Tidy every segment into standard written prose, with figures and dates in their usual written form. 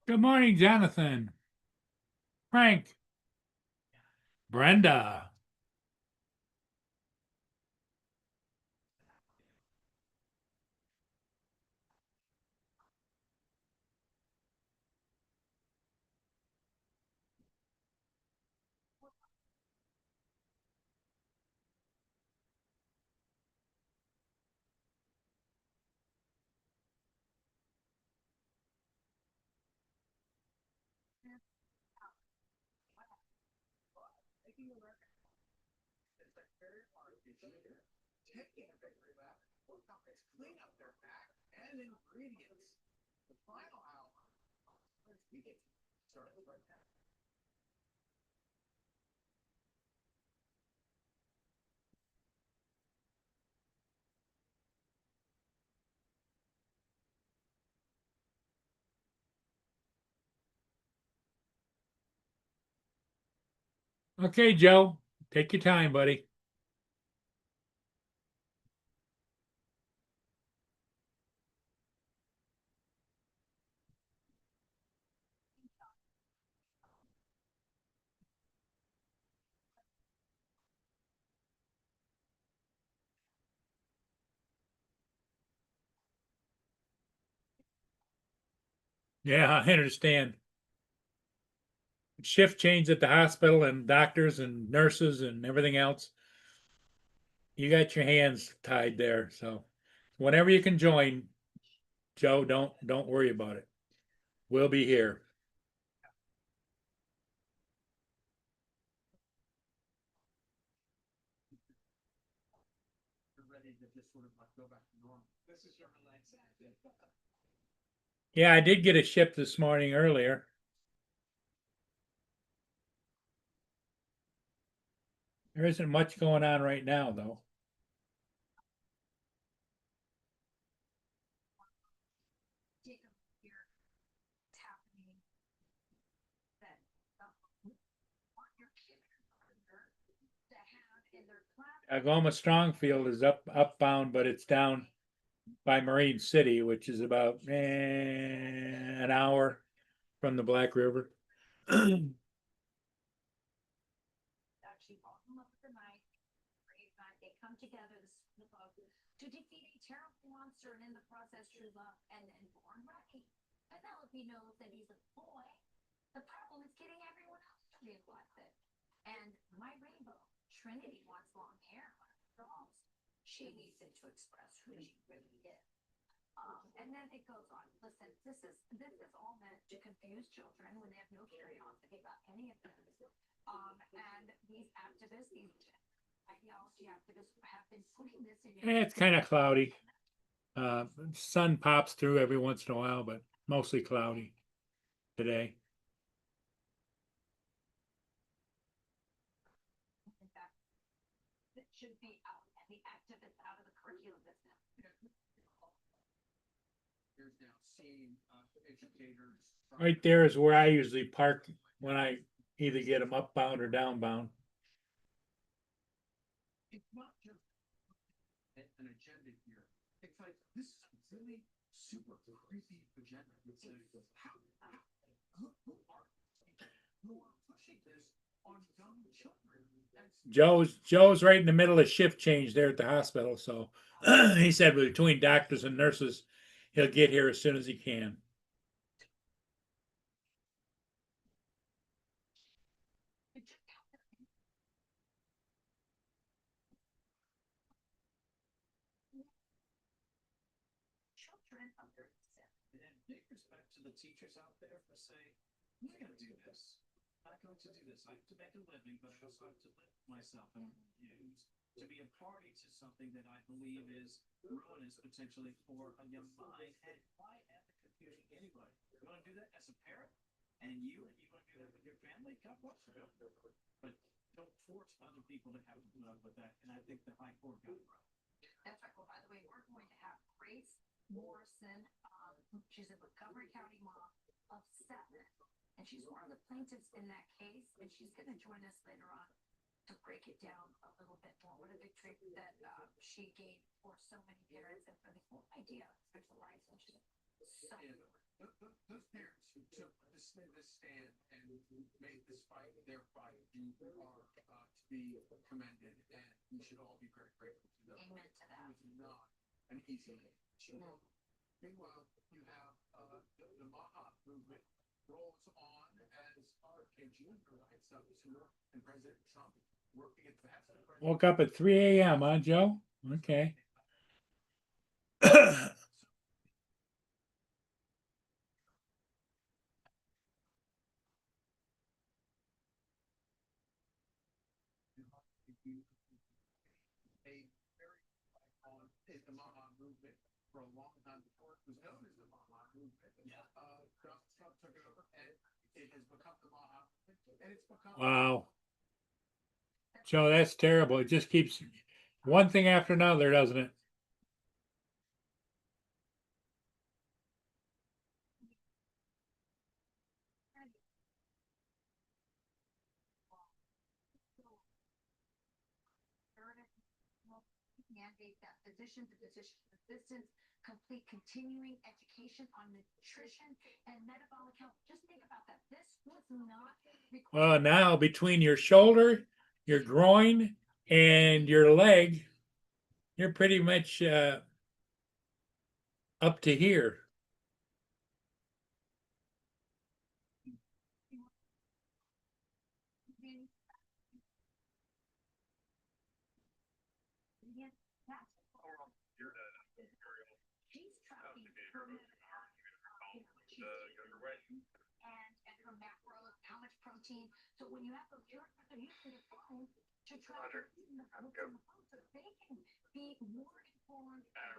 Good morning, Jonathan. Frank. Brenda. Okay, Joe, take your time, buddy. Yeah, I understand. Shift change at the hospital and doctors and nurses and everything else. You got your hands tied there. So whenever you can join, Joe, don't worry about it. We'll be here. Yeah, I did get a ship this morning earlier. There isn't much going on right now, though. Algoma Strongfield is upbound, but it's down by Marine City, which is about an hour from the Black River. It's kind of cloudy. Sun pops through every once in a while, but mostly cloudy today. Right there is where I usually park when I either get them upbound or downbound. Joe's right in the middle of shift change there at the hospital, so he said between doctors and nurses, he'll get here as soon as he can. And big respect to the teachers out there for saying, I'm not gonna do this. I'm not going to do this. I have to make a living, but I also have to live myself and use to be a party to something that I believe is ruinous potentially for a young mind. And why add the confusion anyway? You want to do that as a parent, and you want to do that with your family? God bless you. But don't force other people to have to put up with that. And I think the high court got it right. That's right. Well, by the way, we're going to have Grace Morrison. She's a Montgomery County mom of 7, and she's one of the plaintiffs in that case. And she's going to join us later on to break it down a little bit more. What a victory that she gained for so many parents and for the whole idea of special licensure. So, Those parents who took this stand and made this fight their fight, you are to be commended, and we should all be very grateful to them. amen to that. It was not an easy issue. Meanwhile, you have the Maha movement rolls on as RFK Jr. writes up to and President Trump working at the Woke up at 3 a.m., huh, Joe? Okay. a very on the Maha movement for a long time before it was known as the Maha movement. Yeah. Trump took it over, and it has become the Maha movement, and it's become Wow. Joe, that's terrible. It just keeps one thing after another, doesn't it? Mandate that physician-to-physician assistants complete continuing education on nutrition and metabolic health. Just think about that. This was not Well, required. now between your shoulder, your groin, and your leg, you're pretty much up to here. She's tracking her and her macro, how much protein. So when you have those charts, they're using the phone to track the phone so they can be more informed and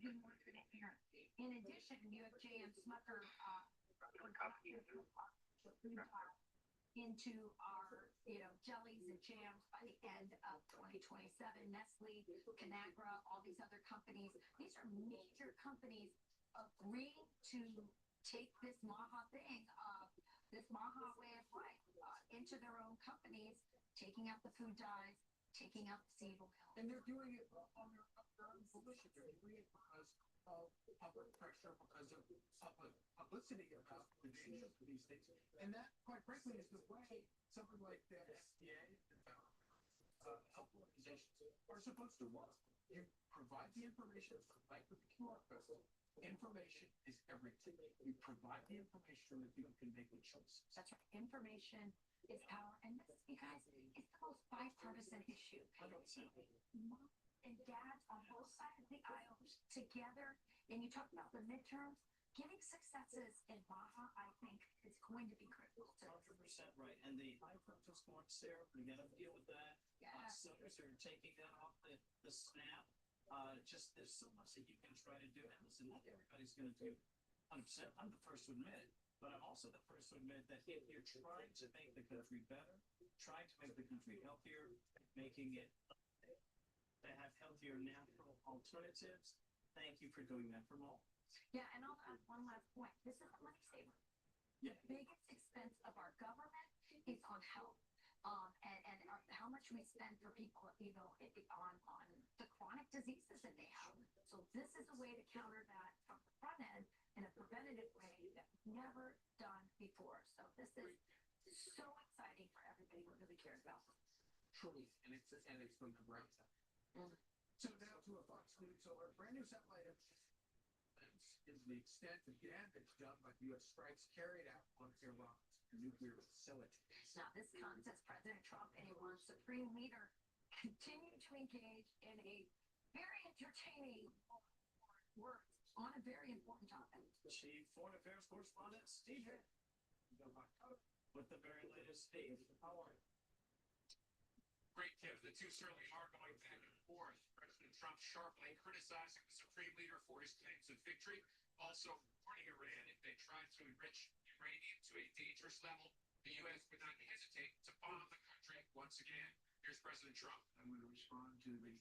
be more transparent. In addition, you have J.M. Smucker into our, jellies and jams by the end of 2027. Nestle, Conagra, all these other companies. These are major companies agreeing to take this Maha thing, this Maha way of life, into their own companies, taking out the food dyes, taking out the seed oil. and they're doing it on their own volition. They're doing it because of public pressure, because of public publicity about the dangers of these things. And that, quite frankly, is the way something like the FDA and health organizations are supposed to work. You provide the information, like with the QR code. Information is everything. You provide the information so that people can make the choices. That's right. Information is power. And this, you guys, it's the most bipartisan issue. Mom and dads on both sides of the aisle together. And you talk about the midterms, getting successes in Maha, I think, is going to be critical. 100% right. And the high fructose corn syrup, we got to deal with that. Yeah. Sellers are taking that off the SNAP. Just there's so much that you can try to do. And listen, not everybody's going to do 100%. I'm the first to admit, but I'm also the first to admit that if you're trying to make the country better, trying to make the country healthier, making it to have healthier natural alternatives, thank you for doing that for all. Yeah, and I'll add one last point. This is a money saver. The biggest expense of our government is on health. And how much we spend for people, on the chronic diseases that they have. So this is a way to counter that from the front end in a preventative way that we've never done before. So this is so exciting for everybody who really cares about this. Truly, and it's from the ground up. So now to a Fox News. So our brand new satellite is the extent of damage done by U.S. strikes carried out on Iran's nuclear facility. Now, this comes as President Trump and Iran's supreme leader continue to engage in a very entertaining words on a very important topic. Chief Foreign Affairs Correspondent Steve Hill. With the very latest, Steve, how are you? Great, Tim. The two certainly are going back and forth. President Trump sharply criticizing the Supreme Leader for his claims of victory, also warning Iran if they try to enrich uranium to a dangerous level, the U.S. would not hesitate to bomb the country once again. Here's President Trump. I'm going to respond to the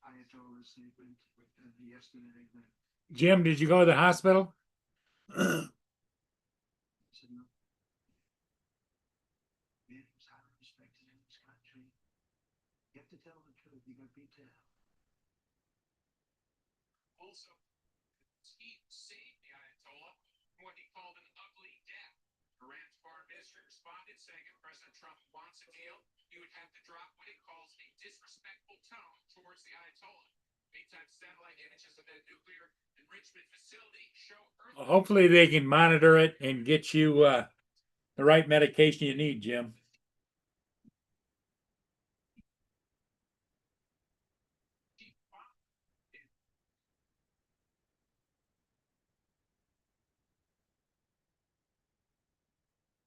Ayatollah's statement yesterday that Jim, did you go to the hospital? he said, no. Man was highly respected in this country. You have to tell the truth. You got beat to hell. Also, he saved the Ayatollah from what he called an ugly death. Iran's foreign ministry responded, saying if President Trump wants a deal, he would have to drop what he calls a disrespectful tone towards the Ayatollah. Meantime, satellite images of that nuclear enrichment facility show early. Hopefully they can monitor it and get you the right medication you need, Jim.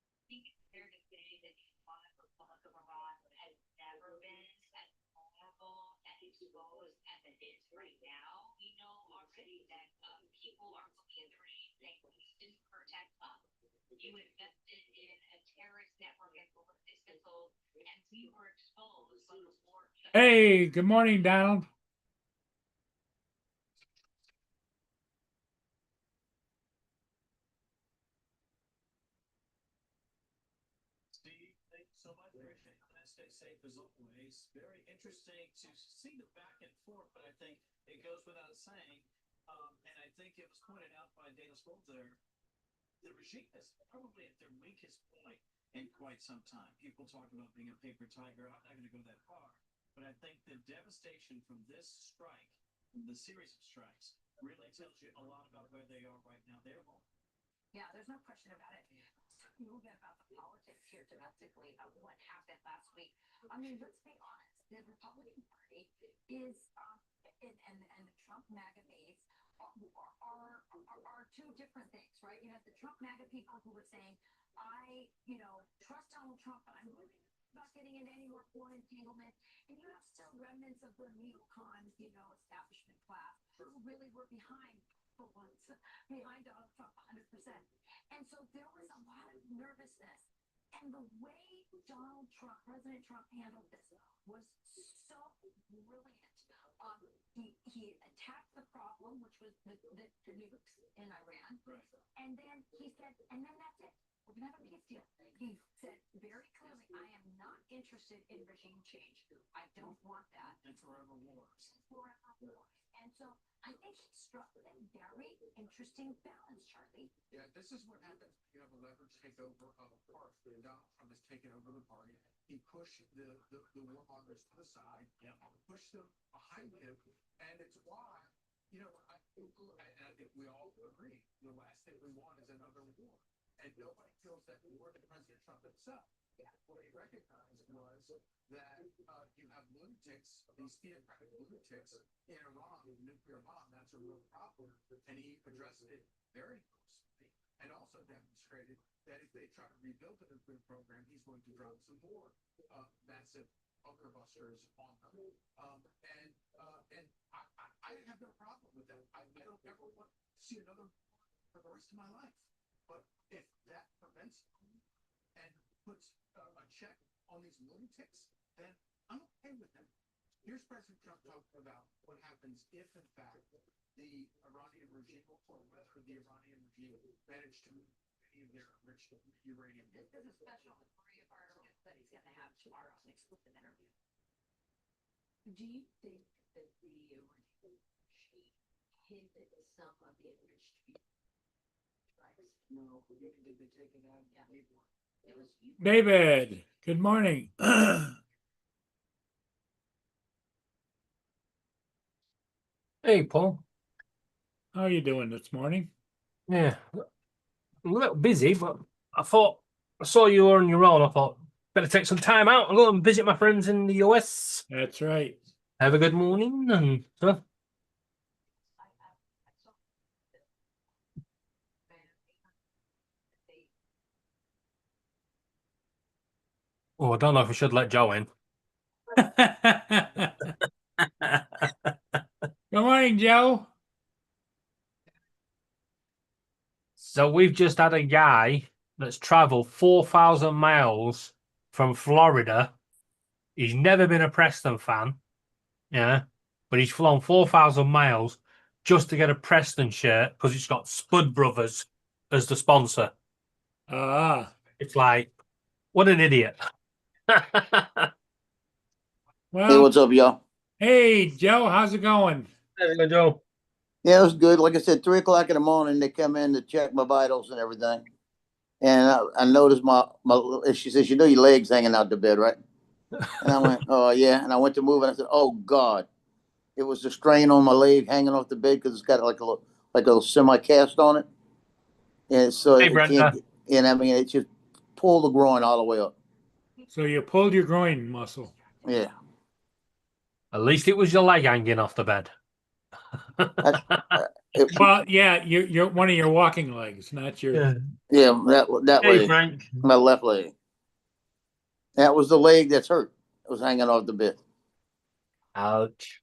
I think it's fair to say that the Islamic Republic of Iran has never been as vulnerable and exposed as it is right now. We know already that people are looking at the regime saying, "Please didn't protect us. You invested in a terrorist network and ballistic missiles, and we were exposed when the war." Hey, good morning, Donald. Steve, thank you so much. Appreciate it. Stay safe as always. Very interesting to see the back and forth, but I think it goes without saying, and I think it was pointed out by Dana Swold there, the regime is probably at their weakest point in quite some time. People talk about being a paper tiger. I'm not going to go that far, but I think the devastation from this strike, from the series of strikes, really tells you a lot about where they are right now. They're home. Yeah, there's no question about it. A little bit about the politics here domestically of what happened last week. I mean, let's be honest. The Republican Party is, and the Trump MAGA base are two different things, right? You have the Trump MAGA people who were saying, I, trust Donald Trump, but I'm really not getting into any more foreign entanglement. And you have still remnants of the neocon, establishment class who really were behind, for once, behind Donald Trump 100%. And so there was a lot of nervousness. And the way President Trump handled this was so brilliant. He attacked the problem, which was the nukes in Iran. And then he said, and then that's it. We're going to have a peace deal. He said very clearly, I am not interested in regime change. I don't want that. And forever wars. Forever wars. And so I think he struck a very interesting balance, Charlie. Yeah, this is what happens when you have a leverage takeover of a party. Donald Trump has taken over the party. He pushed the warmongers to the side, pushed them behind him, and it's why, I think we all agree, the last thing we want is another war. And nobody feels that more than President Trump himself. What he recognized was that you have lunatics, these theocratic lunatics in Iran with a nuclear bomb. That's a real problem. And he addressed it very forcefully and also demonstrated that if they try to rebuild the nuclear program, he's going to drop some more massive bunker busters on them. And I have no problem with that. I don't ever want to see another for the rest of my life. But if that prevents them and puts a check on these lunatics, then I'm okay with that. Here's President Trump talking about what happens if, in fact, the Iranian regime or whether the Iranian regime managed to move any of their enriched uranium. This is a special Maria Bartiromo that he's going to have tomorrow, an exclusive interview. Do you think that the regime hinted some of the enriched uranium? No, did they take it out? Yeah. It was David, good morning. Hey, Paul. How are you doing this morning? Yeah, I'm a little busy, but I saw you were on your own. I thought, better take some time out and go and visit my friends in the US. That's right. Have a good morning and stuff. Oh, I don't know if we should let Joe in. Good morning, Joe. So we've just had a guy that's traveled 4,000 miles from Florida. He's never been a Preston fan, yeah, but he's flown 4,000 miles just to get a Preston shirt because it's got Spud Brothers as the sponsor. Ah, It's like, what an idiot. Hey, well, what's up, y'all? hey, Joe, how's it going? There we go, Joe. Yeah, it was good. Like I said, 3 o'clock in the morning, they come in to check my vitals and everything. And I noticed she says, you know, your legs hanging out the bed, right? And I went, oh, yeah. And I went to move and I said, oh, God. It was the strain on my leg hanging off the bed because it's got like a little semi cast on it. And so Hey, it Brenda. can't, and I mean, it just pulled the groin all the way up. So you pulled your groin muscle. Yeah. At least it was your leg hanging off the bed. Well, yeah, you're one of your walking legs, not your. Yeah, that Hey, leg, Frank. my left leg. That was the leg that's hurt. It was hanging off the bed. Ouch.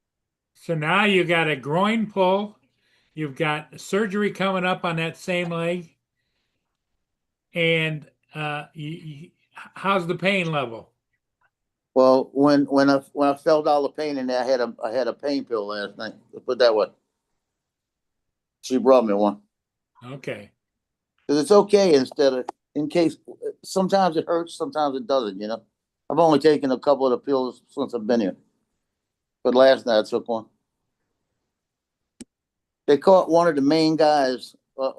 So now you got a groin pull. You've got surgery coming up on that same leg. And how's the pain level? Well, when I felt all the pain in there, I had a pain pill last night. Let's put it that way. She brought me one Okay. because it's okay in case sometimes it hurts, sometimes it doesn't. You know, I've only taken a couple of the pills since I've been here, but last night I took one. They caught one of the main guys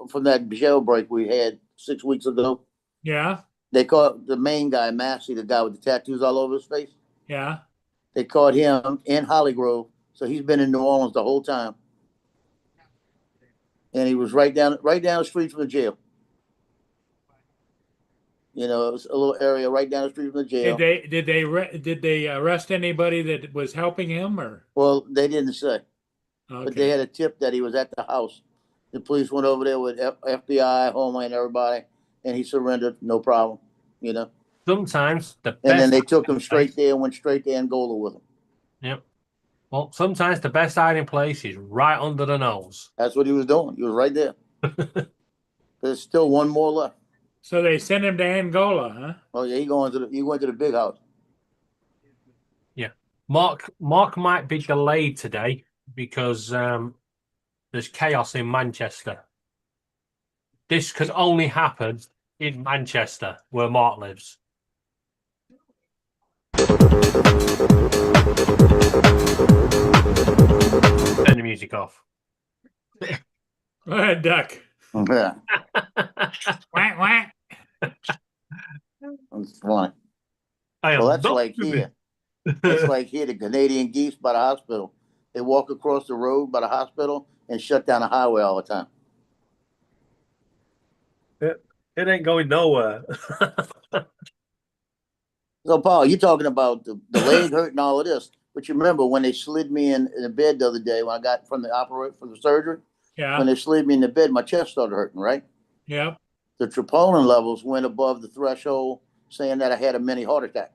from that jailbreak we had 6 weeks ago. Yeah. They caught the main guy, Massey, the guy with the tattoos all over his face. Yeah. They caught him in Hollygrove, so he's been in New Orleans the whole time. And he was right down the street from the jail. You know, it was a little area right down the street from the jail. Did they arrest anybody that was helping him or? Well, they didn't say, but they Okay. had a tip that he was at the house. The police went over there with FBI, Homeland, everybody, and he surrendered, no problem. You know, Sometimes the and then best. they took him straight there and went straight to Angola with him. Yep. Well, sometimes the best hiding place is right under the nose. That's what he was doing. He was right there. There's still one more left. So they sent him to Angola, huh? Oh yeah, he went to the big house. Yeah. Mark might be delayed today because there's chaos in Manchester. This could only happen in Manchester, where Mark lives. Turn the music off. Go ahead, Duck. Yeah, Quack, quack. that's funny. I am Well, that's not like stupid. here. That's like here, the Canadian geese by the hospital. They walk across the road by the hospital and shut down the highway all the time. It ain't going nowhere. So, Paul, you're talking about the leg hurt and all of this, but you remember when they slid me in the bed the other day when I got from the surgery? Yeah. When they slid me in the bed, my chest started hurting, right? Yep. The troponin levels went above the threshold, saying that I had a mini heart attack.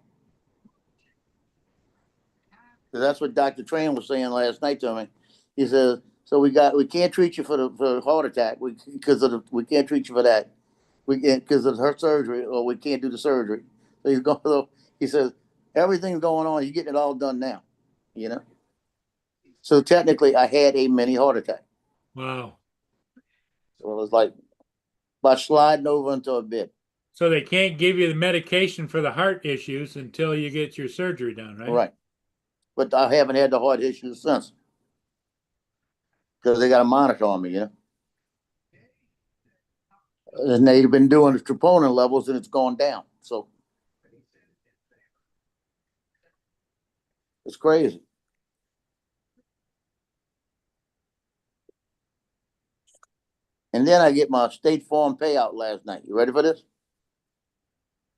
So that's what Dr. Train was saying last night to me. He says, "So we can't treat you for the heart attack we can't treat you for that. We can't because of her surgery, or we can't do the surgery." So he says, everything's going on. You're getting it all done now, you know. So technically, I had a mini heart attack. Wow. So it was like by sliding over into a bed. So they can't give you the medication for the heart issues until you get your surgery done, right? Right. But I haven't had the heart issues since because they got a monitor on me, you know. And they've been doing the troponin levels and it's gone down. So it's crazy. And then I get my State Farm payout last night. You ready for this?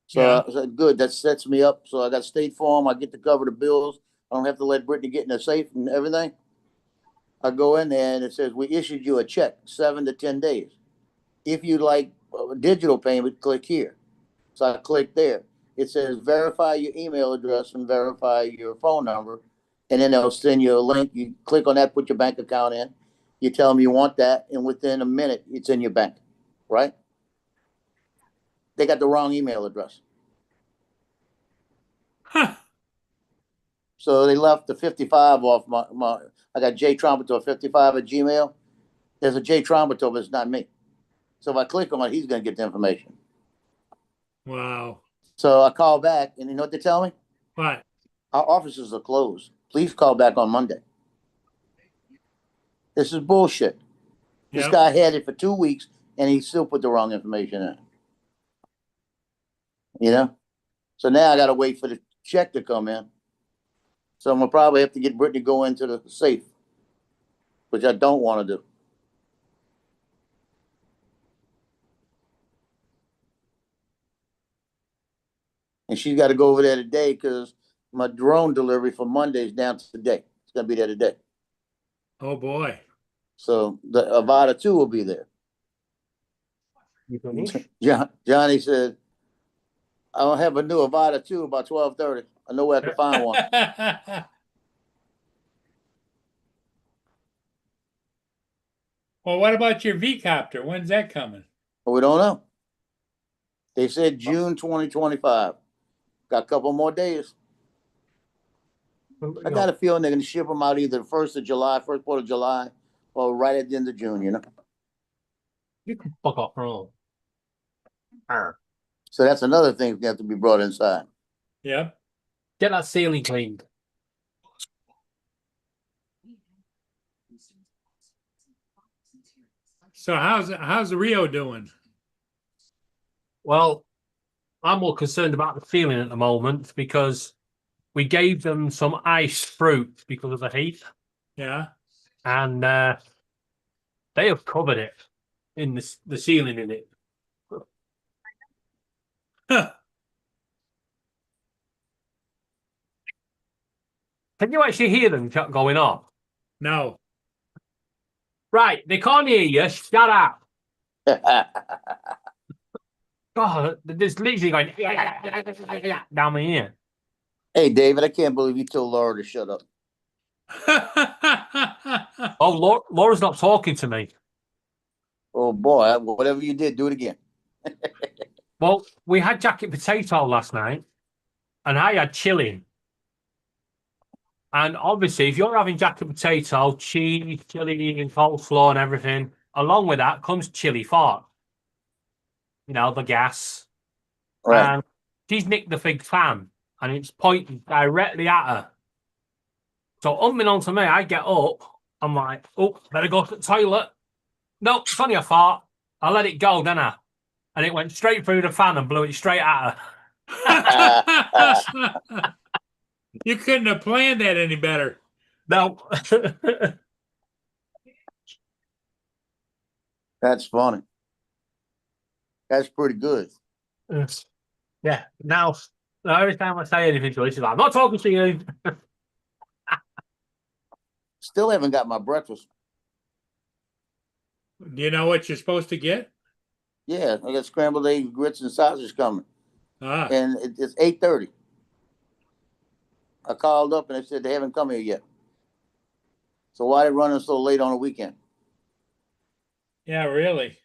So Yeah. I said, good, that sets me up. So I got State Farm. I get to cover the bills. I don't have to let Brittany get in the safe and everything. I go in there and it says, we issued you a check 7 to 10 days. If you like a digital payment, click here. So I click there. it says verify your email address and verify your phone number. And then they'll send you a link. You click on that, put your bank account in. You tell them you want that, and within a minute, it's in your bank, right? They got the wrong email address. Huh. So they left the 55 off my I got J Trombato 55 at Gmail. There's a J Trombato, but it's not me. So if I click on it, he's going to get the information. Wow. So I call back, and you know what they tell me? What? Our offices are closed. Please call back on Monday. This is bullshit. This Yep. guy had it for 2 weeks, and he still put the wrong information in. You know? So now I got to wait for the check to come in. So I'm going to probably have to get Brittany to go into the safe, which I don't want to do. And she's got to go over there today because my drone delivery for Monday is down to today. It's going to be there today. Oh boy. So the Avada 2 will be there. You finish? Johnny said, I'll have a new Avada 2 about 12:30. I know where I can find one. Well, what about your V-copter? When's that coming? But we don't know. They said June 2025. Got a couple more days. I got a feeling they're going to ship them out either the 1st of July, first part of July, or right at the end of June, you know? You can fuck off, bro. So that's another thing that have to be brought inside. Yep. Get that ceiling cleaned. So how's the Rio doing? Well, I'm more concerned about the ceiling at the moment because we gave them some iced fruit because of the heat, Yeah. and they have covered it in the ceiling in it. Huh. Can you actually hear them going on? No. Right, they can't hear you. Shut up. God, there's literally going down my ear. Hey, David, I can't believe you told Laura to shut up. Oh, Laura's not talking to me. Oh, boy, whatever you did, do it again. Well, we had jacket potato last night, and I had chili. And obviously, if you're having jacket potato, cheese, chili, and coleslaw and everything, along with that comes chili fart. You know, the gas. Right. And she's nicked the big fan, and it's pointing directly at her. So, unbeknownst to me, I get up. I'm like, oh, better go to the toilet. No, it's only a fart. I let it go, didn't I? And it went straight through the fan and blew it straight at her. You couldn't have planned that any better. No. That's funny. That's pretty good. Yeah. Now, every time I say anything to her, she's like, I'm not talking to you. Still haven't got my breakfast. Do you know what you're supposed to get? Yeah, I got scrambled eggs, grits, and sausage coming. Ah. And it's 8:30. I called up and they said they haven't come here yet. So why they running so late on the weekend? Yeah, really.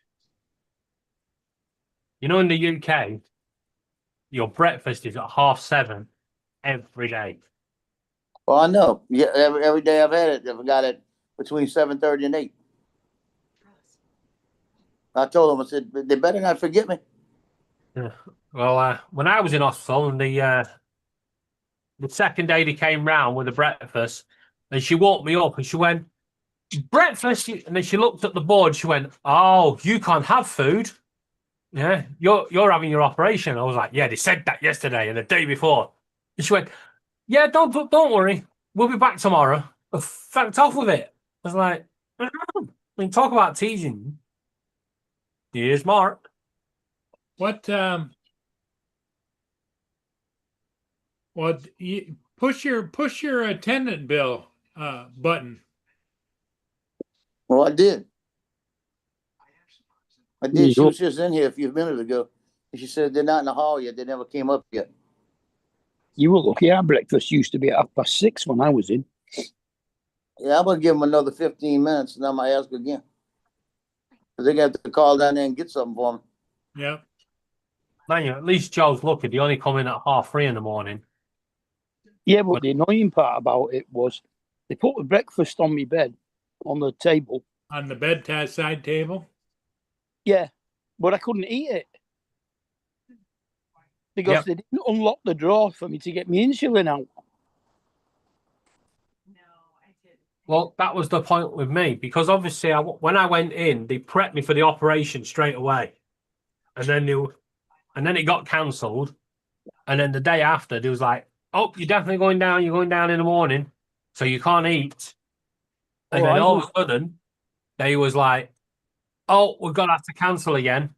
You know, in the UK, your breakfast is at 7:30 every day. Well, I know. Yeah, every day I've had it, I've got it between 7:30 and 8. I told them, I said, they better not forget me. Yeah. Well, when I was in hospital, and the second day they came round with the breakfast, and she woke me up and she went, breakfast? And then she looked at the board. She went, oh, you can't have food. Yeah, you're having your operation. I was like, yeah, they said that yesterday and the day before. And she went, yeah, don't worry. We'll be back tomorrow. I fucked off with it. I was like, I mean, talk about teasing. Here's Mark. What well, you push your attendant bill button. Well, I did. You She go. was just in here a few minutes ago. And she said they're not in the hall yet. They never came up yet. You were lucky. Our breakfast used to be at 6:30 when I was in. Yeah, I'm gonna give them another 15 minutes and I'm gonna ask again. Cause they're gonna have to call down there and get something for me. Yep. Man, at least Joe's lucky. They only come in at 3:30 in the morning. Yeah, but the annoying part about it was they put the breakfast on my bed on the table. On the bedside table. Yeah, but I couldn't eat it because Yep. they didn't unlock the drawer for me to get my insulin out. Well, that was the point with me because obviously, when I went in, they prepped me for the operation straight away, and then it got cancelled, and then the day after, they was like, "Oh, you're definitely going down. You're going down in the morning, so you can't eat." And Oh, then I all was- of a sudden, they was like, "Oh, we're gonna have to cancel again."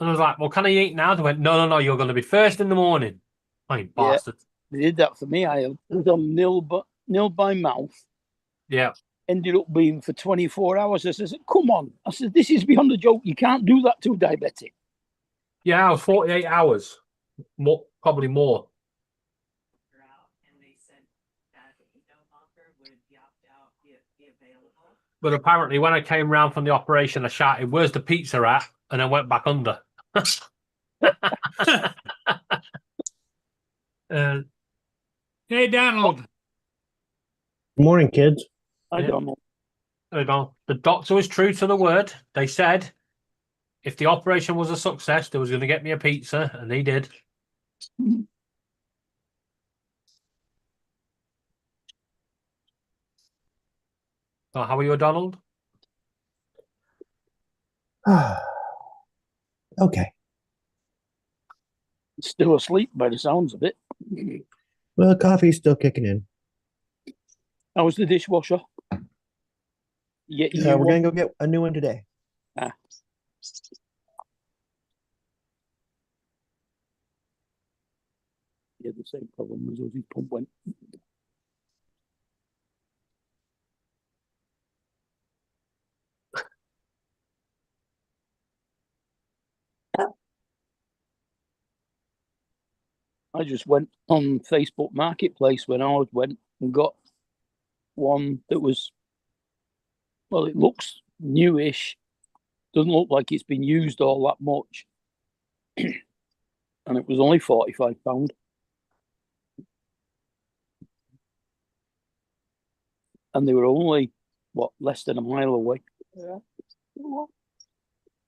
And I was like, "Well, can I eat now?" They went, "No, you're going to be first in the morning." I Yeah. bastard. They did that for me. I was on nil by mouth. Yeah. Ended up being for 24 hours. I said, "Come on!" I said, "This is beyond a joke. You can't do that to a diabetic." Yeah, I was 48 hours, more, probably more. But apparently, when I came round from the operation, I shouted, "Where's the pizza at?" And I went back under. Hey, Donald. Good morning, kids. I Yeah. don't know. There we go. The doctor was true to the word. They said if the operation was a success, they was going to get me a pizza, and they did. So how are you, Donald? Okay. Still asleep by the sounds of it. Well, coffee's still kicking in. How was the dishwasher? Yeah, We're gonna go get a new one today. Ah. Yeah, the same problem as his pump went. I just went on Facebook Marketplace when I went and got one that was, well, it looks newish. Doesn't look like it's been used all that much. And it was only £45. And they were only, less than a mile away. Yeah.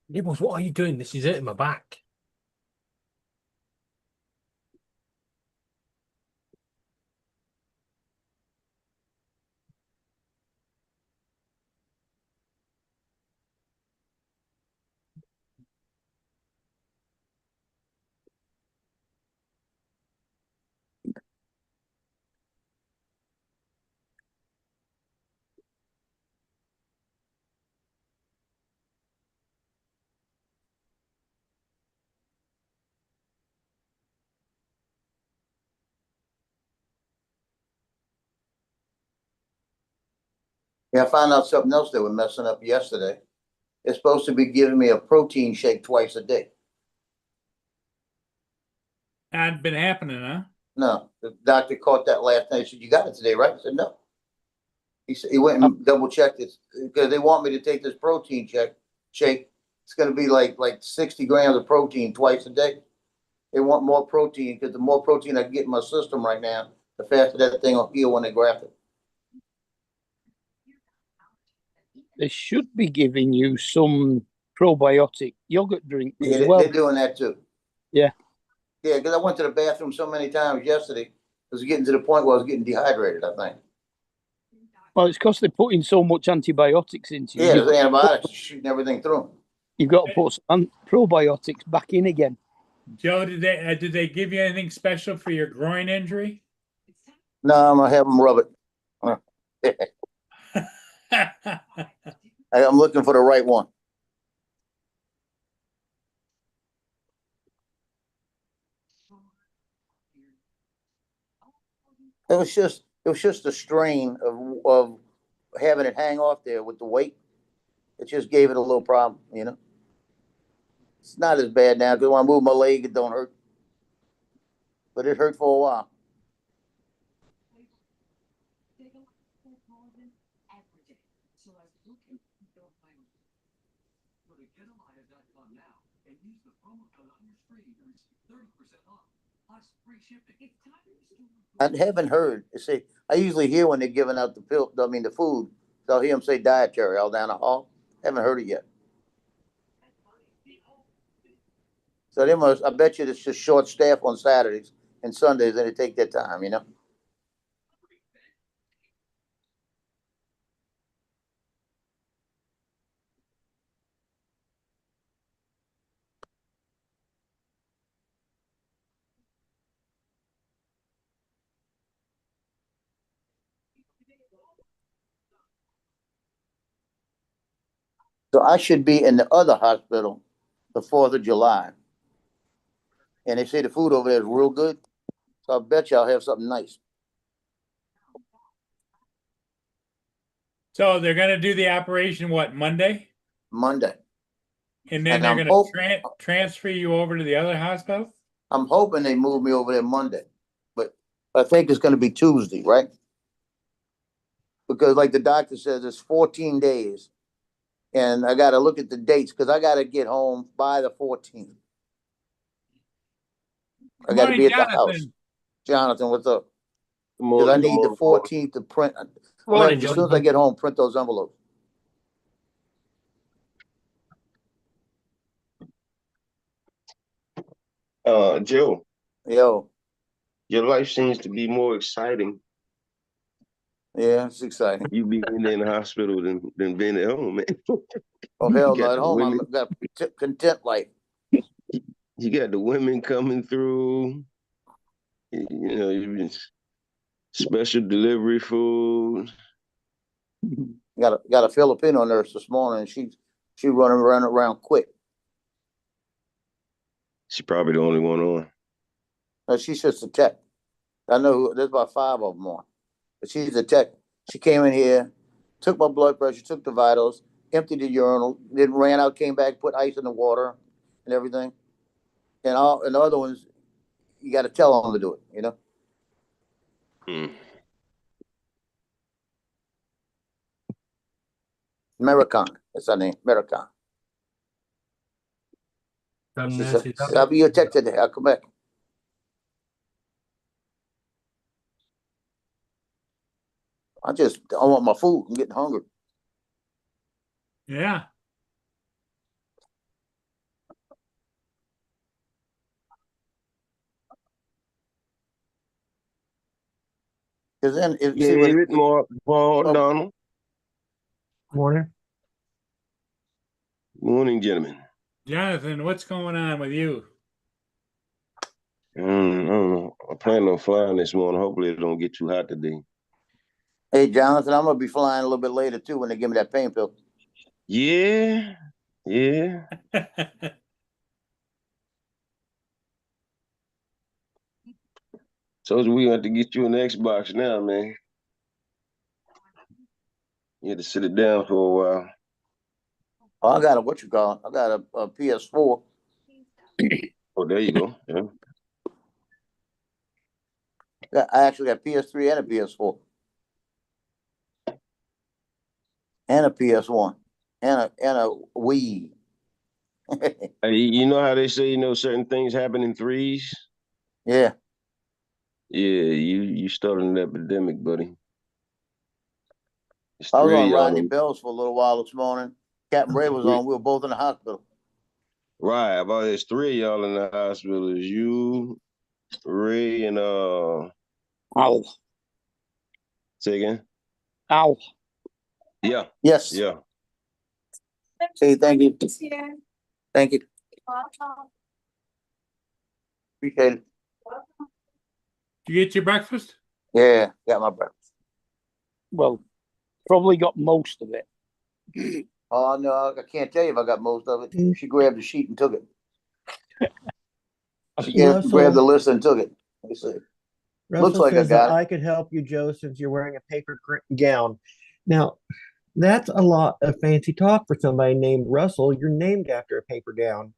Nibbles, what are you doing? This is hurting my back. Yeah, I found out something else they were messing up yesterday. It's supposed to be giving me a protein shake twice a day. Hadn't been happening, huh? No, the doctor caught that last night. He said, "You got it today, right?" I said, "No." He said he went and double checked it because they want me to take this protein shake. It's going to be like 60 grams of protein twice a day. They want more protein because the more protein I can get in my system right now, the faster that thing will heal when they graft it. They should be giving you some probiotic yogurt drink Yeah, as well. they're doing that too. Yeah. Yeah, because I went to the bathroom so many times yesterday. It was getting to the point where I was getting dehydrated, I think. Well, it's because they're putting so much antibiotics into you. Yeah, there's antibiotics shooting everything through them. You've got to put some probiotics back in again. Joe, did they give you anything special for your groin injury? No, I'm gonna have them rub it. I'm looking for the right one. It was just a strain of having it hang off there with the weight. It just gave it a little problem, you know. It's not as bad now because when I move my leg, it don't hurt, but it hurt for a while. on your screen to receive 30% off, plus free shipping. It's time to restore. I haven't heard. See, I usually hear when they're giving out the pill, I mean, the food. So I'll hear them say dietary all down the hall. Haven't heard it yet. So they must, I bet you it's just short staff on Saturdays and Sundays and they take their time, you know? So I should be in the other hospital the 4th of July. And they say the food over there is real good. So I bet you I'll have something nice. So they're gonna do the operation, what, Monday? Monday. And then And they're I'm gonna hope- transfer you over to the other hospital? I'm hoping they move me over there Monday, but I think it's gonna be Tuesday, right? Because like the doctor says, it's 14 days. And I gotta look at the dates, cause I gotta get home by the 14th. I Good gotta morning, be at the house. Jonathan. Jonathan, what's up? Good Cause morning, I good need the morning, good morning. 14th to print. Morning, As soon as I Jonathan. get home, print those envelopes. Joe, Yo, your life seems to be more exciting yeah, it's exciting. you being in the hospital than being at home, man. Oh, You hell got no, at the home, women, I'm got a content life. you got the women coming through. You know, you special delivery food. Got a Filipino nurse this morning, and she running around quick. She's probably the only one on. No, she's just a tech. I know there's about 5 of them on, but she's a tech. She came in here, took my blood pressure, took the vitals, emptied the urinal, then ran out, came back, put ice in the water and everything. And the other ones, you got to tell them to do it, you know? Hmm. American, that's her name, American. Them She nurses said, I'll be your tech today. I'll come back. I want my food. I'm getting hungry. Yeah. Because then, if see what David, Mark, Paul, Oh. Donald. Morning. Morning, gentlemen. Jonathan, what's going on with you? I don't know. I plan on flying this morning. Hopefully it don't get too hot today. Hey, Jonathan, I'm gonna be flying a little bit later too when they give me that pain pill. Yeah, yeah. So we have to get you an Xbox now, man. You had to sit it down for a while. Oh, I got I got a PS4. Oh, there you go. Yeah. I actually got PS3 and a PS4. And a PS1. And a Wii. Hey, you know how they say, certain things happen in threes? Yeah. Yeah, you started an epidemic, buddy. It's I was three on of y'all. Rodney Bells for a little while this morning. Captain Ray was on. We were both in the hospital. Right, about there's three of y'all in the hospital. It's you, Ray, and Al. say again? Al. Yeah, Yes. yeah. Hey, thank you. Thank you. Appreciate it. Did you get your breakfast? Yeah, got my breakfast. Well, probably got most of it. Oh no, I can't tell you if I got most of it. She grabbed the sheet and took it. Russell. Grabbed the list and took it. Let me see. Russell Looks like I says got that it. I could help you, Joe, since you're wearing a paper gown. Now, that's a lot of fancy talk for somebody named Russell. You're named after a paper gown.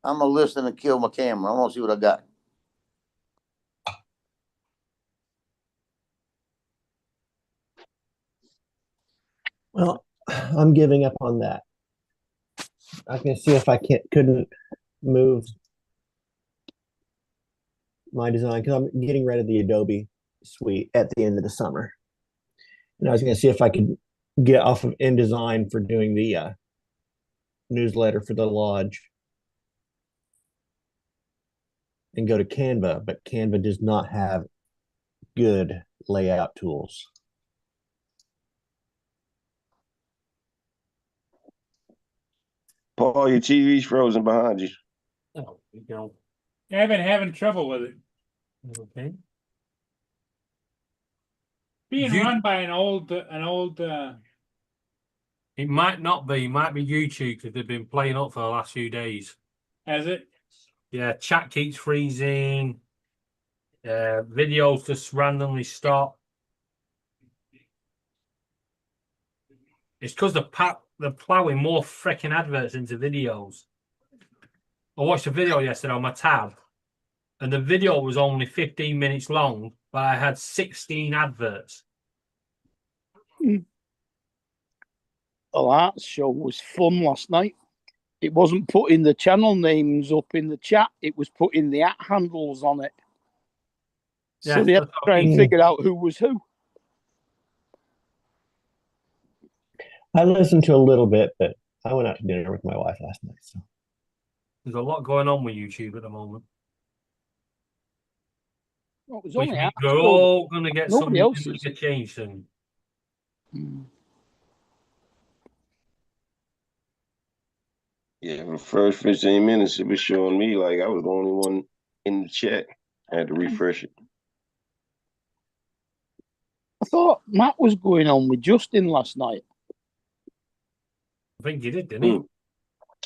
I'm gonna listen and kill my camera. I want to see what I got. Well, I'm giving up on that. I can see if I couldn't move my design because I'm getting rid of the Adobe suite at the end of the summer. And I was going to see if I could get off of InDesign for doing the newsletter for the lodge and go to Canva, but Canva does not have good layout tools. Paul, your TV's frozen behind you. Oh, you go. I've been having trouble with it. Okay. Being You- run by an old It might not be. It might be YouTube because they've been playing up for the last few days. has it? Yeah, chat keeps freezing. Videos just randomly stop. It's because they're plowing more freaking adverts into videos. I watched a video yesterday on my tab, and the video was only 15 minutes long, but I had 16 adverts. The arts show was fun last night. It wasn't putting the channel names up in the chat, it was putting the @ handles on it. So Yeah, they had to that's what try I and mean. figure out who was who. I listened to a little bit, but I went out to dinner with my wife last night. So There's a lot going on with YouTube at the moment. Well, it was Which only means arts we're show. all going to get Nobody some else is. to change soon. Yeah, for the first 15 minutes, it was showing me like I was the only one in the chat. I had to refresh it. I thought Matt was going on with Justin last night. I think you did, didn't he?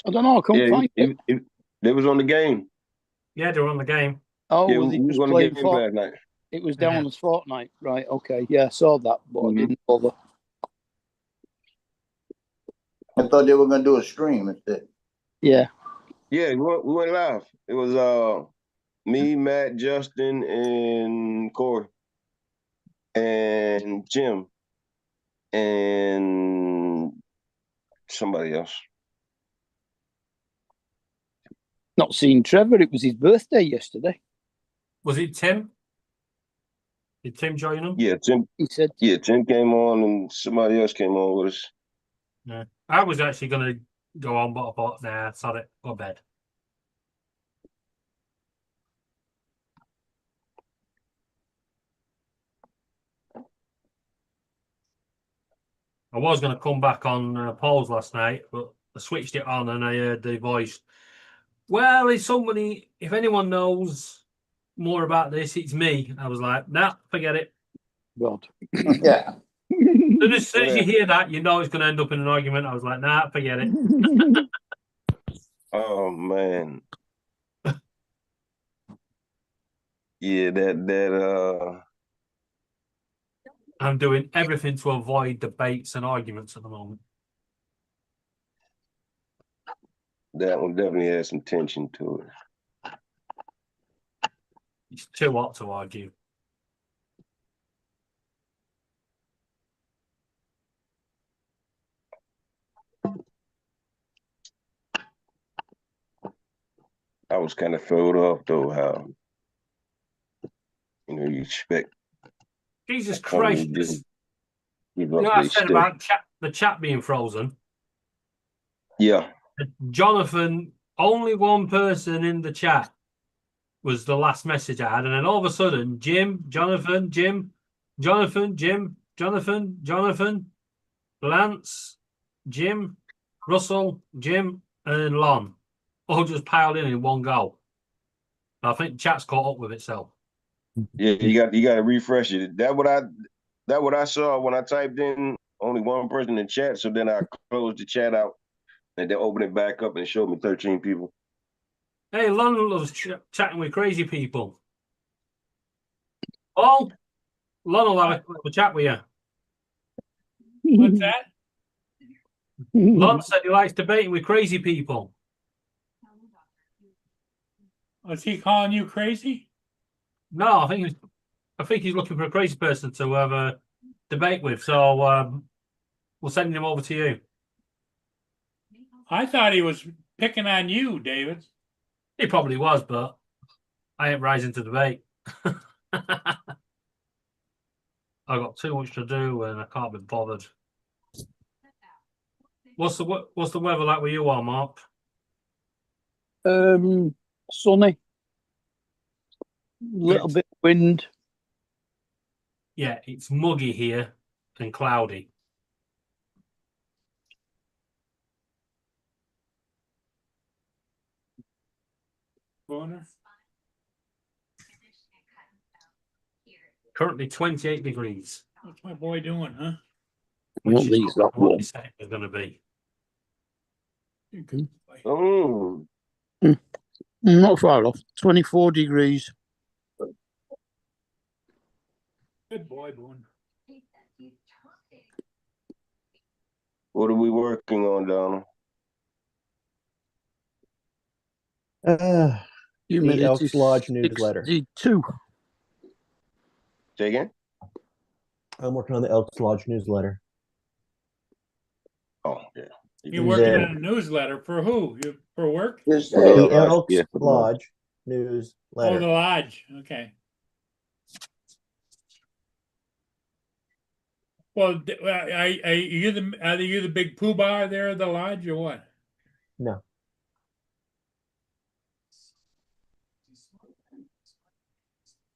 I don't know. I couldn't find it. They was on the game. Yeah, they were on the game. Oh, Yeah, was we he was just on the playing game last night. It was down as Fortnite, right? Okay, yeah, I saw that, but I didn't bother. I thought they were gonna do a stream instead. Yeah. Yeah, we went live. It was me, Matt, Justin, and Corey, and Jim, and somebody else. Not seen Trevor. It was his birthday yesterday. Was it Tim? Did Tim join them? Yeah, Tim. He said. Yeah, Tim came on, and somebody else came on with us. Yeah. I was actually going to go on, but I thought, nah, sorry, go to bed. I was going to come back on Paul's last night, but I switched it on and I heard the voice. Well, if anyone knows more about this, it's me. I was like, nah, forget it. God. Yeah. And as soon as you hear that, you know it's going to end up in an argument. I was like, nah, forget it. Oh man. Yeah, that I'm doing everything to avoid debates and arguments at the moment. that one definitely has some tension to it. It's too hot to argue. I was kind of throwed off though how you expect. Jesus Christ. You know what I said about the chat being frozen? Yeah. Jonathan, only one person in the chat was the last message I had. And then all of a sudden, Jim, Jonathan, Jim, Jonathan, Jim, Jonathan, Jonathan, Lance, Jim, Russell, Jim, and Lon all just piled in one go. I think chat's caught up with itself. Yeah, you got to refresh it. That what I saw when I typed in only one person in the chat. So then I closed the chat out and then opened it back up and it showed me 13 people. Hey, Lon loves chatting with crazy people. Oh, Lon will have a chat with you. What's that? Lon said he likes debating with crazy people. Was he calling you crazy? No, I think he's looking for a crazy person to have a debate with. So we'll send him over to you. I thought he was picking on you, David. He probably was, but I ain't rising to the bait. I got too much to do and I can't be bothered. What's the weather like where you are, Mark? Sunny. Little bit wind. Yeah, it's muggy here and cloudy. Corner. Currently 28 degrees. What's my boy doing, huh? Which Well, is these not got what warm. they say they're going to be. Good boy. Oh, Not far off. 24 degrees. Good boy, Boone. what are we working on, Donald? The Humidity Elks Lodge newsletter. 62. Say again? I'm working on the Elks Lodge newsletter. Oh, yeah. You're working then- on a newsletter for who? You for work? Just, For the The Lodge, Elks yeah, for the Lodge. Lodge newsletter. Oh, the lodge. Okay. Well, are you the big poobah there at the lodge or what? No.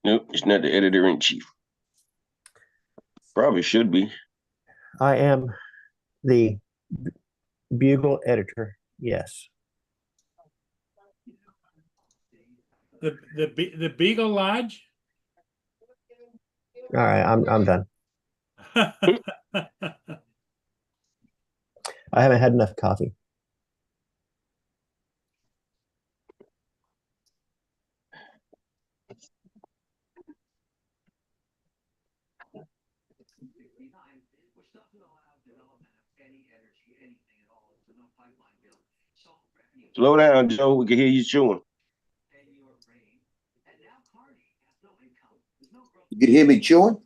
Nope, it's not the editor in chief. Probably should be. I am the Bugle editor. Yes. The Beagle Lodge? All right, I'm done. I haven't had enough coffee. Which doesn't allow development of any energy, anything at all. There's no pipeline built. So revenue Slow down, Joe. We can hear you chewing. and your brain. And now Carney has no income. There's no growth. you could hear me chewing?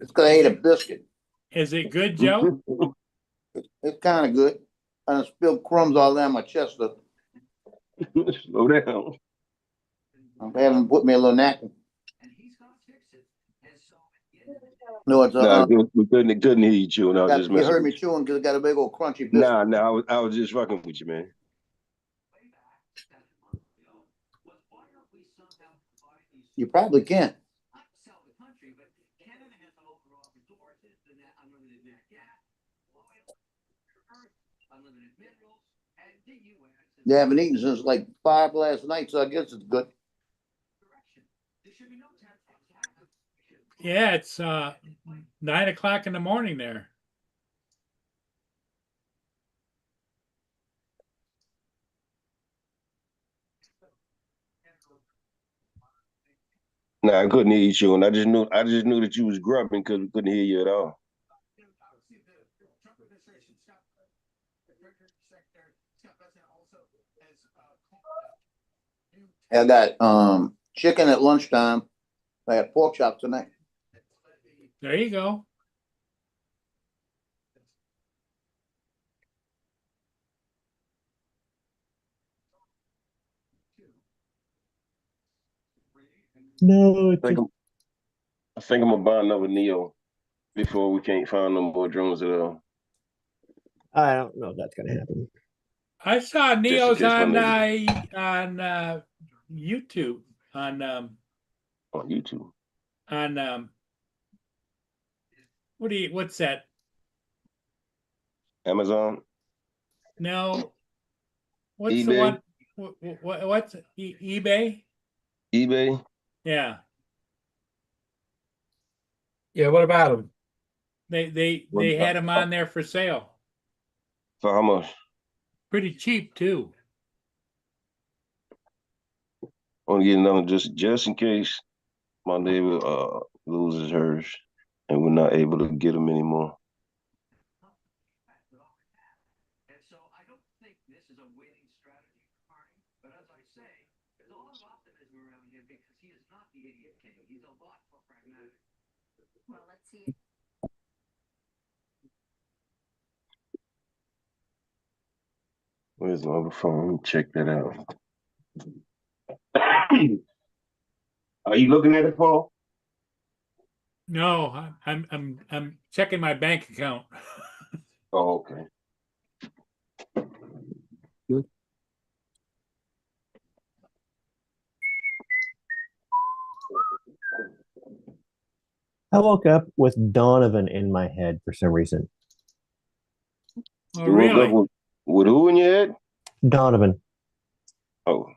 It's because I ate a biscuit. Is it good, Joe? It's kind of good. I spilled crumbs all down my chest. Though. Slow down. I'm having to put me a little napkin. And he's gonna fix it. And so at the end of the day, No, it's Nah, we couldn't hear you chewing. I was just you messing heard with me chewing because it got a big old crunchy you. biscuit. Nah, I was just fucking with you, man. way back 7 months ago was why don't we somehow provide these You probably can. not sell the country, but Canada has overall resources, the unlimited net gas, oil, earth, unlimited minerals, and the U.S. is They haven't eaten since like 5 last night, so I guess it's good. direction. There should be no tax. Yeah, it's 9 o'clock in the morning there. Nah, I couldn't hear you chewing. I just knew that you was grubbing because we couldn't hear you at all. See, the Trump administration, the Treasury Secretary, Scott Bessent also has called out new I got chicken at lunchtime. I had pork chops tonight. There you go. No, it's I think I'm gonna buy another Neo before we can't find no more drones at all. I don't know if that's gonna happen. I saw Neo's case on my YouTube on On YouTube. what's that? Amazon, No. What's the eBay? one? What's eBay? eBay. Yeah. Yeah, what about them? They What had about- them on there for sale. For how much? Pretty cheap too. Want to get another just in case my neighbor loses hers and we're not able to get them anymore. And so I don't think this is a winning strategy for Carney, but as I say, there's a lot of optimism around him because he is not the idiot king. He's a lot more pragmatic. Well, let's see. Where's my other phone? Let me check that out. Are you looking at it, Paul? No, I'm checking my bank account. Oh, okay. I woke up with Donovan in my head for some reason. Oh, You woke up really? with who in your head? Donovan, Oh,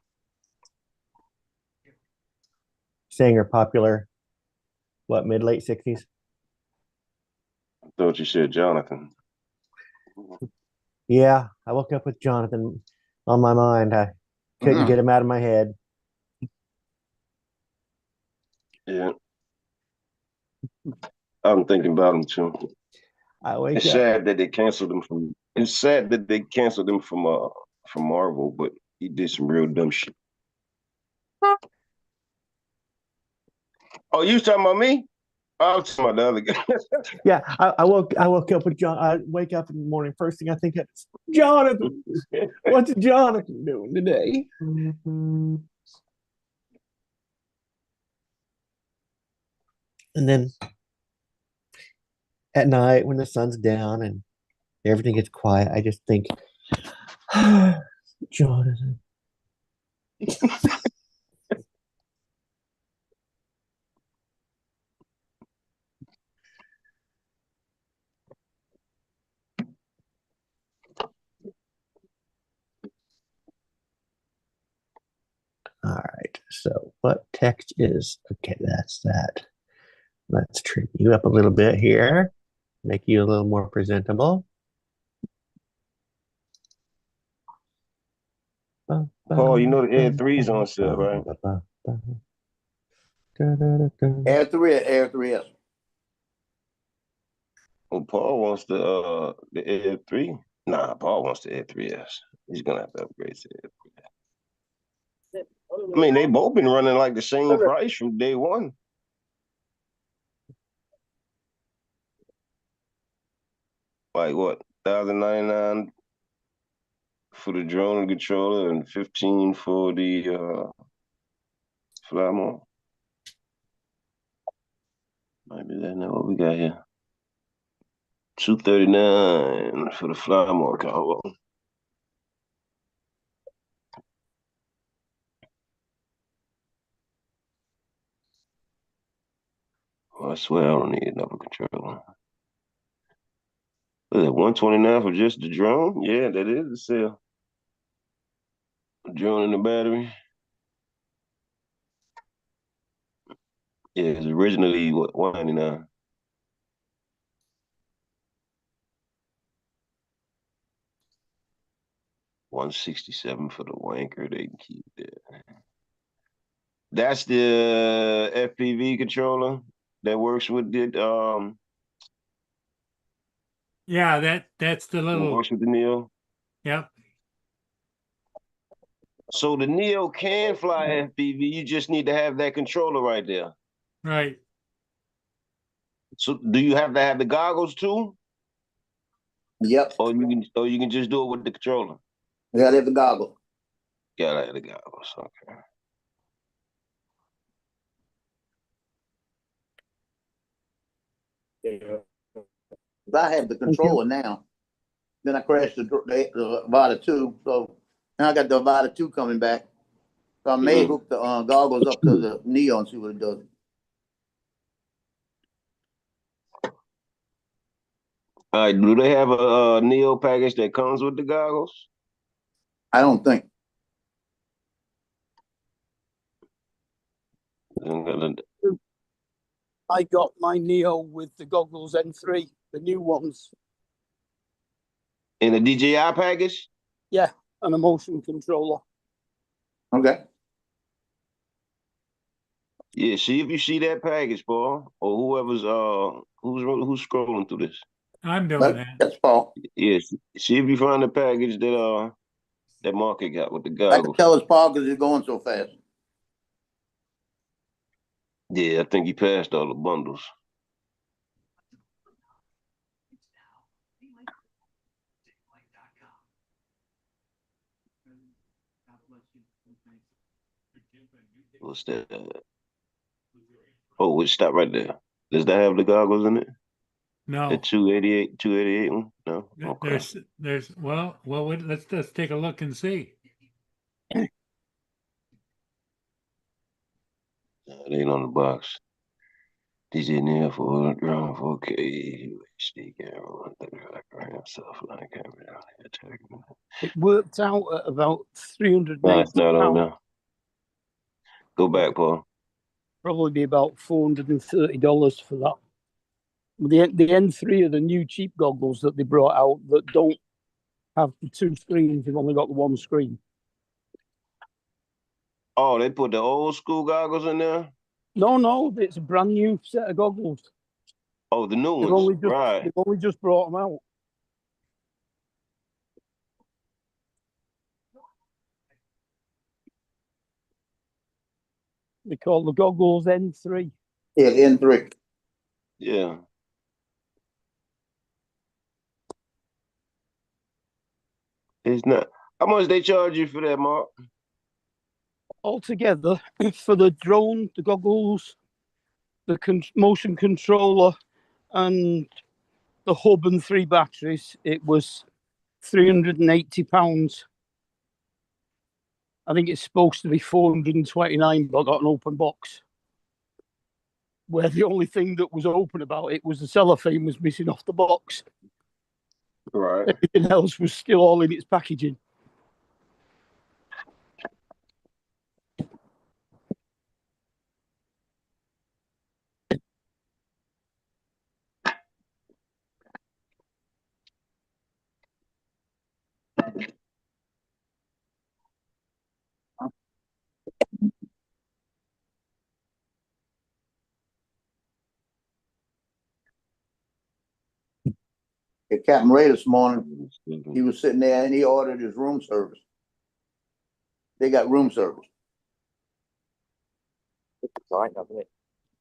singer, popular, what, mid late 60s? I thought you said Jonathan. Yeah, I woke up with Jonathan on my mind. I couldn't get him out of my head. Yeah. I'm thinking about him too. I wake It's up. sad that they canceled him from. It's sad that they canceled him from Marvel, but he did some real dumb shit. Oh, you was talking about me? I was talking about the other guy. Yeah, I woke up with John. I wake up in the morning. First thing I think of is Jonathan. What's Jonathan doing today? And then at night when the sun's down and everything gets quiet, I just think, Jonathan. All right. So what text is okay? That's that. Let's trim you up a little bit here, make you a little more presentable. Paul, you know the Air 3's on sale, right? Air 3 or Air 3S? Well, Paul wants the Air 3. Nah, Paul wants the Air 3S. He's gonna have to upgrade to the Air 3S. I mean, they both been running like the same price from day one. Like what, $1,099 for the drone and controller and $15 for the fly mode. Maybe that's not what we got here. $239 for the fly mode combo. Oh, I swear I don't need another controller. Is it $129 for just the drone? Yeah, that is the sale. The drone and the battery. Yeah, it's originally what, $199. $167 for the wanker. They can keep that. That's the FPV controller that works with it. Yeah, that's the little. Works with the Neo. Yep. So the Neo can fly FPV. You just need to have that controller right there. Right. So do you have to have the goggles too? Yep. Or you can just do it with the controller? You gotta have the goggle. Gotta have the goggles. Okay. If I have the controller now, then I crashed the Avata 2, so now I got the Avata 2 coming back. So I may hook the goggles up to the Neo and see what it does. All right, do they have a Neo package that comes with the goggles? I don't think. I got my Neo with the goggles N3, the new ones. In a DJI package? Yeah, and a motion controller. Okay. Yeah, see if you see that package, Paul, or whoever's who's scrolling through this. I'm doing that. That's Paul. Yes, see if you find the package that Market got with the I can goggles. tell it's Paul because he's going so fast. Yeah, I think he passed all the bundles. What's that? Oh, we stop right there. Does that have the goggles in it? No, The 288 one? No. Okay. there's let's take a look and see. It ain't on the box. These in there for drum 4K HD camera, 35 grand self-line camera. It worked out at about No, it's not on £380. there. Go back, Paul. Probably be about $430 for that. The N3 are the new cheap goggles that they brought out that don't have the two screens. They've only got the one screen. Oh, they put the old school goggles in there? No, it's a brand new set of goggles. Oh, the new They've ones. only just, Right. they've only just brought them out. They call the goggles N3. Yeah, N3. Yeah. It's not. How much they charge you for that, Mark? Altogether, for the drone, the goggles, the motion controller, and the hub and 3 batteries, it was £380. I think it's supposed to be 429, but I got an open box. Where the only thing that was open about it was the cellophane was missing off the box. Right. Everything else was still all in its packaging. At Captain Ray this morning, he was sitting there and he ordered his room service. They got room service.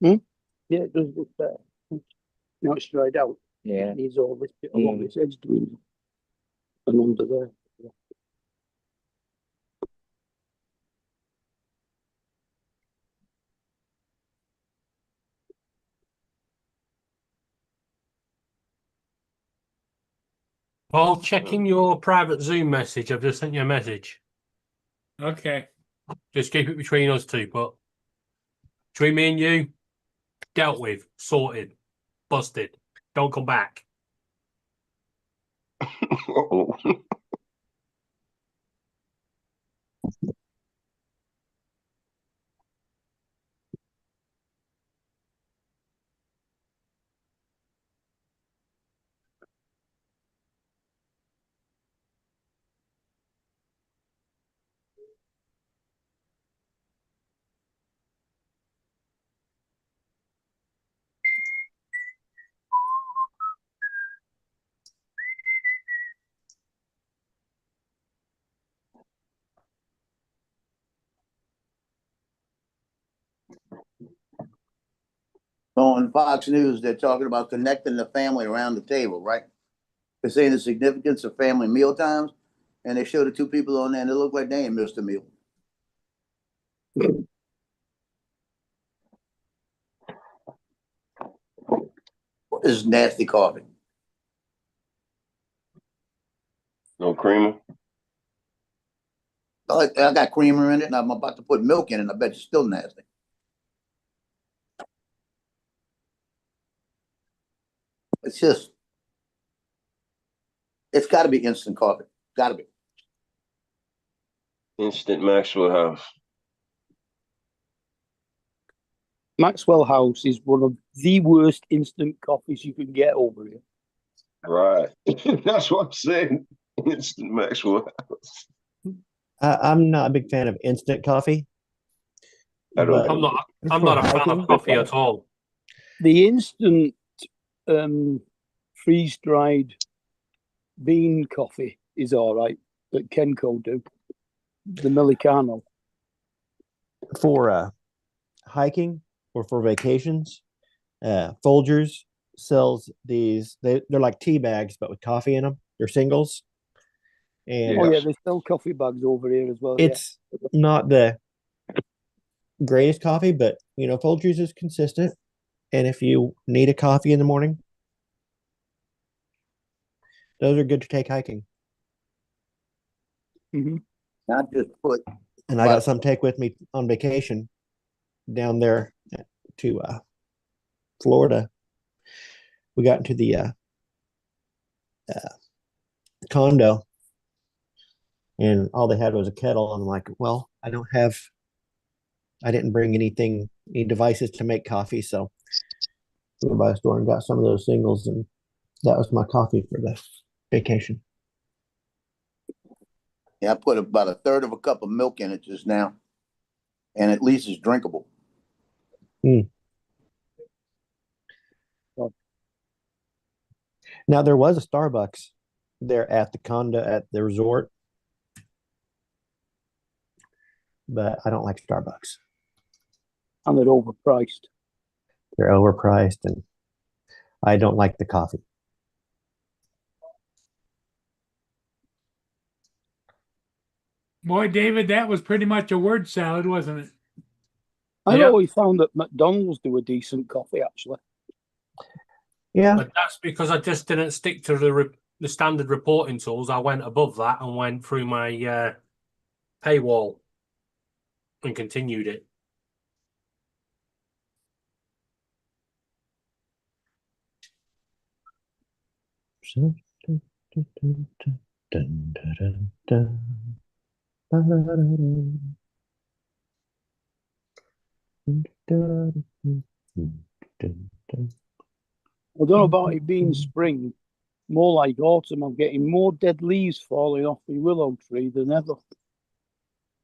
Yeah, it does look better. Now it's dried out. Yeah. It needs all this bit along this edge doing and under there. Paul, checking your private Zoom message. I've just sent you a message. Okay. Just keep it between us two, but between me and you, dealt with, sorted, busted. Don't come back. Uh-oh. So on Fox News, they're talking about connecting the family around the table, right? They're saying the significance of family meal times, and they show the two people on there and they look like they ain't missed a meal. What is nasty coffee? No creamer? I got creamer in it and I'm about to put milk in it. I bet it's still nasty. It's just, it's got to be instant coffee. Got to be. Instant Maxwell House. Maxwell House is one of the worst instant coffees you can get over here. Right. That's what I'm saying. Instant Maxwell House. I'm not a big fan of instant coffee. I don't. but I'm not a for fan hiking, of coffee at all. The instant freeze-dried bean coffee is all right that Kenco do. The Millicano. For hiking or for vacations, Folgers sells these. They're like tea bags, but with coffee in them. They're singles. And Oh yeah, they sell coffee bags over here as well. it's not the greatest coffee, but Folgers is consistent. And if you need a coffee in the morning, those are good to take hiking. I just put, And I got some to take with me on vacation down there to Florida. We got into the condo, and all they had was a kettle. I'm like, well, I didn't bring any devices to make coffee, so we went by the store and got some of those singles, and that was my coffee for the vacation. I put about a third of a cup of milk in it just now, and at least it's drinkable. Now there was a Starbucks there at the condo at the resort, but I don't like Starbucks. And they're overpriced. They're overpriced, and I don't like the coffee. Boy, David, that was pretty much a word salad, wasn't it? I've always found that McDonald's do a decent coffee, actually. Yeah, But that's because I just didn't stick to the standard reporting tools. I went above that and went through my paywall and continued it. I don't know about it being spring, more like autumn. I'm getting more dead leaves falling off the willow tree than ever.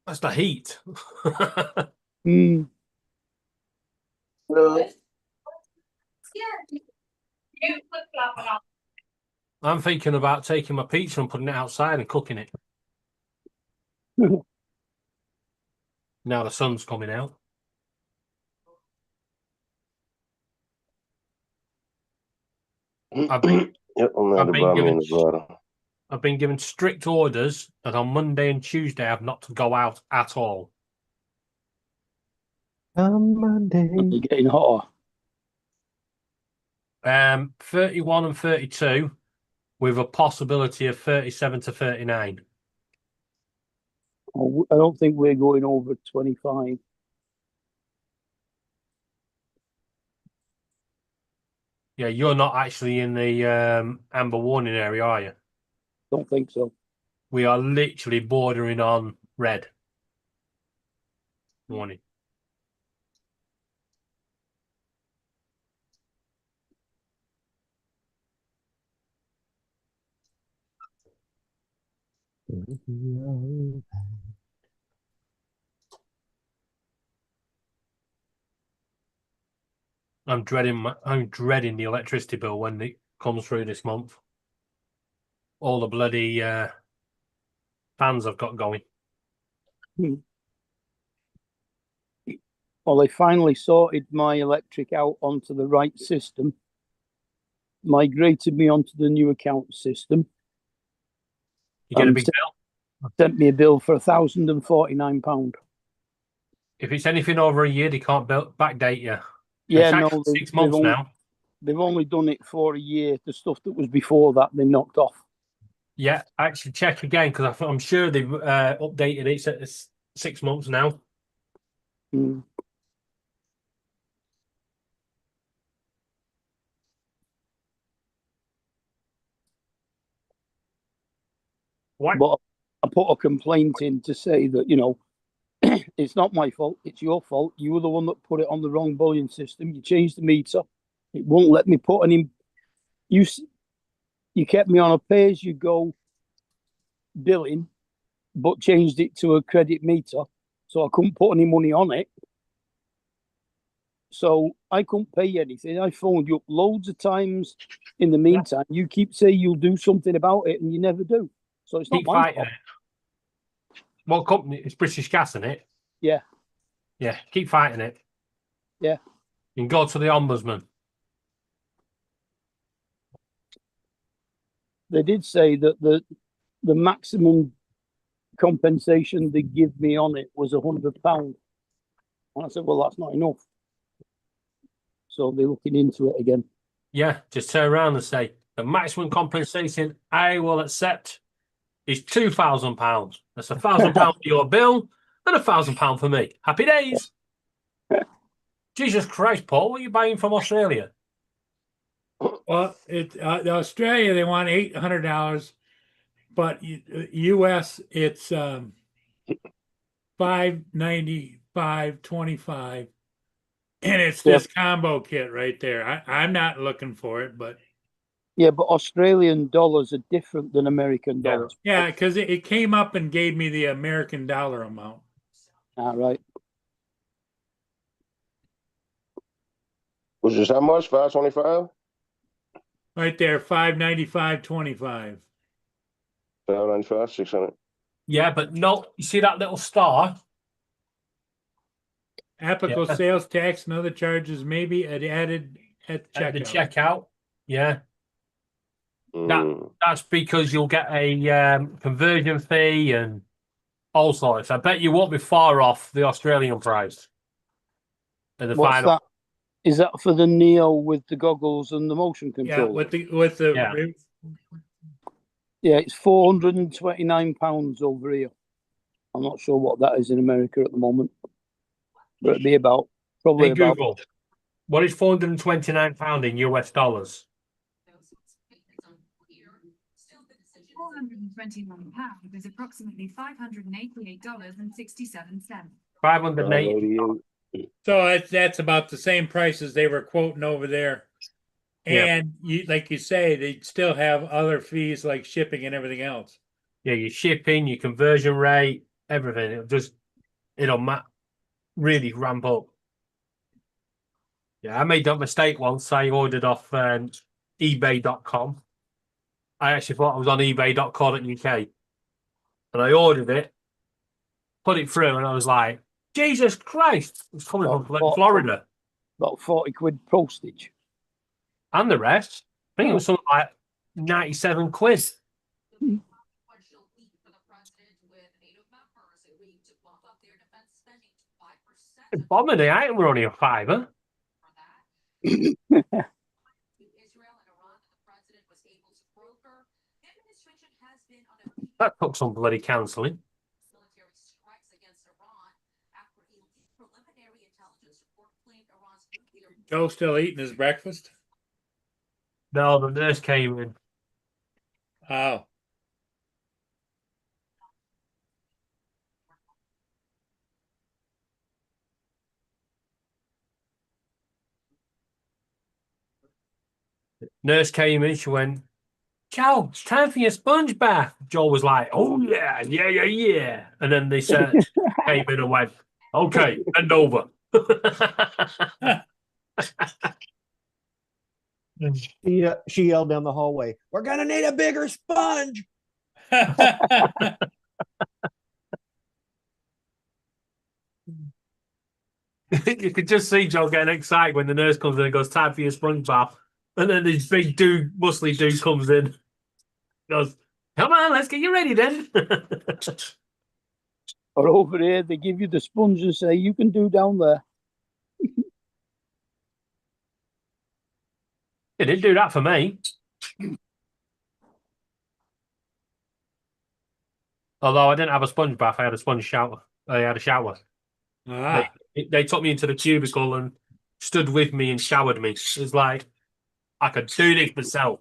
That's the heat. I'm thinking about taking my pizza and putting it outside and cooking it. Now the sun's coming out. I've been given strict orders that on Monday and Tuesday I've not to go out at all. On Monday. You're getting hotter. 31 and 32 with a possibility of 37 to 39. I don't think we're going over 25. Yeah, you're not actually in the amber warning area, are you? Don't think so. We are literally bordering on red warning. I'm dreading the electricity bill when it comes through this month. All the bloody fans I've got going. Well, they finally sorted my electric out onto the right system, migrated me onto the new account system. You get a big bill? Sent me a bill for £1,049. If it's anything over a year, they can't backdate you. Yeah, it's no, 6 months now. They've only done it for a year. The stuff that was before that, they knocked off. Yeah, actually check again because I'm sure they've updated it. It's 6 months now. What? But I put a complaint in to say that, it's not my fault. It's your fault. You were the one that put it on the wrong bullion system. You changed the meter. It won't let me put any. You kept me on a pay-as-you-go billing, but changed it to a credit meter, so I couldn't put any money on it. So I couldn't pay anything. I phoned you up loads of times in the meantime. You keep saying you'll do something about it, and you never do. So it's not my fault. What company? It's British Gas, isn't it? Yeah. Yeah, keep fighting it. Yeah. You can go to the Ombudsman. They did say that the the maximum compensation they give me on it was £100. And I said, well, that's not enough. So they're looking into it again. Yeah, just turn around and say the maximum compensation I will accept is £2,000. That's £1,000 for your bill and £1,000 for me. Happy days. Jesus Christ, Paul, what are you buying from Australia? Well, Australia they want $800, but U.S. it's $595.25, and it's this combo kit right there. I'm not looking for it, but Yeah, but Australian dollars are different than American Yeah. dollars. yeah, because it came up and gave me the American dollar amount. Ah, right. Was this how much? 525? Right there, $595.25. 595, 600. Yeah, but no, you see that little star? Applicable Yeah. sales tax and other charges may be added at At the checkout. checkout. Yeah. Mm. That's because you'll get a conversion fee and all sorts. I bet you won't be far off the Australian price. And the What's final. that? Is that for the Neo with the goggles and the motion Yeah, control? with the Yeah. Yeah, it's £429 over here. I'm not sure what that is in America at the moment, but it'd be probably Hey about. Google, what is £429 in US dollars? £429 is approximately $588.67. 580. So that's about the same price as they were quoting over there. Yeah. And you, like you say, they still have other fees like shipping and everything else. Yeah, your shipping, your conversion rate, everything. It'll really ramp up. Yeah, I made that mistake once. I ordered off eBay.com. I actually thought I was on eBay.co.uk. And I ordered it, put it through, and I was like, Jesus Christ, it's coming from Florida. About 40 quid postage. And the rest. I think it was something like 97 quid. Bombing the item were only a £5. That took some bloody cancelling. Joe still eating his breakfast? No, the nurse came in. Oh. Nurse came in, she went, Joe, it's time for your sponge bath. Joe was like, oh, yeah. And then they said, came in and went, okay, bend over. She yelled down the hallway, "We're gonna need a bigger sponge." You could just see Joe getting excited when the nurse comes in and goes, time for your sponge bath. And then this big dude, muscly dude comes in. Goes, come on, let's get you ready then. Or over here, they give you the sponge and say, you can do down there. They didn't do that for me. Although I didn't have a sponge bath, I had a sponge shower. I had a shower. Ah. They took me into the cubicle and stood with me and showered me. It was like, I could do this myself.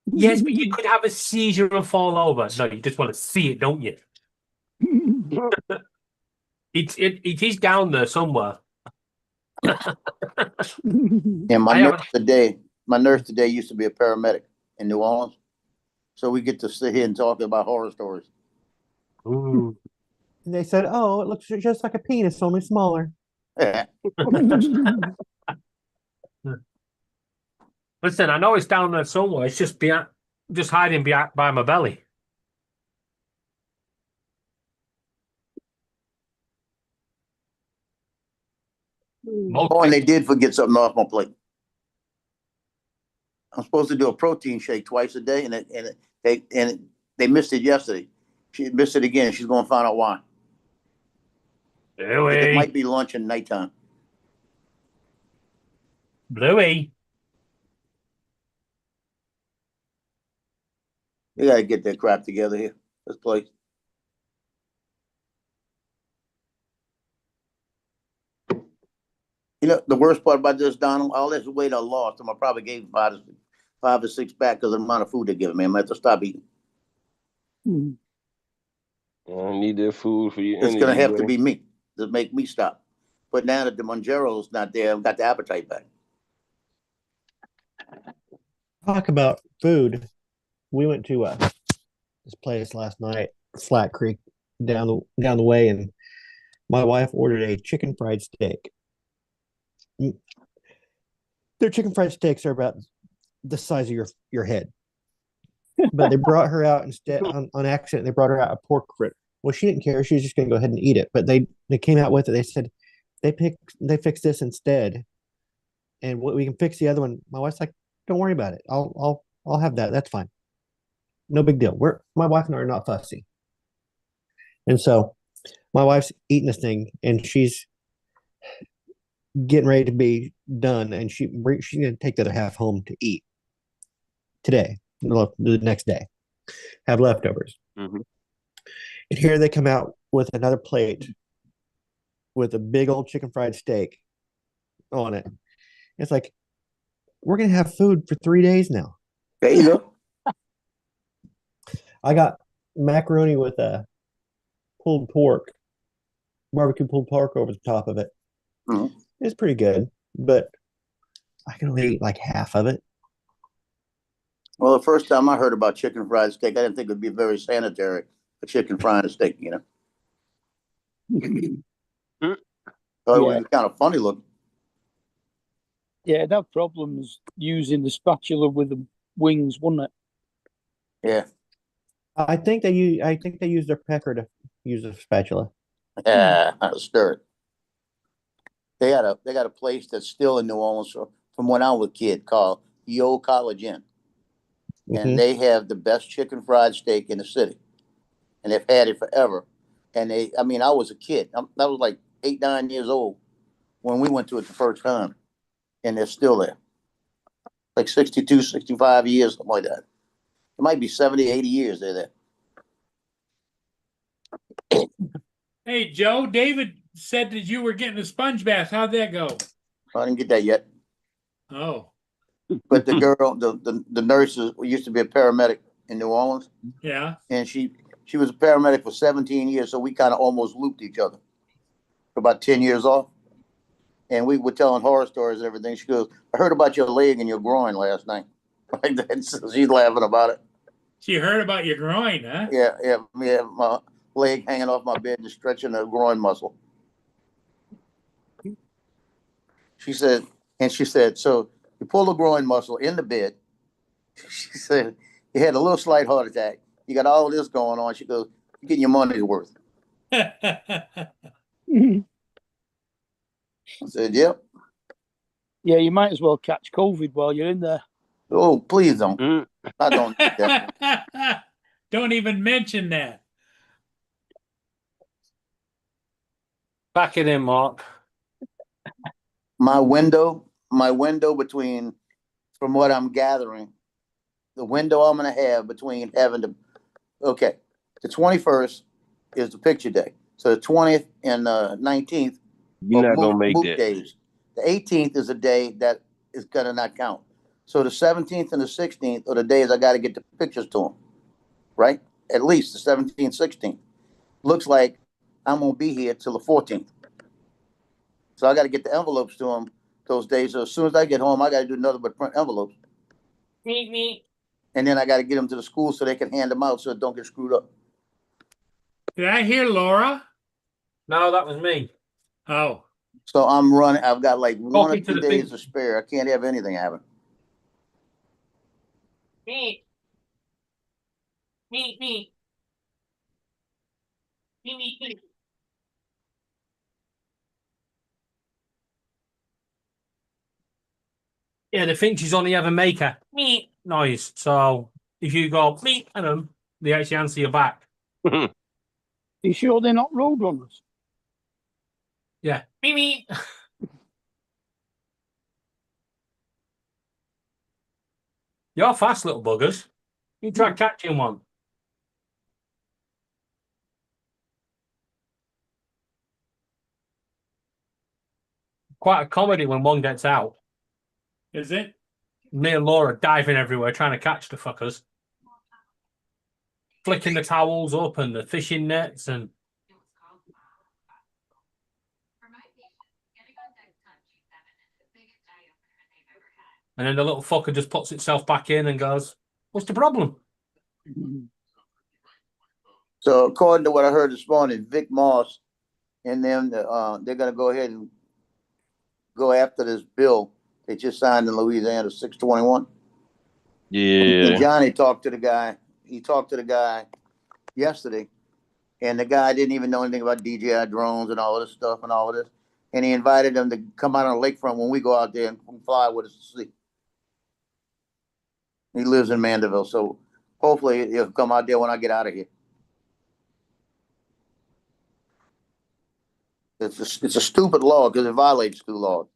Yes, but you could have a seizure and fall over. No, you just want to see it, don't you? It is down there somewhere. And my nurse today used to be a paramedic in New Orleans. So we get to sit here and talk about horror stories. Ooh. And they said, "Oh, it looks just like a penis, only smaller." Listen, I know it's down there somewhere. It's just hiding by my belly. Oh, and they did forget something off my plate. I'm supposed to do a protein shake twice a day, and They missed it yesterday. She missed it again. She's going to find out why. It might Bluey, be lunch and nighttime. Bluey. They got to get their crap together here. This place. You know, the worst part about this, Donald, all this weight I lost, I probably gave 5 or 6 back because of the amount of food they're giving me. I'm going to have to stop eating. Mm. I need that food for your It's energy. going to have to buddy. be me to make me stop. But now that the Mongero's not there, I've got the appetite back. Talk about food. We went to this place last night, Flat Creek, down the way, and my wife ordered a chicken fried steak. Their chicken fried steaks are about the size of your head, but they brought her out instead on accident. They brought her out a pork critter. Well, she didn't care. She was just going to go ahead and eat it. But they came out with it. They said they fixed this instead, and we can fix the other one. My wife's like, don't worry about it. I'll have that. That's fine. No big deal. My wife and I are not fussy. And so my wife's eating this thing and she's getting ready to be done. And she's going to take the other half home to eat today, the next day, have leftovers. Mhm. And here they come out with another plate with a big old chicken fried steak on it. It's like, we're going to have food for 3 days now. There you go. I got macaroni with pulled pork, barbecue pulled pork over the top of it. Mhm. It's pretty good, but I can only eat like half of it. Well, the first time I heard about chicken fried steak, I didn't think it would be very sanitary for chicken frying a steak, you know. Thought it would be kind of funny looking. Yeah, it'd have problems using the spatula with the wings, wouldn't it? Yeah. I think they use their pecker to use a spatula. Yeah, stir it. They got a place that's still in New Orleans from when I was a kid called the Old College Inn. And they have the best chicken fried steak in the city. And they've had it forever. And I was a kid. I was like 8, 9 years old when we went to it the first time. And they're still there. Like 62, 65 years, something like that. It might be 70, 80 years they're there. Hey, Joe, David said that you were getting a sponge bath. How'd that go? I didn't get that yet. Oh, But the girl, the nurse used to be a paramedic in New Orleans. yeah. And she was a paramedic for 17 years, so we kind of almost looped each other for about 10 years off. And we were telling horror stories and everything. She goes, I heard about your leg and your groin last night. Like that. So she's laughing about it. She heard about your groin, huh? Yeah, my leg hanging off my bed and stretching the groin muscle. She said, so you pull the groin muscle in the bed. She said, you had a little slight heart attack. You got all this going on. She goes, you're getting your money's worth. I said, yep. Yeah, you might as well catch COVID while you're in there. Oh, please don't. I don't need that. Don't even mention that. Back it in, Mark. My window between, from what I'm gathering, the window I'm going to have between having to, okay, the 21st is the picture day. So the 20th and the 19th You're not gonna make moot that. days. The 18th is a day that is going to not count. So the 17th and the 16th are the days I got to get the pictures to them, right? At least the 17th, 16th. Looks like I'm going to be here till the 14th. So I got to get the envelopes to them those days. So as soon as I get home, I got to do nothing but print envelopes. Me. And then I got to get them to the school so they can hand them out so it don't get screwed up. Did I hear Laura? No, that was me. Oh. So I'm running. I've got like 1 or Copy to 2 the days thing. to spare. I can't have anything happen. Me. Yeah, the Finches only ever make a me noise. So if you go me at them, They actually answer you back. You sure they're not road runners? Yeah. Me. You're fast, little buggers. You try catching one. Quite a comedy when one gets out. Is it? Me and Laura diving everywhere trying to catch the fuckers. Flicking the towels up and the fishing nets and For my patient, getting on deck time G7 is the biggest eye opener they've ever had. then the little fucker just puts itself back in and goes, "What's the problem?" So according to what I heard this morning, Vic Moss and them, they're gonna go ahead and go after this bill they just signed in Louisiana, 621. And Yeah. Johnny talked to the guy. He talked to the guy yesterday, and the guy didn't even know anything about DJI drones and all of this stuff and all of this. And he invited them to come out on the lakefront when we go out there and fly with us to see. He lives in Mandeville, so hopefully he'll come out there when I get out of here. It's a stupid law because it violates two laws.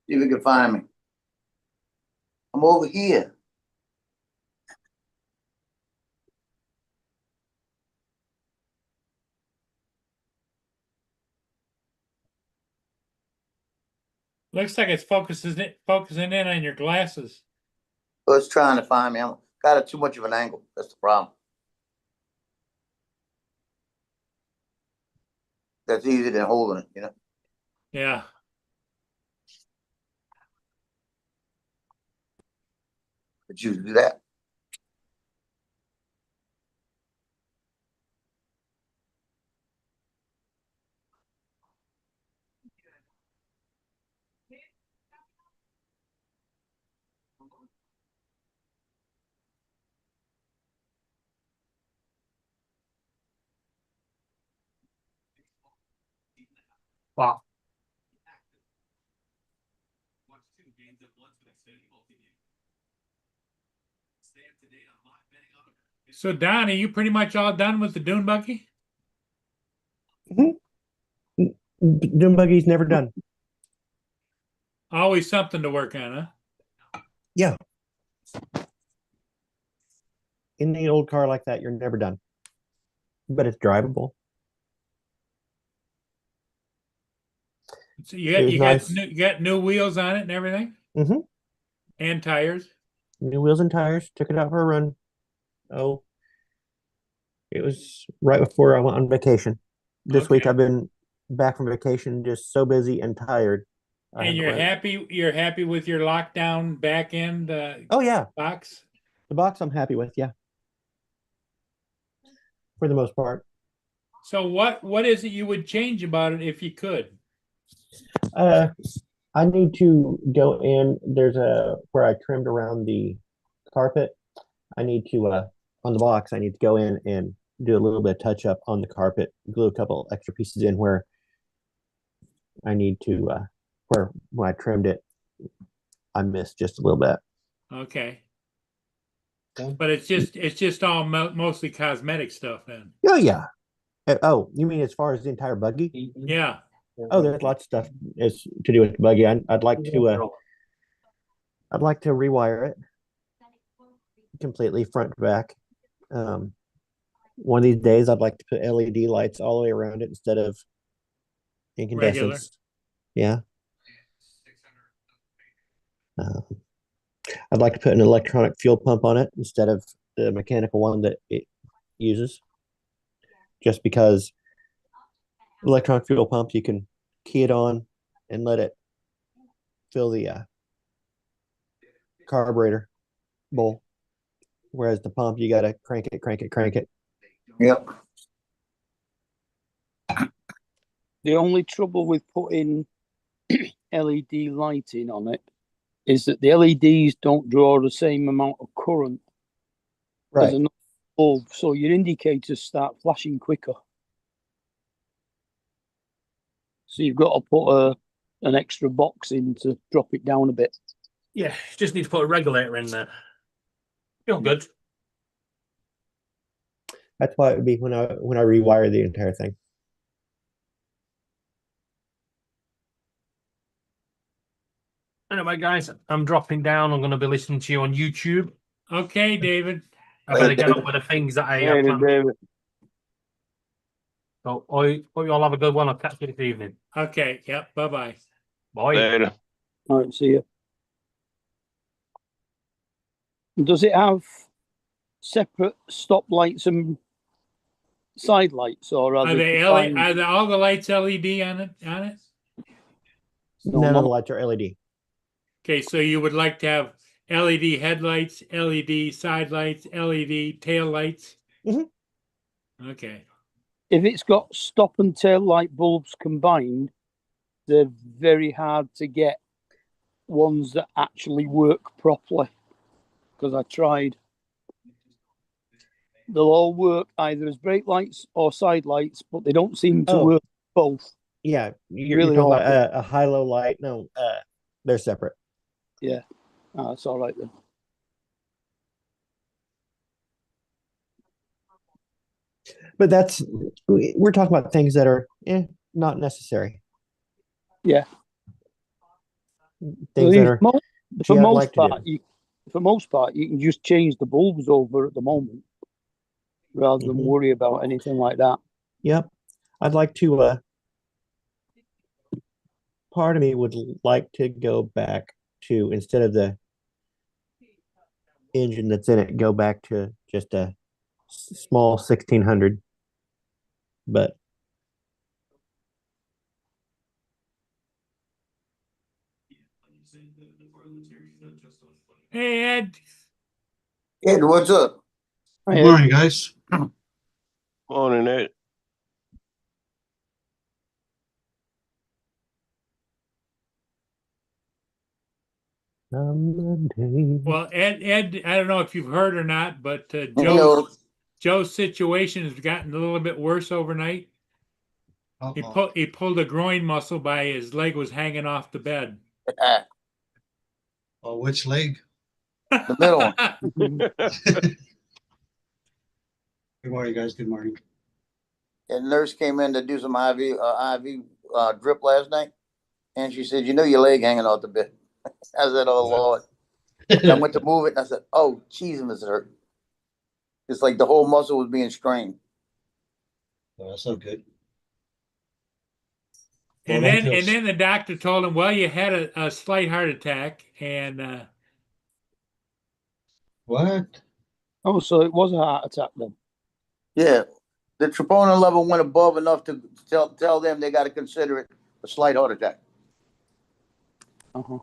See if you can find me. I'm over here. Looks like it's focusing in on your glasses. Well, it's trying to find me. I'm got it too much of an angle. That's the problem. That's easier than holding it, you know. Yeah. But you do that. Wow. Watch 2 games at once with Xfinity Multiview. Stay up to date on live betting on them. So Don, are you pretty much all done with the dune buggy? Dune buggy's never done. Always something to work on, huh? Yeah. In an old car like that, you're never done. But it's drivable. So you It got was nice. you got new wheels on it and everything, Mm-hmm. and tires. New wheels and tires. Took it out for a run. Oh, it was right before I went on vacation. This week Okay. I've been back from vacation, just so busy and tired. I And haven't you're run it. happy. You're happy with your lockdown back end Oh yeah, box. the box I'm happy with. Yeah, for the most part. So what is it you would change about it if you could? I need to go in. There's a where I trimmed around the carpet. I need to on the box. I need to go in and do a little bit of touch up on the carpet. Glue a couple extra pieces in where I need to. Where when I trimmed it, I missed just a little bit. Okay. But it's just all mostly cosmetic stuff then. Oh yeah. Oh, you mean as far as the entire buggy? Yeah. Oh, there's lots of stuff is to do with the buggy. I'd like to rewire it completely front to back. One of these days I'd like to put LED lights all the way around it instead of incandescents. Regular. Yeah. I'd like to put an electronic fuel pump on it instead of the mechanical one that it uses. Just because electronic fuel pump, you can key it on and let it fill the carburetor bowl. Whereas the pump, you got to crank it, crank it, crank it. Yep. The only trouble with putting LED lighting on it is that the LEDs don't draw the same amount of current as Right. a bulb, so your indicators start flashing quicker. So you've got to put an extra box in to drop it down a bit. Yeah, just need to put a regulator in there. Feel good. That's why it would be when I rewire the entire thing. Anyway, guys, I'm dropping down. I'm going to be listening to you on YouTube. Okay, David. I better Hey, get David. up with the things that I Hey, have planned. David. So, hope you all have a good one. I'll catch you this evening. Okay. Yep. Bye-bye. Bye. Later. All right, see you. Does it have separate stop lights and side lights, or Are they combined? all the lights LED on it? No, None of not- the lights are LED. Okay, so you would like to have LED headlights, LED side lights, LED tail lights? Mhm. Okay. If it's got stop and tail light bulbs combined, they're very hard to get ones that actually work properly. Because I tried. They'll all work either as brake lights or side lights, but they don't seem to Oh. work both. Yeah, you're Really talking about awkward. a high-low light. No, they're separate. Yeah, that's all right then. But we're talking about things that are not necessary. Yeah. Things that are For I'd most like to part, you can just change the bulbs over at the moment, rather than Mhm. worry about anything like that. Yep. I'd like to part of me would like to go back to, instead of the engine that's in it, go back to just a small 1600. But Hey, Ed. Ed, what's up? Hey, Good morning, guys. Morning, Ed. Well, Ed, I don't know if you've heard or not, but No. Joe's situation has gotten a little bit worse overnight. Uh-oh. He pulled a groin muscle by his leg was hanging off the bed. Oh, which leg? The middle one. Good morning, guys. Good morning. And nurse came in to do some IV drip last night, and she said, "You know your leg hanging off the bed." I said, "Oh Lord." And I went to move it, and I said, "Oh, Jesus, it hurt." It's like the whole muscle was being strained. Oh, that's not good. And Well, then the doctor told him, "Well, you had a slight heart attack," and What? Oh, so it was a heart attack then. Yeah, the troponin level went above enough to tell them they got to consider it a slight heart attack. Uh-huh.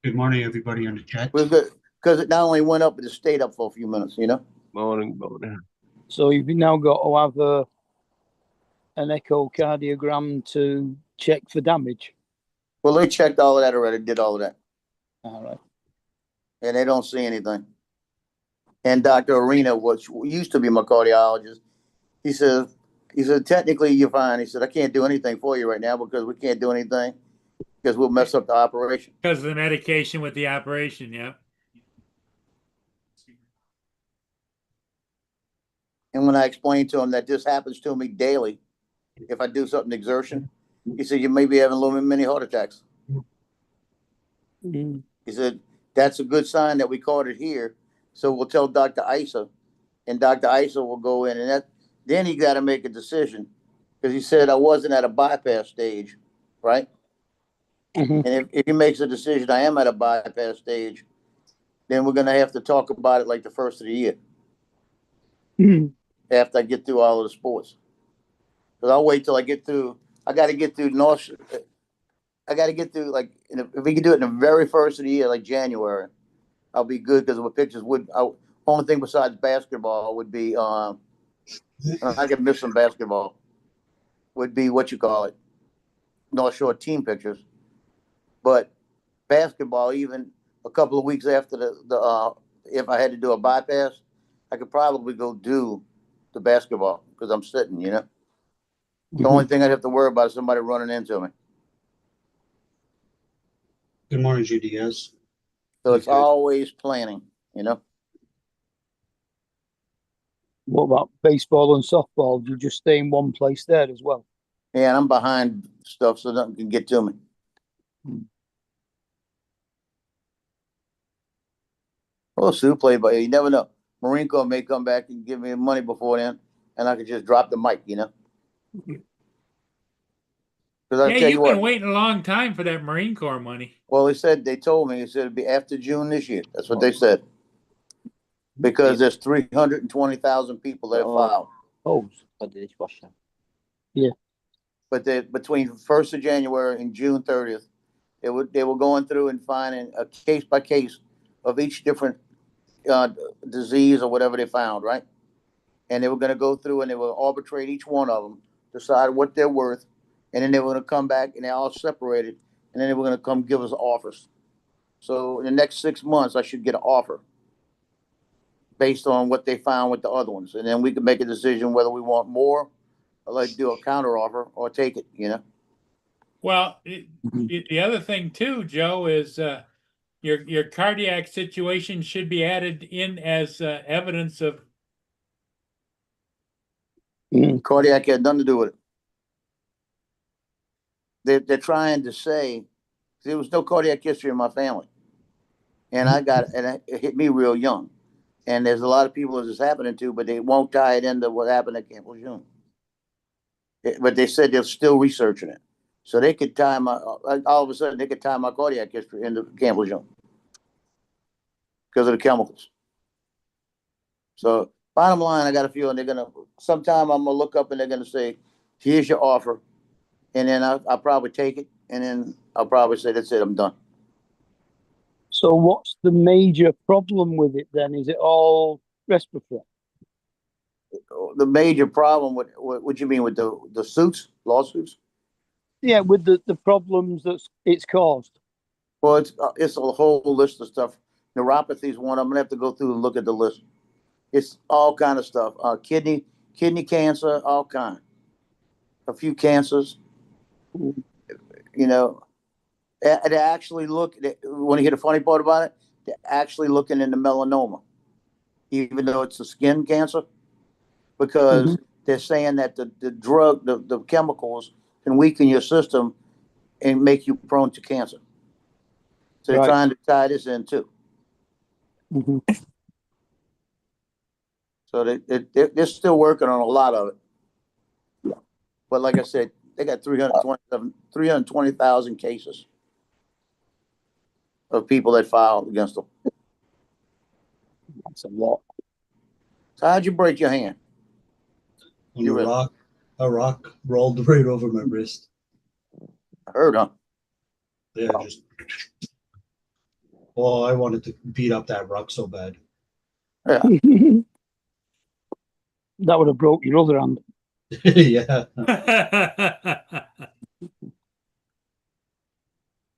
Good morning, everybody on the chat. Because it not only went up, but it stayed up for a few minutes. Morning. So you've now got to have an echocardiogram to check for damage. Well, they checked all of that already. Did all of that, All right. and they don't see anything. And Dr. Arena, which used to be my cardiologist, he said, technically you're fine. He said, I can't do anything for you right now because we can't do anything because we'll mess up the operation. because of the medication with the operation, yeah. And when I explained to him that this happens to me daily, if I do something exertion, he said, you may be having a little mini heart attacks. Mm. He said, that's a good sign that we caught it here. So we'll tell Dr. Isa, and Dr. Isa will go in, and then he got to make a decision because he said I wasn't at a bypass stage, right? Mhm. And if he makes a decision I am at a bypass stage, then we're going to have to talk about it like the first of the year Mhm. after I get through all of the sports. Because I'll wait till I get through. I got to get through North. I got to get through like if we can do it in the very first of the year, like January, I'll be good because the pictures would. Only thing besides basketball would be I could miss some basketball. Would be what you call it, North Shore team pictures, but basketball even a couple of weeks after the if I had to do a bypass, I could probably go do the basketball because I'm sitting, you know. The only thing I'd have to worry about is somebody running into me. Good morning, GDS. So it's Okay. always planning, you know. What about baseball and softball? Do you just stay in one place there as well? Yeah, and I'm behind stuff so nothing can get to me. Well, Sue played, but you never know. Marine Corps may come back and give me money before then, and I could just drop the mic, you know. Because I Yeah, tell you you've been what, waiting a long time for that Marine Corps money. well, they told me, it'd be after June this year. That's what they said. Because there's 320,000 people that have filed. Oh, yeah. But between 1st of January and June 30th, they were going through and finding a case by case of each different disease or whatever they found, right? And they were going to go through and they will arbitrate each one of them, decide what they're worth, and then they were going to come back and they all separated, and then they were going to come give us offers. So in the next 6 months, I should get an offer based on what they found with the other ones, and then we can make a decision whether we want more, or like do a counter offer, or take it. You know. Well, the other thing too, Joe, is your cardiac situation should be added in as evidence of. Cardiac had nothing to do with it. They're trying to say there was no cardiac history in my family, and it hit me real young. And there's a lot of people this is happening to, but they won't tie it into what happened at Camp Lejeune. But they said they're still researching it, so they could tie my all of a sudden they could tie my cardiac history into Camp Lejeune because of the chemicals. So bottom line, I got a feeling they're gonna sometime I'm gonna look up and they're gonna say, "Here's your offer," and then I'll probably take it, and then I'll probably say, "That's it, I'm done." So what's the major problem with it then? Is it all respiratory? The major problem with what you mean with the suits, lawsuits? Yeah, with the problems that it's caused. Well, it's a whole list of stuff. Neuropathy is one. I'm gonna have to go through and look at the list. It's all kind of stuff. Kidney cancer, all kind. A few cancers. You know, they actually look. Want to hear the funny part about it? They're actually looking into melanoma, even though it's a skin cancer, because they're saying that the drug, the chemicals can weaken your system and make you prone to cancer. So they're trying to tie this in too. So they're still working on a lot of it. But like I said, they got 320,000 cases of people that filed against them. That's a lot. So how'd you break your hand? On a rock rolled right over my wrist. I heard, huh? Yeah, just. Oh, I wanted to beat up that rock so bad. Yeah. That would have broke your other hand. Yeah.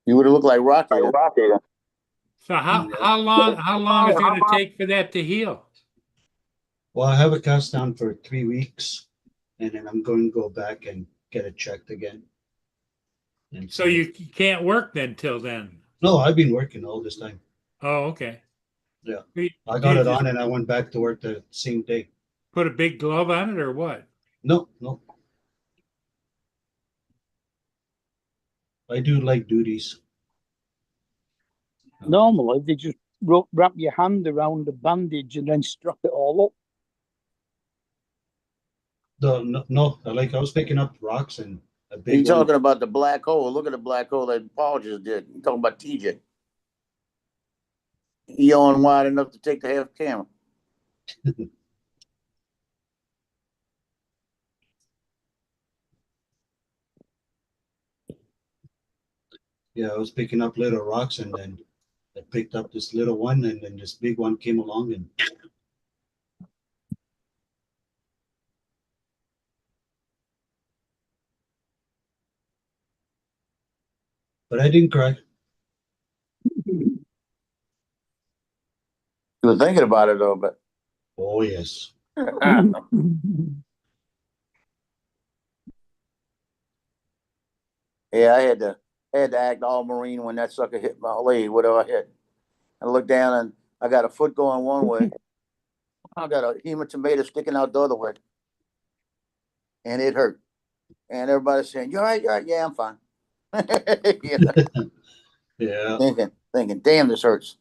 You would have looked like Rocky. So how long is it going to take for that to heal? Well, I have a cast down for 3 weeks, and then I'm going to go back and get it checked again. And so you can't work then till then? No, I've been working all this time. Oh, okay. Yeah. I got You it just on and I went back to work the same day. put a big glove on it or what? No. I do like duties. Normally, they just wrap your hand around a bandage and then strap it all up. No, like I was picking up rocks and a big You're talking one. about the black hole. Look at the black hole that Paul just did. You're talking about TJ. He on wide enough to take the half camera. Yeah, I was picking up little rocks and then I picked up this little one and then this big one came along and but I didn't cry. You were thinking about it though, but Oh yes. yeah, I had to act all marine when that sucker hit my leg, whatever I hit. I looked down and I got a foot going one way. I got a hematometer sticking out the other way. And it hurt. And everybody's saying, "You're right, you're right." Yeah, I'm fine. You know, Yeah. thinking, damn, this hurts.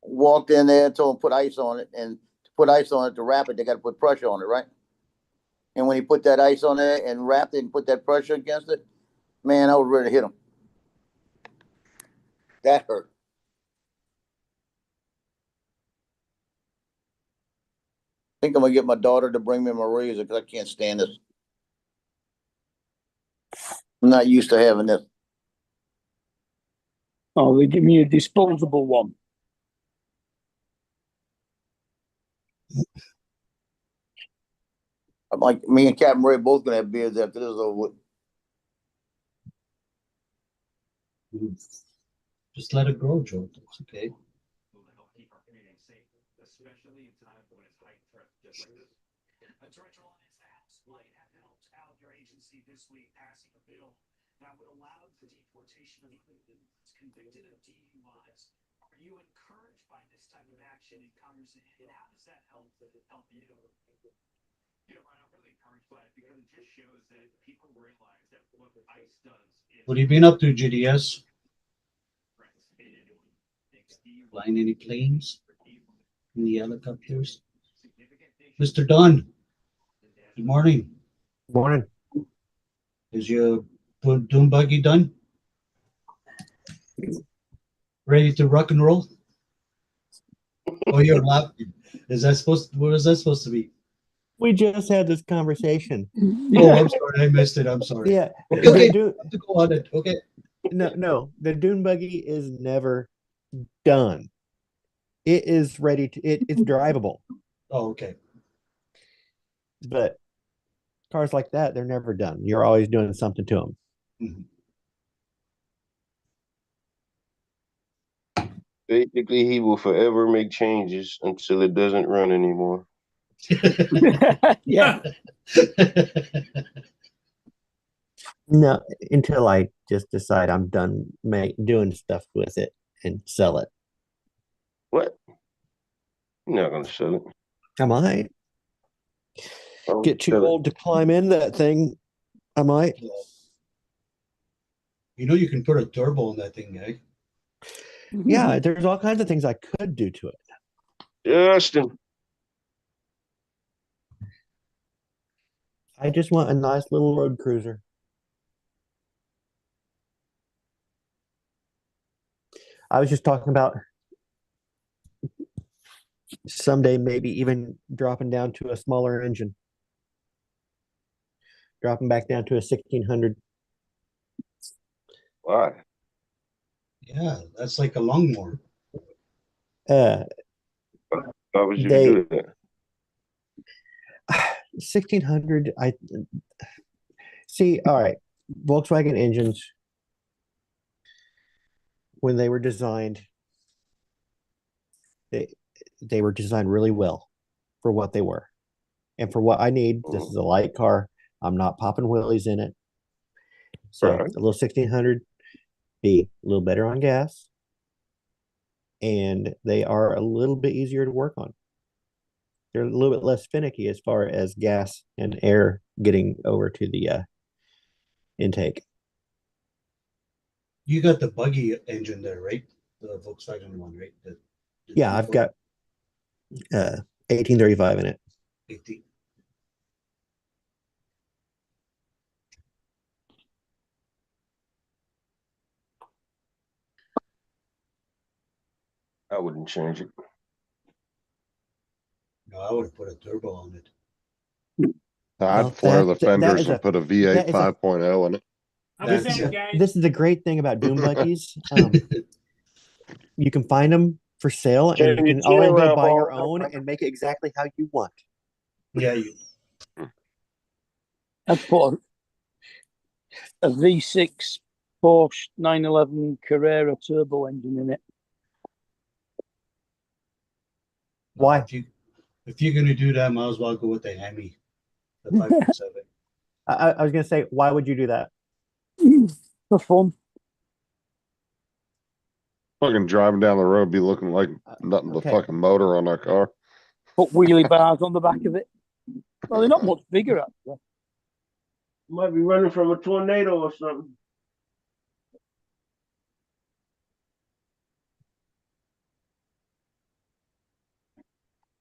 Walked in there, told him put ice on it, and to put ice on it to wrap it, they got to put pressure on it, right? And when he put that ice on there and wrapped it and put that pressure against it, man, I was ready to hit him. That hurt. I think I'm gonna get my daughter to bring me my razor because I can't stand this. I'm not used to having this. Oh, they give me a disposable one. I'm like, me and Captain Ray both gonna have beards after this is over with. Just let it grow, Joe. It's okay. Will help keep our community safe, especially in times when it's heightened threat just like this. Director Alliance, the House might have helped out your agency this week passing a bill that would allow the deportation of individuals convicted of DUIs. Are you encouraged by this type of action in Congress, and how does that help you? You know, I'm really encouraged by it because it just shows that people realize that what ICE does is. What have you been up to, GDS? Flying any planes? Any helicopters? Mr. Dunn, good morning. Morning. Is your doom buggy done? Ready to rock and roll? Oh, you're laughing. What is that supposed to be? We just had this conversation. Oh, I'm sorry, I missed it. I'm sorry. Yeah. Okay, The Dune- to go on it. Okay. no, the dune buggy is never done. It is ready to. It's drivable, Oh, okay. but cars like that, they're never done. You're always doing something to them. Basically, he will forever make changes until it doesn't run anymore. Yeah. No, until I just decide I'm done doing stuff with it and sell it. What? You're not gonna sell it. I might Oh, get too sell it. old to climb in that thing. I might. You know you can put a turbo on that thing, eh? Yeah, there's all kinds of things I could do to it. Justin. I just want a nice little road cruiser. I was just talking about someday maybe even dropping down to a smaller engine. Dropping back down to a 1600. Why? Yeah, that's like a lawnmower. Uh, Why would you They- do that? 1600, I see. All right, Volkswagen engines, when they were designed, they were designed really well for what they were and for what I need. This is a light car. I'm not popping wheelies in it. So Right. a little 1600 be a little better on gas, and they are a little bit easier to work on. They're a little bit less finicky as far as gas and air getting over to the intake. You got the buggy engine there, right? The Volkswagen one, right? The Yeah, I've got 1835 in it. 18. I wouldn't change it. No, I would have put a turbo on it. Well, I'd flare the that fenders is and a- put a that V8 is a- 5.0 in it. I'll be That's back, it. guys. This is the great thing about Doom buggies. You can find them for sale, and Turn you your can chair all go around, buy your Paul. own and make it exactly how you want. Yeah, you. I'd put a V6 Porsche 911 Carrera turbo engine in it. Why? If you're gonna do that, might as well go with the Hemi, the 5.7. I was gonna say, why would you do that? For fun. Fucking driving down the road be looking like nothing but Okay. fucking motor on that car. Put wheelie bars on the back of it. Well, they're not much bigger, actually. Might be running from a tornado or something.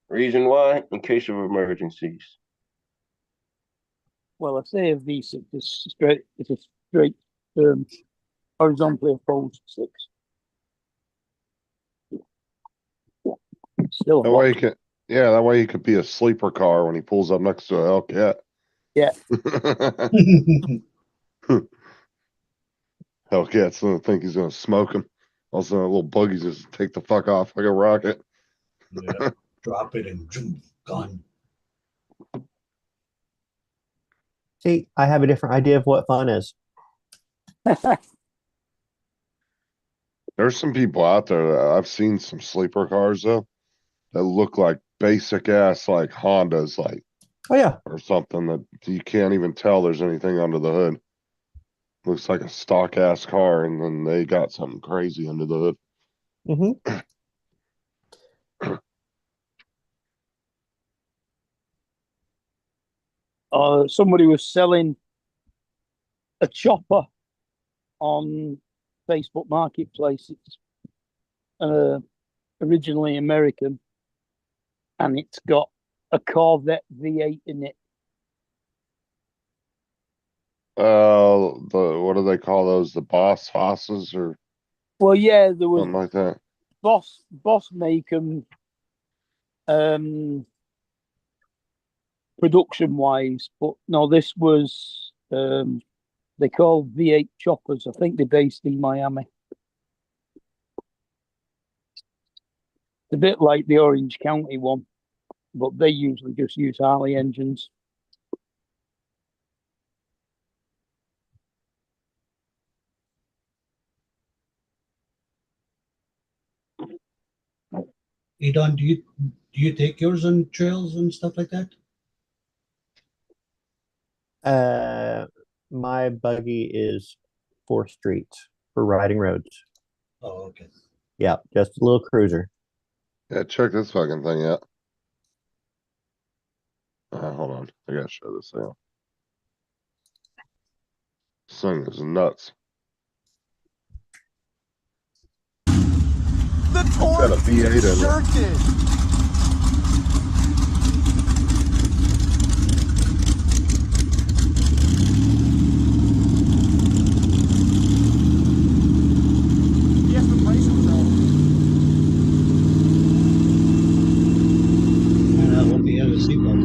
Reason why? In case of emergencies. Well, I say a V6 is straight. It's a straight, horizontally opposed six. Still a That lot. way that way he could be a sleeper car when he pulls up next to a Hellcat. Yeah. Hellcats don't think he's gonna smoke him. Also, a little buggy just take the fuck off like a rocket. Yeah. Drop it and zoom, gone. See, I have a different idea of what fun is. There's some people out there that I've seen some sleeper cars though that look like basic ass like Hondas, like Oh yeah. or something that you can't even tell there's anything under the hood. Looks like a stock ass car, and then they got something crazy under the hood. Mm-hmm. Somebody was selling a chopper on Facebook Marketplace. It's originally American, and it's got a Corvette V8 in it. What do they call those? The Boss Hosses or Well, yeah, there was something like that. Boss make them production wise, but no, this was they call V8 choppers. I think they're based in Miami. It's a bit like the Orange County one, but they usually just use Harley engines. Edon, do you take yours on trails and stuff like that? My buggy is for streets, for riding roads. Oh, okay. Yeah, just a little cruiser. Yeah, check this fucking thing out. Hold on, I gotta show this thing. This thing is nuts. The Got a V8 in it. Yes, the price himself. And I hope he has a seatbelt.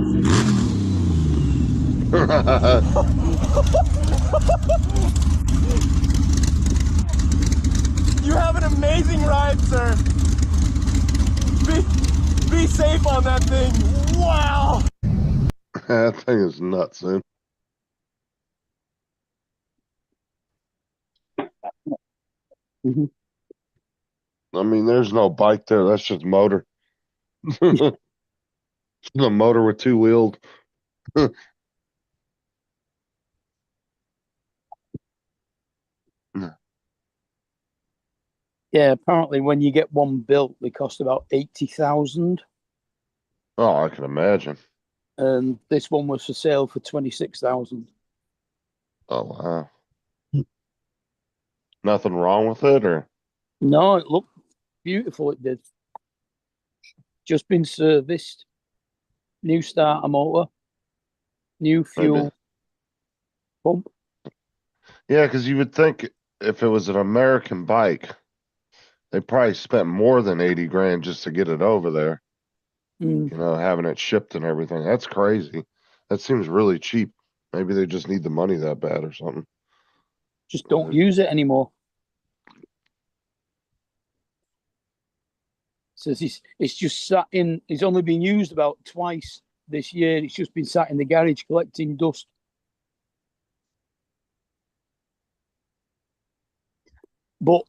You have an amazing ride, sir. Be safe on that thing. Wow. That thing is nuts, man. I mean, there's no bike there. That's just motor. The motor with two wheels. Yeah, apparently when you get one built, they cost about 80,000. Oh, I can imagine. And this one was for sale for 26,000. Oh wow. Nothing wrong with it, or No, it looked beautiful. It did. Just been serviced. New starter motor. New fuel pump. yeah, because you would think if it was an American bike, they probably spent more than 80 grand just to get it over there. Mm. You know, having it shipped and everything. That's crazy. That seems really cheap. Maybe they just need the money that bad or something. just don't use it anymore. Says it's just sat in. It's only been used about twice this year. It's just been sat in the garage collecting dust. But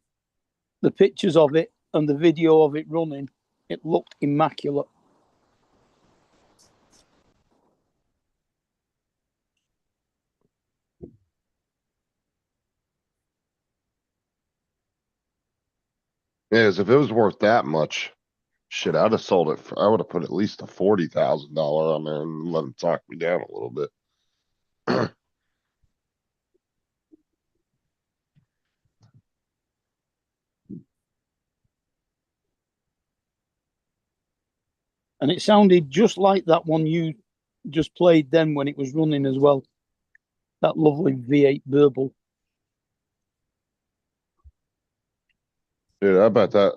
the pictures of it and the video of it running, it looked immaculate. Yeah, 'cause if it was worth that much, shit, I'd have sold it. I would have put at least a $40,000 on there and let them talk me down a little bit. And it sounded just like that one you just played then when it was running as well. That lovely V8 Burble. Dude, I bet that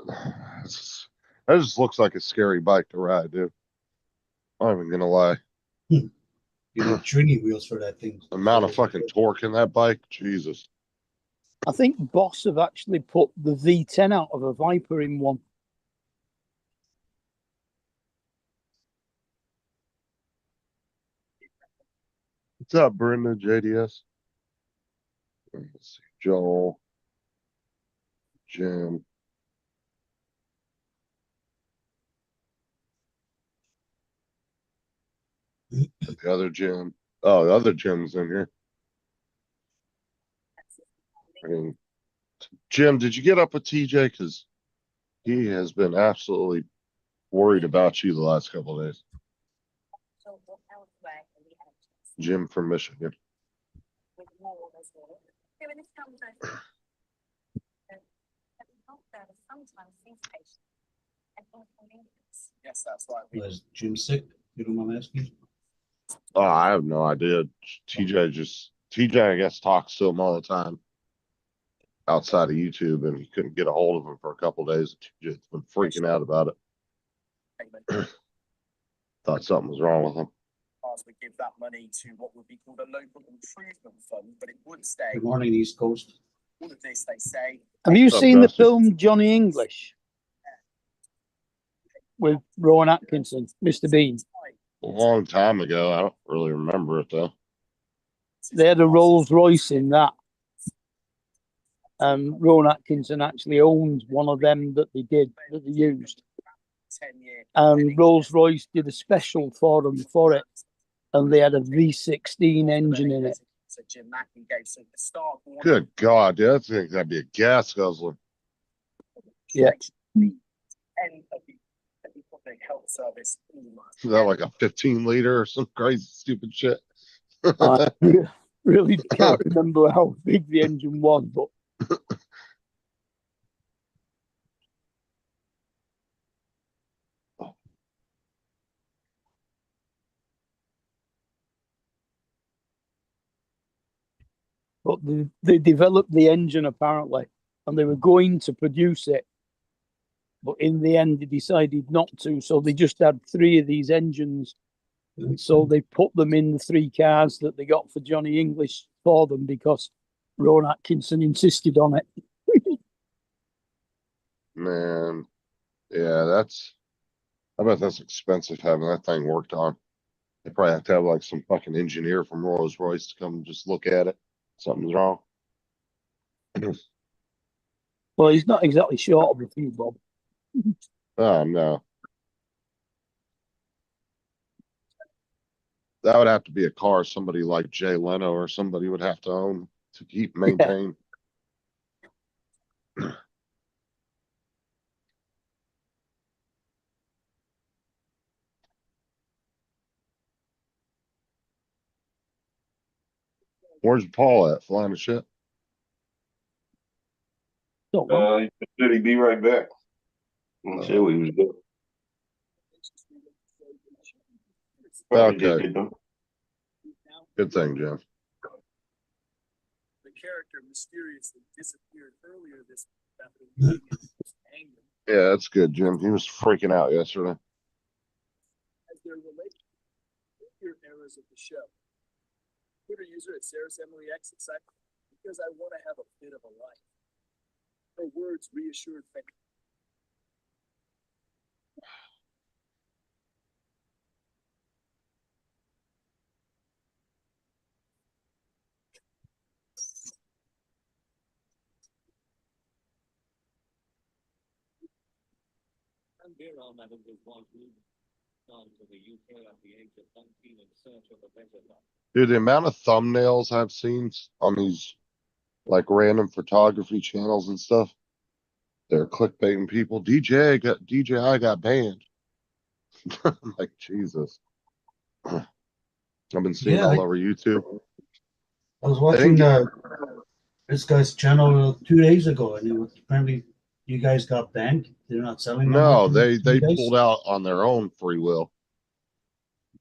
just looks like a scary bike to ride, dude. I'm not even gonna lie. You need training wheels for that thing. The amount of fucking torque in that bike, Jesus. I think Boss have actually put the V10 out of a Viper in one. What's up, Brenda, JDS? Let's see, Joel, Jim. The other Jim. Oh, the other Jim's in here. I mean, Jim, did you get up with TJ? Because he has been absolutely worried about you the last couple of days. Jim from Michigan. Yes, that's right. Was Jim sick? You don't mind asking? Oh, I have no idea. TJ, I guess, talks to him all the time outside of YouTube, and he couldn't get a hold of him for a couple of days. TJ's been freaking out about it. Thought something was wrong with him. We give that money to what would be called a local improvement fund, but it would stay. Good morning, East Coast. All of this, they say. Have you What's up, seen the Dusty? film Johnny English with Rowan Atkinson, Mr. Bean? A long time ago. I don't really remember it though. They had a Rolls Royce in that. And Rowan Atkinson actually owned one of them that they used. And Rolls Royce did a special for them for it. And they had a V16 engine in it. Good God, dude, that thing's gotta be a gas guzzler. Yeah. Is that like a 15 liter or some crazy stupid shit? I really can't remember how big the engine was, but they developed the engine apparently, and they were going to produce it, but in the end they decided not to. So they just had 3 of these engines. So they put them in the 3 cars that they got for Johnny English for them because Rowan Atkinson insisted on it. Man, yeah, I bet that's expensive having that thing worked on. They probably have to have like some fucking engineer from Rolls Royce to come and just look at it. Something's wrong. Well, he's not exactly short of a few bob. Oh no. That would have to be a car somebody like Jay Leno or somebody would have to own to keep maintain. Where's Paul at? Flying a ship? He said he'd be right back. He said we was good. Okay. Good thing, Jim. The character mysteriously disappeared earlier this afternoon. Yeah, that's good, Jim. He was freaking out yesterday. As they're related to earlier eras of the show. Twitter user at Sarah's Emily X excited because I want to have a bit of a life. Her words reassured me. Dude, the amount of thumbnails I've seen on these like random photography channels and stuff, they're clickbaiting people. DJI got banned. I'm like, Jesus. I've been seeing Yeah, all over YouTube. I was I think watching this guy's channel 2 days ago, and it was apparently you guys got banned. They're not selling no more. no, to you they guys? pulled out on their own free will.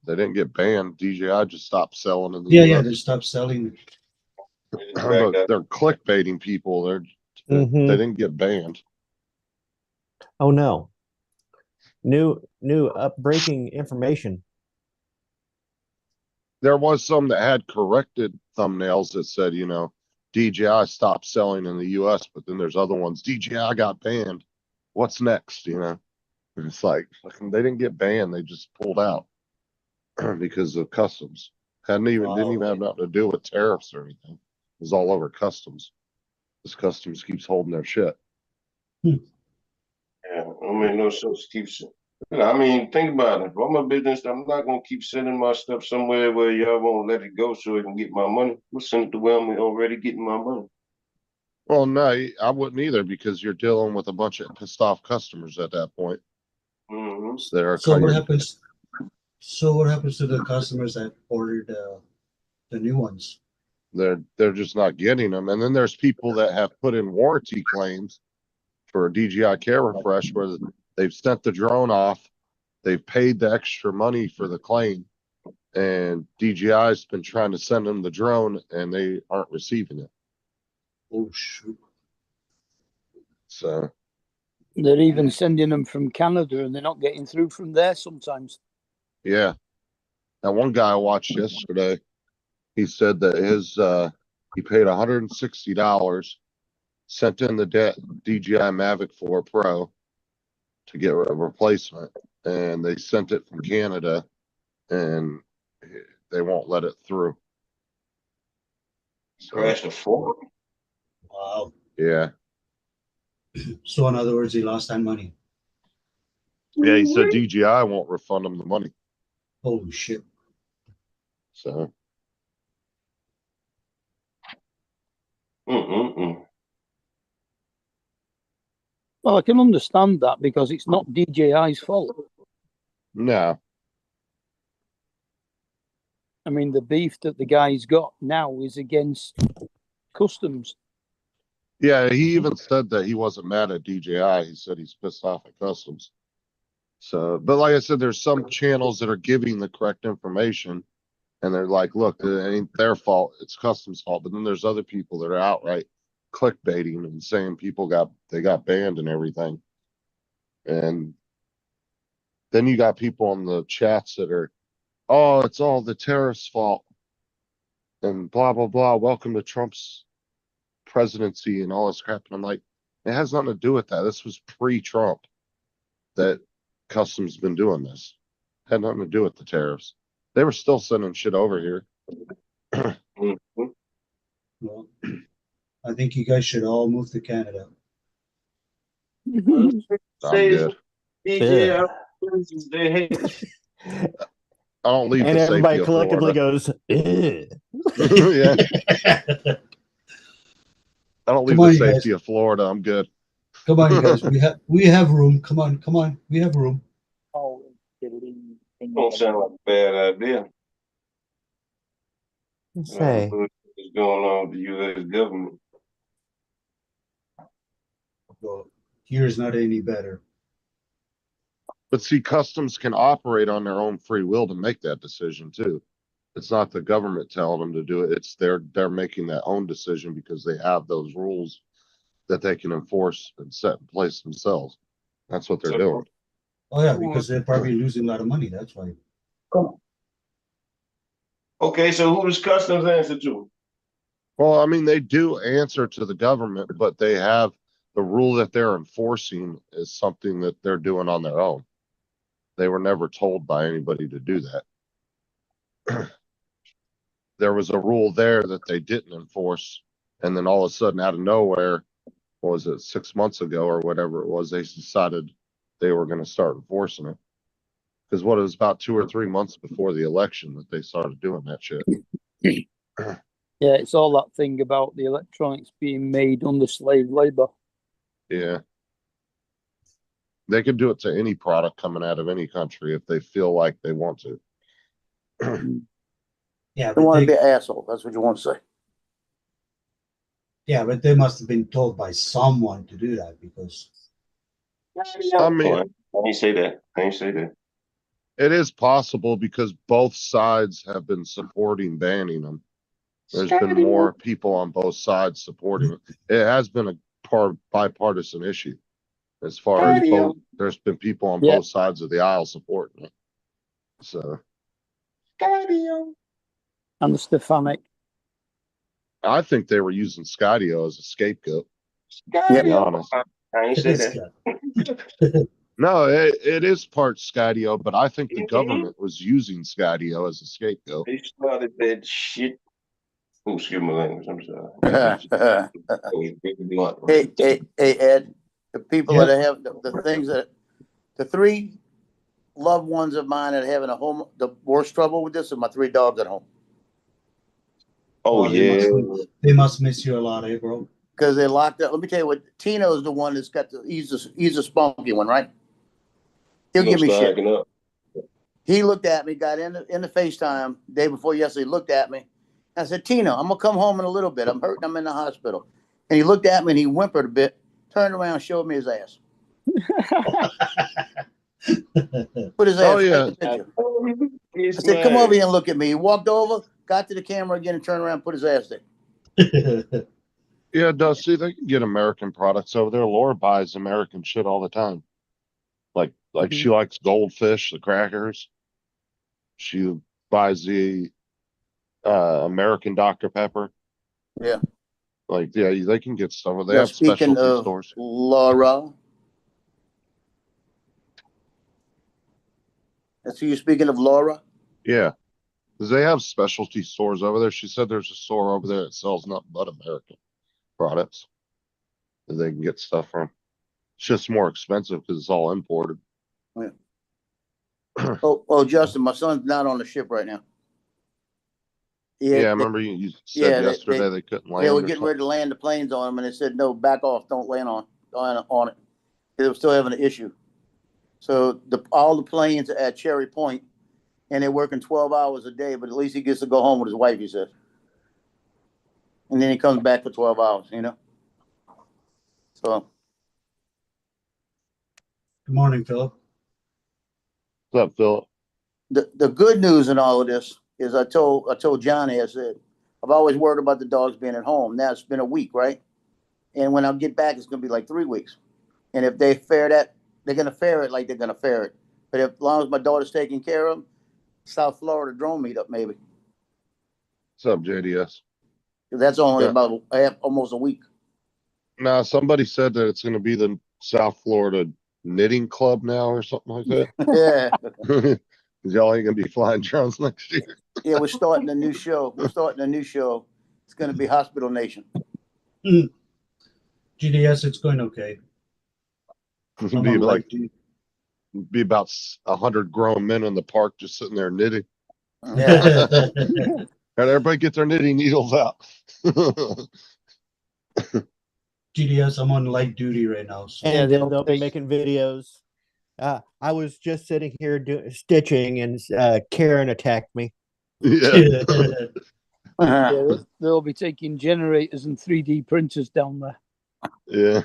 They didn't get banned. DJI just stopped selling in the Yeah, US. they stopped selling. But they're clickbaiting people. They didn't get banned. Oh no. New breaking information. There was some that had corrected thumbnails that said, you know, DJI stopped selling in the US, but then there's other ones. DJI got banned. What's next? You know, and it's like fucking, they didn't get banned. They just pulled out because of customs. Didn't even have nothing to do with tariffs or anything. It was all over customs. This customs keeps holding their shit. Yeah, I mean, no sense keeps. I mean, think about it. If I'm a business, I'm not gonna keep sending my stuff somewhere where y'all won't let it go so I can get my money. We'll send it to where I'm already getting my money. Well, no, I wouldn't either because you're dealing with a bunch of pissed off customers at that point. That are So what happens? So what happens to the customers that ordered the new ones? They're just not getting them. And then there's people that have put in warranty claims for a DJI Care Refresh where they've sent the drone off, they've paid the extra money for the claim, and DJI's been trying to send them the drone and they aren't receiving it. Oh shoot. So They're even sending them from Canada and they're not getting through from there sometimes. yeah. That one guy I watched yesterday, he said that he paid $160, sent in the DJI Mavic 4 Pro to get a replacement, and they sent it from Canada and they won't let it through. Crashed a Ford. Wow. Yeah. So in other words, he lost that money. Yeah, he said DJI won't refund him the money. Holy shit. So Mm-mm-mm. Well, I can understand that because it's not DJI's fault. no. I mean, the beef that the guy's got now is against customs. Yeah, he even said that he wasn't mad at DJI. He said he's pissed off at customs. So, but like I said, there's some channels that are giving the correct information and they're like, look, it ain't their fault, it's customs fault. But then there's other people that are outright clickbaiting and saying people got banned and everything. And then you got people on the chats that are, oh, it's all the terrorists' fault and blah blah blah. Welcome to Trump's presidency and all this crap. And I'm like, it has nothing to do with that. This was pre-Trump that customs been doing this. Had nothing to do with the tariffs. They were still sending shit over here. Well, I think you guys should all move to Canada. I'm good. Yeah. I don't leave And the everybody safety of collectively Florida. goes, Yeah. I don't leave Come on, the you guys. safety of Florida. I'm good. Come on, you guys. We have room. Come on. We have room. Oh, Don't sound like a bad idea. say, What's going on with the U.S. government? Well, here's not any better. But see, customs can operate on their own free will to make that decision too. It's not the government telling them to do it. It's they're making that own decision because they have those rules that they can enforce and set in place themselves. That's what they're doing. Oh yeah, because they're probably losing a lot of money. That's why. Okay, so who does customs answer to? Well, I mean, they do answer to the government, but they have the rule that they're enforcing is something that they're doing on their own. They were never told by anybody to do that. There was a rule there that they didn't enforce, and then all of a sudden, out of nowhere, what was it, 6 months ago or whatever it was, they decided they were going to start enforcing it. Because what, it was about 2 or 3 months before the election that they started doing that shit. Yeah, it's all that thing about the electronics being made under slave labor. Yeah. They could do it to any product coming out of any country if they feel like they want to. Yeah, You but want to they, be an asshole. That's what you want to say. yeah, but they must have been told by someone to do that because I mean, I ain't say that. I ain't say that. it is possible because both sides have been supporting banning them. There's been more people on both sides supporting it. It has been a bipartisan issue. As far as both, there's been people on both sides of the aisle supporting it. So And the Stefanik. I think they were using Skydio as a scapegoat. Yep. To be honest. I ain't say that. No, it is part Skydio, but I think the government was using Skydio as a scapegoat. They started that shit. Oh, excuse my language. I'm sorry. Hey, Ed, the people that have the things that the 3 loved ones of mine that are having the worst trouble with this are my 3 dogs at home. Oh, well, yeah. they must miss you a lot, eh, bro? Because they locked up. Let me tell you what, Tino's the one that's got he's a spunky one, right? He'll give me shit. Up. He looked at me, got in the FaceTime day before yesterday, looked at me. I said, Tino, I'm gonna come home in a little bit. I'm hurting, I'm in the hospital. And he looked at me and he whimpered a bit, turned around and showed me his ass. Put his ass Oh, yeah. right in the picture. I said, come over here and look at me. He walked over, got to the camera again and turned around and put his ass there. Yeah, Dusty, they can get American products over there. Laura buys American shit all the time. Like she likes Goldfish, the crackers. She buys the American Dr. Pepper. Yeah. Like, yeah, they can get stuff. They Now, have speaking specialty of stores. Laura, that's who you're speaking of, Laura? Yeah, because they have specialty stores over there. She said there's a store over there that sells nothing but American products that they can get stuff from. It's just more expensive because it's all imported. Yeah. Oh, Justin, my son's not on the ship right now. Yeah, I remember you said yesterday they couldn't land. They were getting ready to land the planes on him, and they said, no, back off, don't land on it. They were still having an issue. So all the planes are at Cherry Point, and they're working 12 hours a day, but at least he gets to go home with his wife, he says. And then he comes back for 12 hours, you know? So. Good morning, Philip. What's up, Philip? The good news in all of this is I told Johnny, I said, I've always worried about the dogs being at home. Now it's been a week, right? And when I get back, it's going to be like 3 weeks. And if they fare that, they're going to fare it like they're going to fare it. But as long as my daughter's taking care of them, South Florida drone meetup, maybe. What's up, JDS? That's only about almost a week. Now, somebody said that it's going to be the South Florida Knitting Club now or something like that. Yeah. Because y'all ain't going to be flying drones next year. Yeah, we're starting a new show. It's going to be Hospital Nation. GDS, it's going okay. It'll be about 100 grown men in the park just sitting there knitting. Yeah. And everybody get their knitting needles out. GDS, I'm on light duty right now. So. And they'll be making videos. I was just sitting here stitching, and Karen attacked me. Yeah. Yeah, they'll be taking generators and 3D printers down there. Yeah.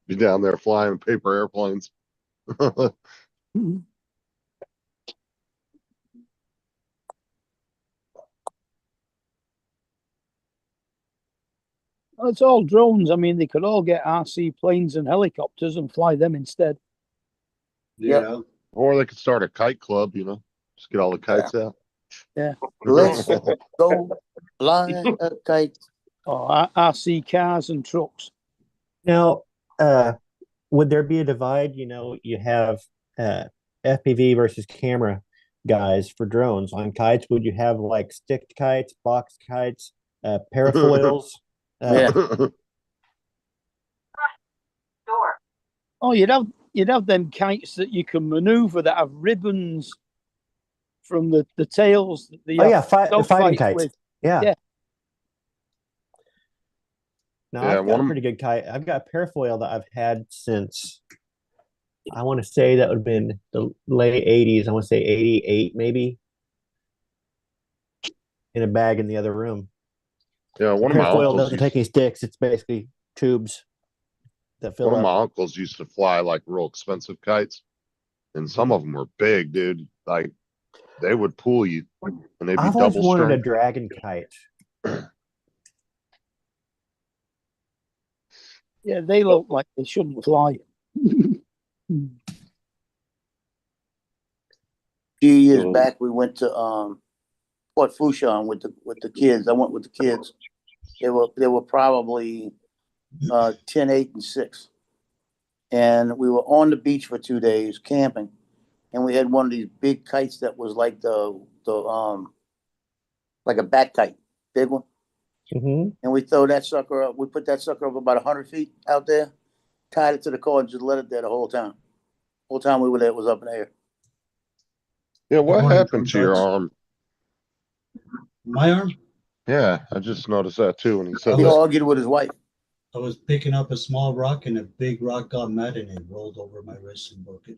Be down there flying paper airplanes. Well, it's all drones. I mean, they could all get RC planes and helicopters and fly them instead. Yeah. Or they could start a kite club, you know, just get all the kites out. Yeah. Let's go fly a kite. Or RC cars and trucks. Now, would there be a divide? You know, you have FPV versus camera guys for drones on kites. Would you have like stick kites, box kites, parafoils? Yeah. Oh, you'd have them kites that you can maneuver that have ribbons from the tails that they Oh have yeah, dog fighting fights kites. with. Yeah. Yeah. No, Yeah, I've got one a of pretty good kite. I've got a parafoil that I've had since I want to say that would have been the late 80s. I want to say 88 maybe. In a bag in the other room. Yeah, one of my Parafoil uncles doesn't take used, any sticks. It's basically tubes that fill one of up. my uncles used to fly like real expensive kites, and some of them were big, dude. Like they would pull you, and they'd be I've always double wanted a strength. dragon kite. Yeah, they look like they shouldn't fly. Few years Oh. back, we went to Port Fourchon with the kids. I went with the kids. They were probably 10, 8, and 6, and we were on the beach for 2 days camping, and we had one of these big kites that was like like a bat kite, big one. Mm-hmm. And we throw that sucker up. We put that sucker up about 100 feet out there, tied it to the cord, and just let it there the whole time. Whole time we were there, it was up in the air. Yeah, what morning, happened to your Coach. arm? My arm? Yeah, I just noticed that too when he said He that. argued with his wife. I was picking up a small rock and a big rock got mad and it rolled over my wrist and broke it.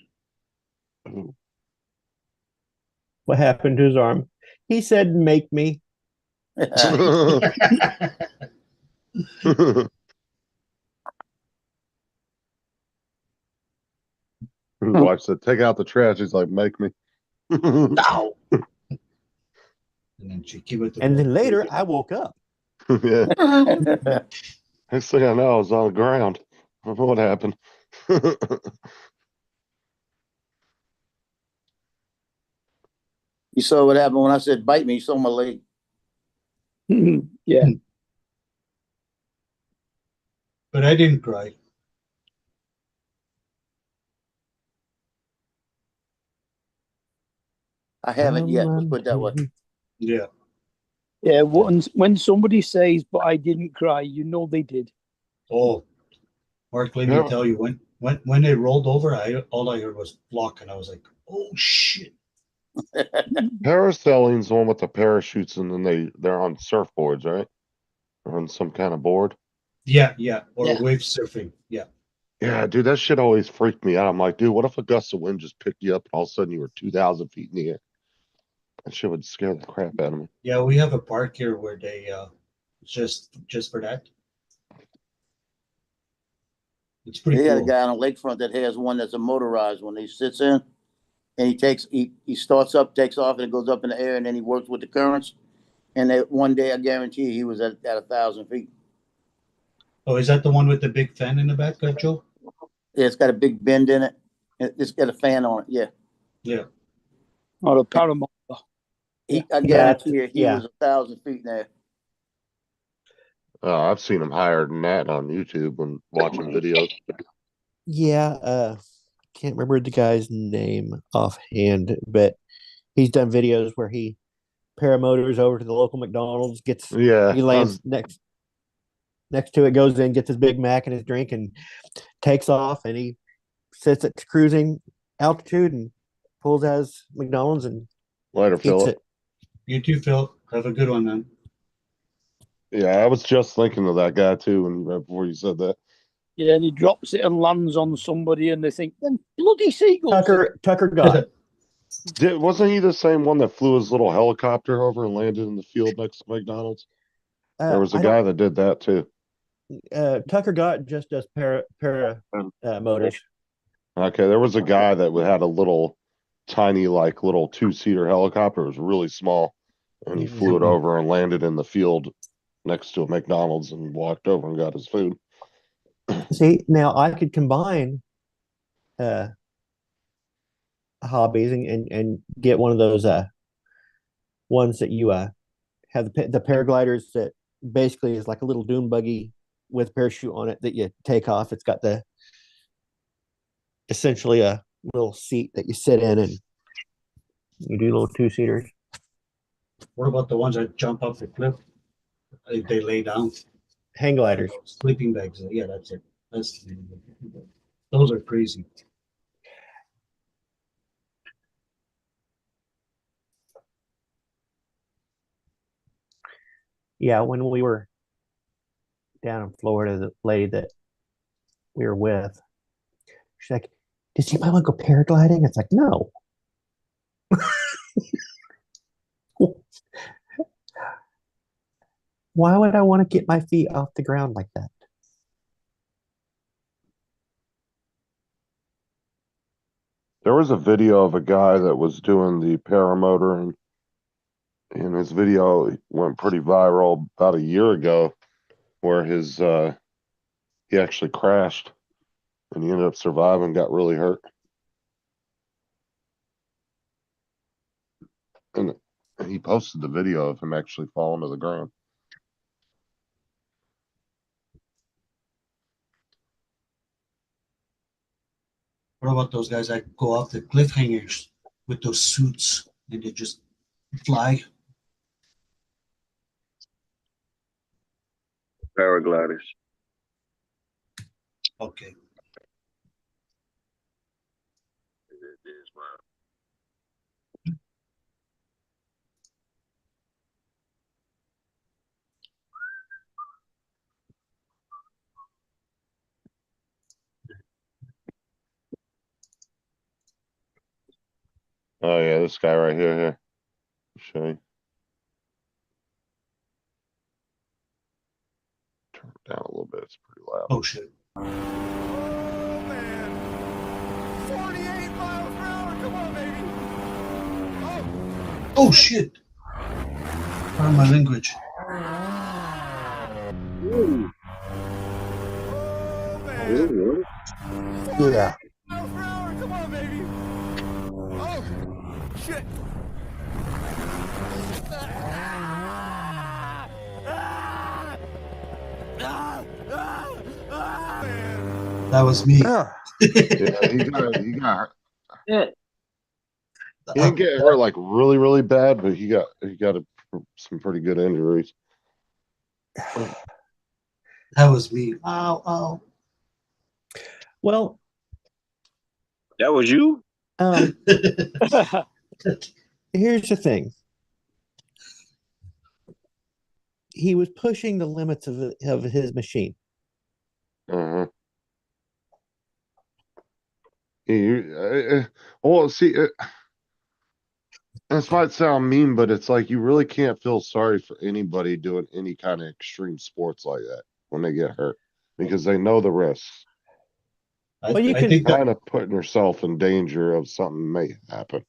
What happened to his arm? He said, "Make me." His wife said, "Take out the trash." He's like, "Make me." Ow! And then she gave it the And then rope. later, I woke up. Yeah. Next thing I know, I was on the ground. I don't know what happened. You saw what happened when I said bite me. You saw my leg. Yeah. But I didn't cry. I haven't yet. Let's put it that way. Yeah. Yeah, when somebody says, "But I didn't cry," you know they did. Oh, Mark, let Yeah. me tell you, when they rolled over, all I heard was flock, and I was like, "Oh shit!" Parasailing's the one with the parachutes, and then they're on surfboards, right? Or on some kind of board. Yeah, yeah, or Yeah. wave surfing. Yeah, Yeah, dude, that shit always freaked me out. I'm like, dude, what if a gust of wind just picked you up and all of a sudden you were 2,000 feet in the air? That shit would scare the crap out of me. yeah. We have a park here where they just for that. It's pretty They got a cool. guy on the lakefront that has one that's a motorized one. He sits in and he starts up, takes off, and it goes up in the air, and then he works with the currents. And that one day, I guarantee he was at 1,000 feet. Oh, is that the one with the big fan in the back, Joe? Yeah, it's got a big bend in it. It's got a fan on it. Yeah. Yeah. Or a paramotor. I guarantee you, he yeah. was 1,000 feet in there. I've seen him higher than that on YouTube when watching videos. Yeah, can't remember the guy's name offhand, but he's done videos where he paramotors over to the local McDonald's, Yeah, he lands next to it, goes in, gets his Big Mac and his drink, and takes off, and he sits at cruising altitude and pulls out his McDonald's and later, eats Philip. it. You too, Phil. Have a good one, man. Yeah, I was just thinking of that guy too right before you said that. Yeah, and he drops it and lands on somebody, and they think, "Them bloody seagulls." Tucker got. Wasn't he the same one that flew his little helicopter over and landed in the field next to McDonald's? There was a guy that did that too. Tucker got just does motors. Okay, there was a guy that had a little tiny, like little 2-seater helicopter. It was really small, and he flew it over and landed in the field next to a McDonald's and walked over and got his food. See, now I could combine hobbies and get one of those ones that you have the paragliders that basically is like a little dune buggy with a parachute on it that you take off. It's got the essentially a little seat that you sit in and you do little two-seaters. What about the ones that jump off the cliff? They lay down. Hang gliders. Sleeping bags. Yeah, that's it. Those are crazy. Yeah, when we were down in Florida, the lady that we were with, she's like, "Does anybody want to go paragliding?" It's like, no. Why would I want to get my feet off the ground like that? There was a video of a guy that was doing the paramotor, and his video went pretty viral about a year ago, where he actually crashed, and he ended up surviving, got really hurt. And he posted the video of him actually falling to the ground. What about those guys that go off the cliffhangers with those suits and they just fly? Paragliders. Okay. Oh yeah, this guy right here. I'll show you. Turn it down a little bit. It's pretty loud. Oh shit. Oh man. 48 miles per hour. Come on, baby. Oh. Oh shit. Pardon my language. Oh man. Yeah. Miles per hour. Come on, baby. Oh shit. That was me. Yeah, he got he didn't get hurt like really, really bad, but he got some pretty good injuries. That was me. Ow, ow. Well, That was you? Here's the thing. He was pushing the limits of his machine. Uh-huh. Well, see, this might sound mean, but it's like you really can't feel sorry for anybody doing any kind of extreme sports like that when they get hurt because they know the risks. I think kind of putting yourself in danger of something may happen.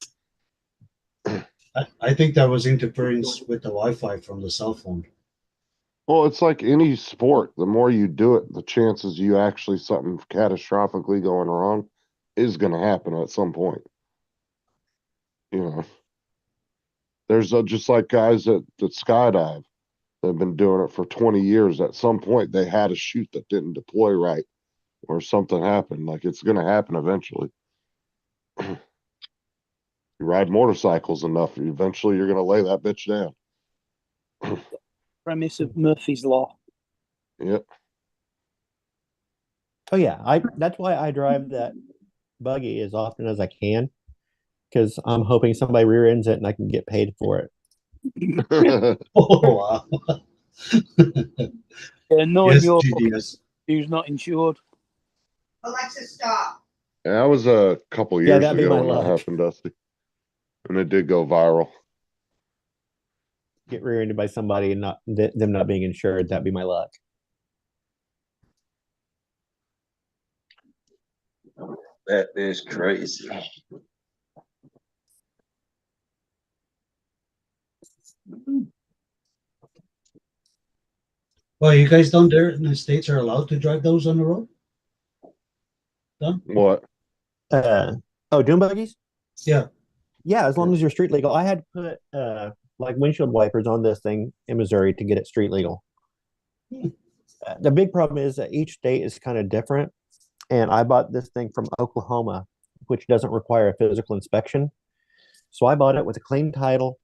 I think that was interference with the Wi-Fi from the cell phone. Well, it's like any sport. The more you do it, the chances you actually something catastrophically going wrong is going to happen at some point. You know, there's just like guys that skydive. They've been doing it for 20 years. At some point, they had a chute that didn't deploy right, or something happened. Like it's going to happen eventually. You ride motorcycles enough, eventually you're going to lay that bitch down. Premise of Murphy's Law. Yep. Oh yeah, that's why I drive that buggy as often as I can, because I'm hoping somebody rear ends it and I can get paid for it. Oh wow. Knowing Yes, your GDS. who's not insured. Alexa, stop. Yeah, that was a couple Yeah, years that'd be ago my when that luck. happened, Dusty. And it did go viral. Get rear-ended by somebody and not them not being insured. That'd be my luck. That is crazy. Well, you guys down there in the States are allowed to drive those on the road? Done? What? Oh, dune buggies? Yeah. Yeah, as long as you're street legal. I had to put like windshield wipers on this thing in Missouri to get it street legal. The big problem is that each state is kind of different. And I bought this thing from Oklahoma, which doesn't require a physical inspection. So I bought it with a clean title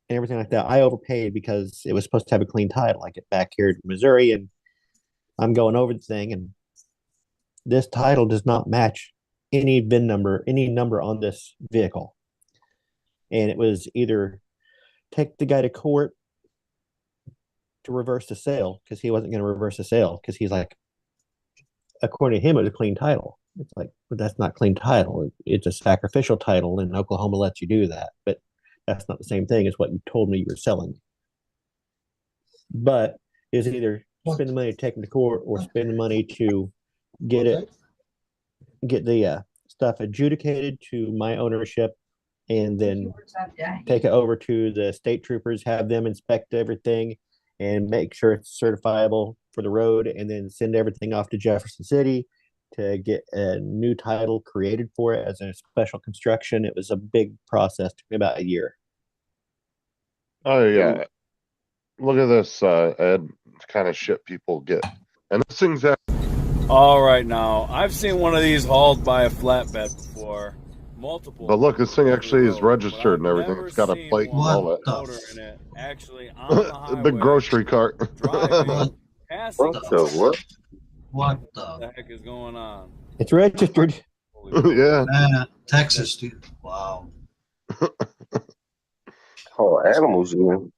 and everything like that. I overpaid because it was supposed to have a clean title. I get back here to Missouri and I'm going over the thing, and this title does not match any VIN number, any number on this vehicle. And it was either take the guy to court to reverse the sale because he wasn't going to reverse the sale because he's like, according to him, it was a clean title. It's like, but that's not clean title. It's a sacrificial title, and Oklahoma lets you do that. But that's not the same thing as what you told me you were selling. But it's either spend the money to take him to court or spend the money to get the stuff adjudicated to my ownership, and then take it over to the state troopers, have them inspect everything and make sure it's certifiable for the road, and then send everything off to Jefferson City to get a new title created for it as a special construction. It was a big process. Took me about a year. Oh yeah. Look at this, Ed, kind of shit people get. And this thing's at All right, now I've seen one of these hauled by a flatbed before. Multiple. but look, this thing actually is registered and everything. It's got a plate and all What that. motor in it actually on the The highway. big grocery cart. Driving, passing. What the what? What What the heck is going on? It's registered. Yeah. Texas, dude. Wow. Oh, animals, man.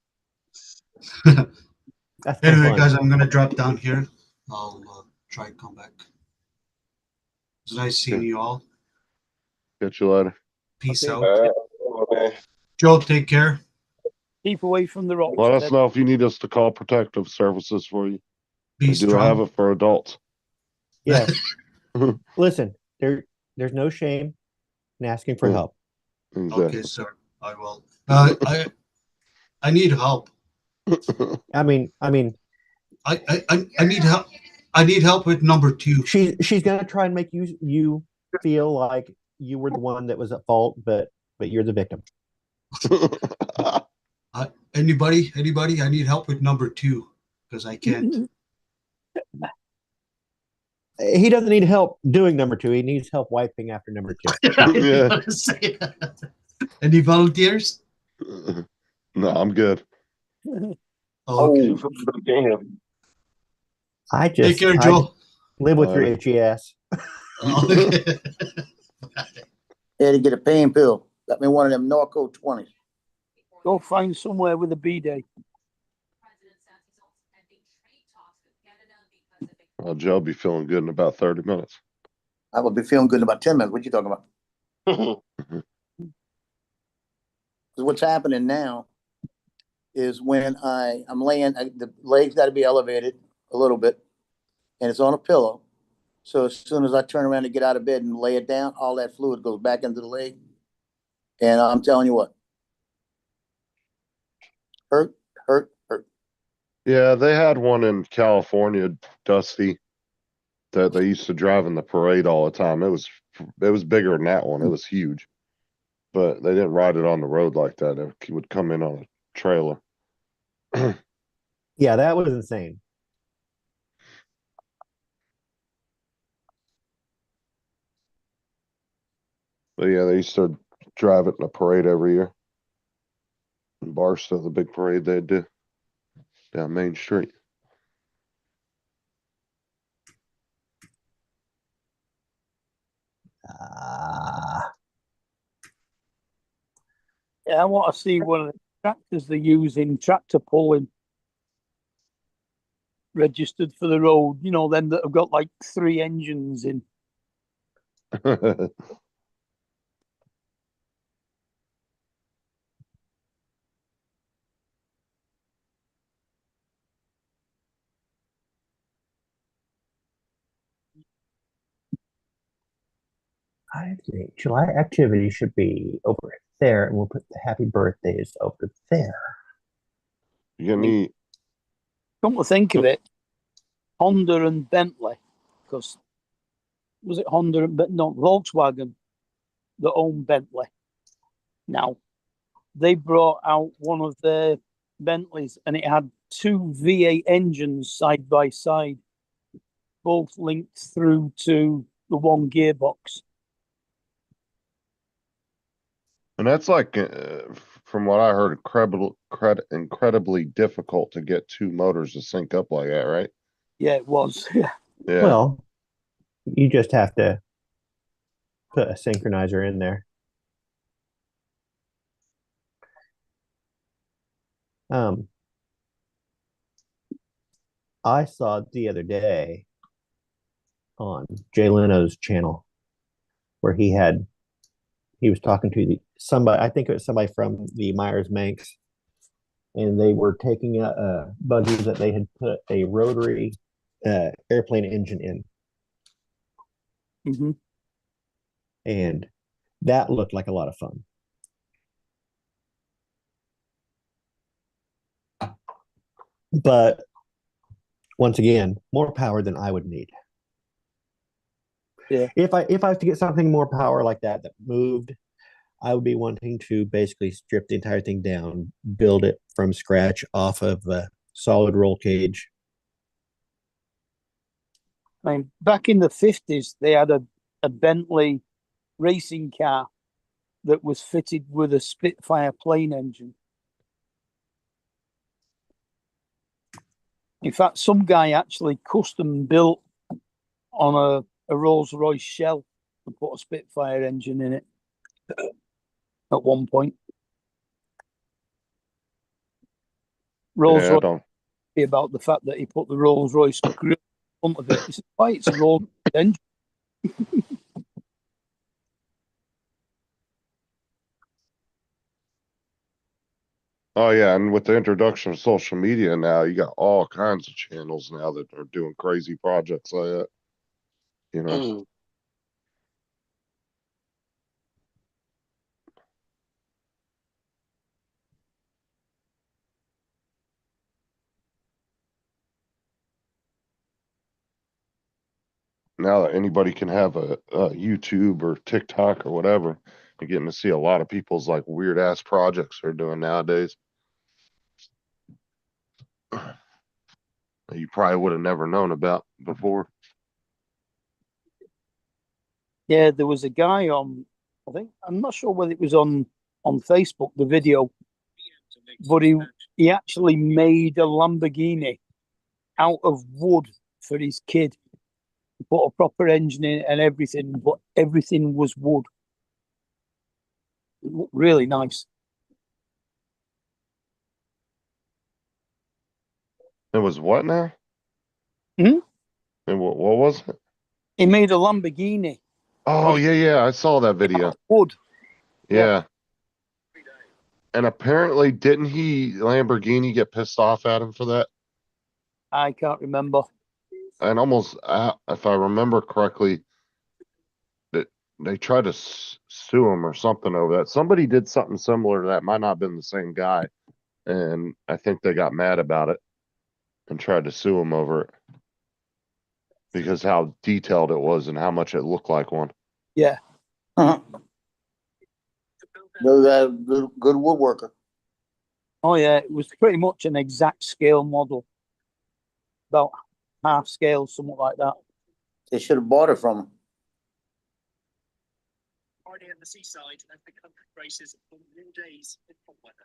That's Anyway, fun. guys, I'm gonna drop down here. I'll try and come back. It's nice seeing you all. Catch you later. Peace Okay. out. Joe, take care. Keep away from the rocks. Let us Ed. know if you need us to call protective services for you. Be We do strong. have it for adults. Yeah. Listen, there's no shame in asking for help. Okay, sir. I will. I need help. I mean, I need help. I need help with number 2. she's gonna try and make you feel like you were the one that was at fault, but you're the victim. Anybody? I need help with number 2 because I can't. He doesn't need help doing number 2. He needs help wiping after number 2. Yeah. Any volunteers? No, I'm good. Okay. I just Take care, I Joe. live with your Alright. itchy ass. Had to get a pain pill. Got me one of them Norco 20s. Go find somewhere with a B-day. Well, Joe'll be feeling good in about 30 minutes. I will be feeling good in about 10 minutes. What you talking about? Because what's happening now is when I'm laying, the legs got to be elevated a little bit, and it's on a pillow. So as soon as I turn around to get out of bed and lay it down, all that fluid goes back into the leg. And I'm telling you what, hurt. Yeah, they had one in California, Dusty, that they used to drive in the parade all the time. It was bigger than that one. It was huge. But they didn't ride it on the road like that. It would come in on a trailer. Yeah, that was insane. But yeah, they used to drive it in a parade every year. In Barstow, the big parade they do down Main Street. Yeah, I want to see one of the tractors they use in tractor pulling. Registered for the road, you know, them that have got like 3 engines in. I think July activity should be over there, and we'll put the happy birthdays over there. You get me? Come to think of it, Honda and Bentley, because was it Honda and no Volkswagen that own Bentley. Now, they brought out one of their Bentleys and it had two V8 engines side by side, both linked through to the one gearbox. And that's like, from what I heard, incredibly difficult to get two motors to sync up like that, right? Yeah, it was. Yeah. Yeah. Well, you just have to put a synchronizer in there. I saw it the other day on Jay Leno's channel where he was talking to somebody, I think it was somebody from the Myers Manx, and they were taking a buggy that they had put a rotary airplane engine in. Mm-hmm. And that looked like a lot of fun. But once again, more power than I would need. Yeah. If I have to get something more power like that moved, I would be wanting to basically strip the entire thing down, build it from scratch off of a solid roll cage. I mean, back in the 50s, they had a Bentley racing car that was fitted with a Spitfire plane engine. In fact, some guy actually custom built on a Rolls-Royce shell and put a Spitfire engine in it at one point. Rolls-Royce about the fact that he put the Rolls-Royce grill in front of it. He said, why, it's a Rolls-Royce engine. Oh yeah, and with the introduction of social media now, you got all kinds of channels now that are doing crazy projects like that. You know. Now that anybody can have a YouTube or TikTok or whatever, you're getting to see a lot of people's like weird ass projects they're doing nowadays. That you probably would have never known about before. Yeah, there was a guy on, I think, I'm not sure whether it was on Facebook, the video, but he actually made a Lamborghini out of wood for his kid. He put a proper engine in it and everything, but everything was wood. It looked really nice. It was what now? Hmm? And what was it? He made a Lamborghini. Oh yeah, I saw that video. Wood. Yeah. And apparently, didn't Lamborghini get pissed off at him for that? I can't remember. And almost, if I remember correctly, that they tried to sue him or something over that. Somebody did something similar to that. Might not have been the same guy. And I think they got mad about it and tried to sue him over it because how detailed it was and how much it looked like one. Yeah. Good woodworker. Oh yeah, it was pretty much an exact scale model, about half scale, something like that. They should have bought it from him. Party at the seaside as the country races on new days in hot weather.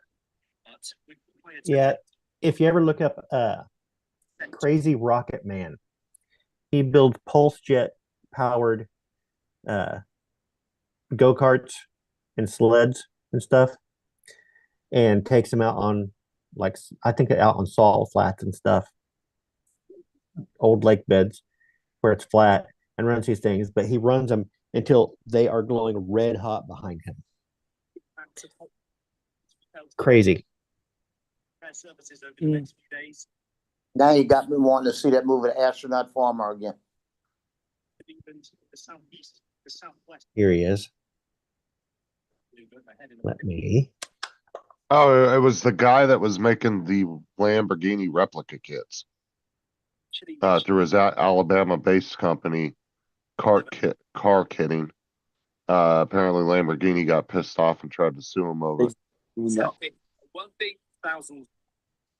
But with Yeah, if you ever look up Crazy Rocket Man, he builds pulse jet powered go-karts and sleds and stuff, and takes them out on, like, I think out on salt flats and stuff, old lake beds where it's flat, and runs these things, but he runs them until they are glowing red hot behind him. Crazy. services over the next few days. Now you got me wanting to see that movie, The Astronaut Farmer, again. England, the southeast, the southwest. Here he is. Let me. Oh, it was the guy that was making the Lamborghini replica kits through his Alabama-based company, Car Kitting. Apparently Lamborghini got pissed off and tried to sue him over it. No.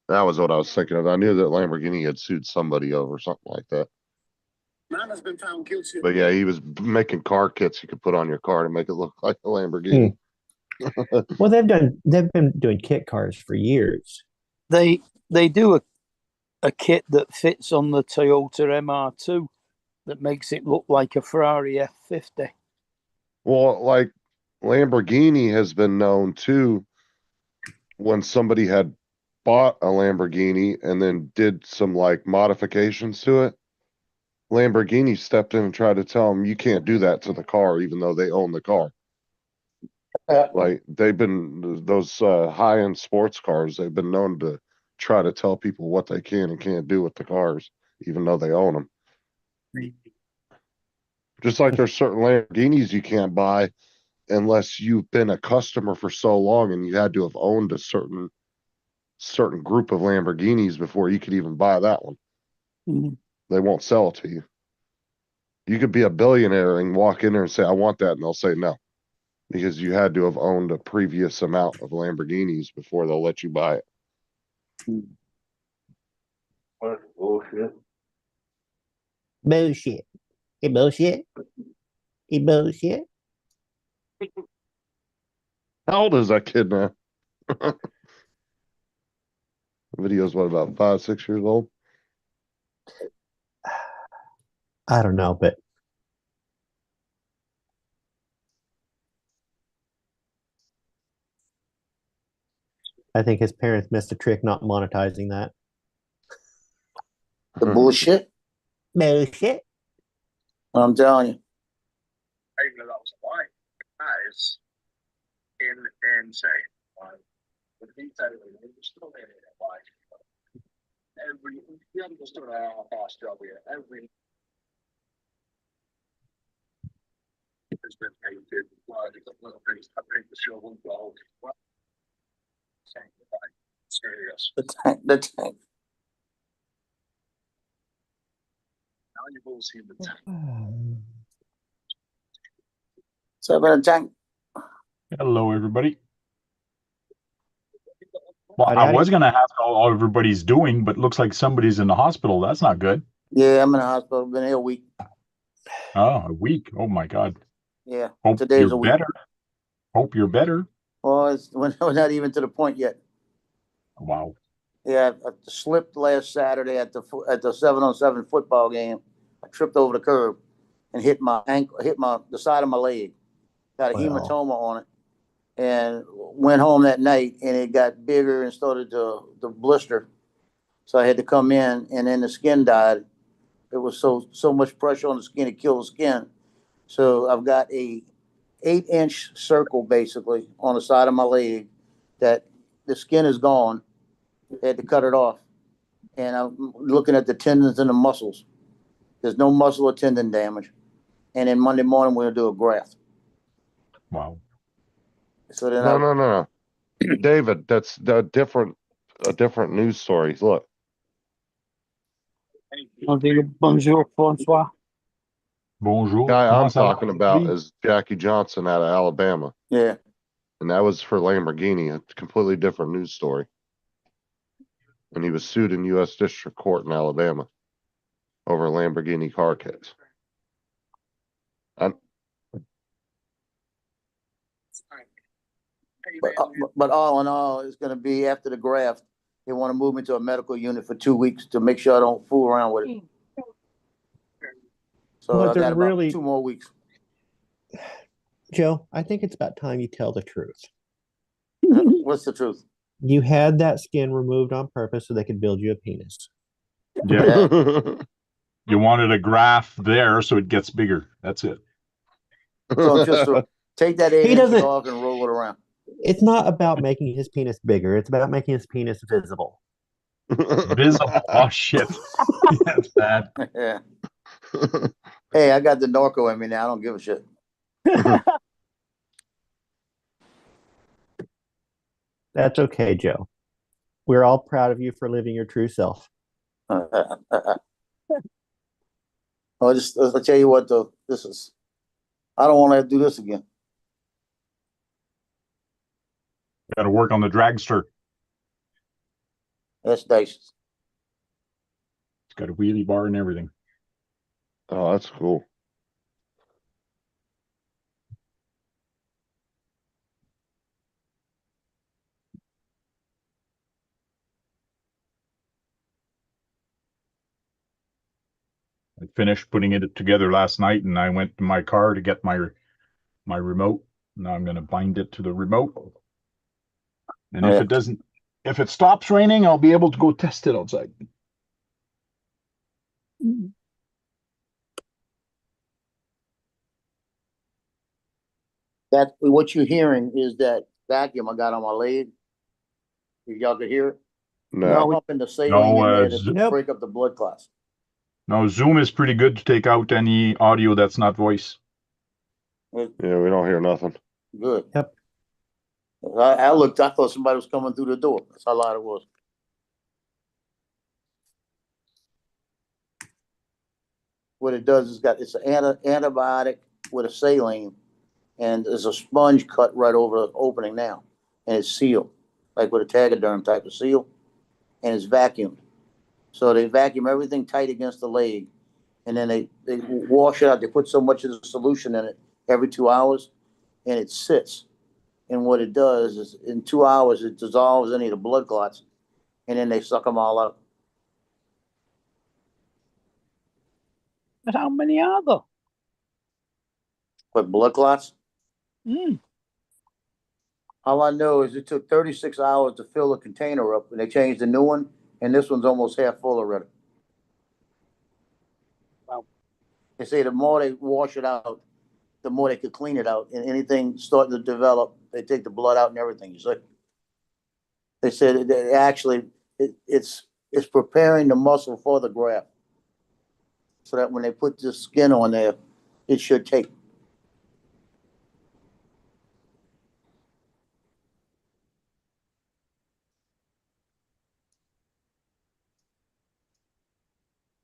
That was what I was thinking of. I knew that Lamborghini had sued somebody over something like that. Man has been found guilty. But yeah, he was making car kits you could put on your car to make it look like a Lamborghini. Well, they've been doing kit cars for years. They do a kit that fits on the Toyota MR2 that makes it look like a Ferrari F50. Well, like Lamborghini has been known too, when somebody had bought a Lamborghini and then did some like modifications to it, Lamborghini stepped in and tried to tell them you can't do that to the car, even though they own the car. Like they've been those high-end sports cars, they've been known to try to tell people what they can and can't do with the cars, even though they own them. Just like there's certain Lamborghinis you can't buy unless you've been a customer for so long and you had to have owned a certain group of Lamborghinis before you could even buy that one. Mhm. They won't sell it to you. You could be a billionaire and walk in there and say, I want that, and they'll say no. Because you had to have owned a previous amount of Lamborghinis before they'll let you buy it. What bullshit. Bullshit. It bullshit. It bullshit. How old is that kid now? Video's what, about 5, 6 years old? I don't know, but I think his parents missed a trick not monetizing that. The bullshit. Bullshit. I'm telling you. Even though that was a lie, that is insane. The detail is still in it. Like you haven't just done an half-ass job here. Every has been painted. Like a little piece. I paint the shovel gold. Serious. The tank. Now you've all seen the tank. Seven tank. Hello, everybody. Well, Howdy, I howdy. was going to ask how everybody's doing, but looks like somebody's in the hospital. That's not good. Yeah, I'm in the hospital. Been here a week. Oh, a week. Oh, my God. Yeah, Hope today's you're a week. better. Hope you're better. Well, we're not even to the point yet. Wow. Yeah, I slipped last Saturday at the 7-on-7 football game. I tripped over the curb and hit my ankle, the side of my leg. Got a Well. hematoma on it, and went home that night, and it got bigger and started to blister. So I had to come in, and then the skin died. It was so much pressure on the skin, it killed the skin. So I've got a 8-inch circle basically on the side of my leg that the skin is gone. They had to cut it off. And I'm looking at the tendons and the muscles. There's no muscle or tendon damage. And then Monday morning, we're going to do a graft. Wow. So then No. David, that's a different news story. Look. Bonjour, Francois. Bonjour. Guy Comment I'm ça va, talking about everybody? is Jackie Johnson out of Alabama. Yeah. And that was for Lamborghini, a completely different news story. And he was sued in U.S. District Court in Alabama over Lamborghini car kits. But all in all, it's going to be after the graft. They want to move me to a medical unit for 2 weeks to make sure I don't fool around with it. So Well, I they're got about really- 2 more weeks. Joe, I think it's about time you tell the truth. What's the truth? You had that skin removed on purpose so they could build you a penis. Yeah. You wanted a graph there so it gets bigger. That's it. So just take that 8 He inches doesn't- off and roll it around. It's not about making his penis bigger. It's about making his penis visible. Visible. Oh, shit. That's bad. Yeah. Hey, I got the narco in me now. I don't give a shit. That's okay, Joe. We're all proud of you for living your true self. I'll tell you what, though. This is I don't want to do this again. Got to work on the dragster. That's nice. It's got a wheelie bar and everything. Oh, that's cool. I finished putting it together last night, and I went to my car to get my remote. Now I'm going to bind it to the remote. And if if it stops raining, I'll be able to go test it outside. That what you're hearing is that vacuum I got on my leg. If y'all could hear it. No. Pumping the saline in there to Nope. break up the blood clots. No, Zoom is pretty good to take out any audio that's not voice. Yeah, we don't hear nothing. Good. Yep. I looked. I thought somebody was coming through the door. That's how loud it was. What it does is it's an antibiotic with a saline, and there's a sponge cut right over the opening now, and it's sealed, like with a Tegaderm type of seal, and it's vacuumed. So they vacuum everything tight against the leg, and then they wash it out. They put so much of the solution in it every 2 hours, and it sits. And what it does is in 2 hours, it dissolves any of the blood clots, and then they suck them all out. But how many are there? What, blood clots? Mm. All I know is it took 36 hours to fill the container up, and they changed the new one, and this one's almost half full already. Wow. They say the more they wash it out, the more they could clean it out, and anything starting to develop, they take the blood out and everything. You see? They said that actually it's preparing the muscle for the graft, so that when they put the skin on there, it should take.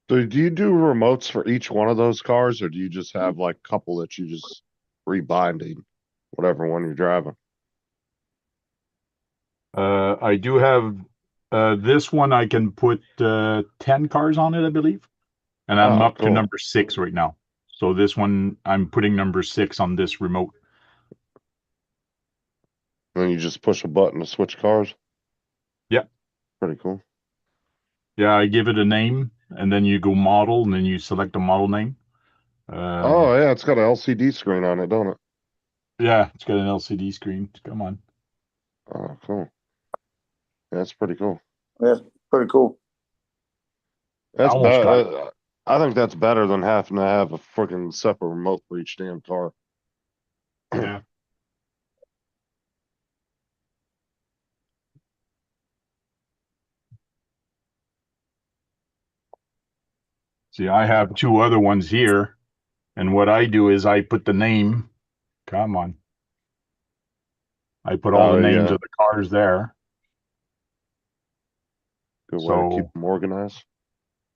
So do you do remotes for each one of those cars, or do you just have like a couple that you just rebinding, whatever one you're driving? I do have this one. I can put 10 cars on it, I believe, and I'm up to number 6 right now. So this one, I'm putting number 6 on this remote. Then you just push a button to switch cars? Yep. Pretty cool. Yeah, I give it a name, and then you go model, and then you select a model name. Oh, yeah, it's got an LCD screen on it, don't it? Yeah, it's got an LCD screen. Come on. Oh, cool. Yeah, that's pretty cool. That's pretty cool. That's almost got better. I think that's better than having to have a freaking separate remote for each damn car. Yeah. See, I have 2 other ones here, and what I do is I put the name. Come on. I put all the names of the cars there. Good way to keep them organized.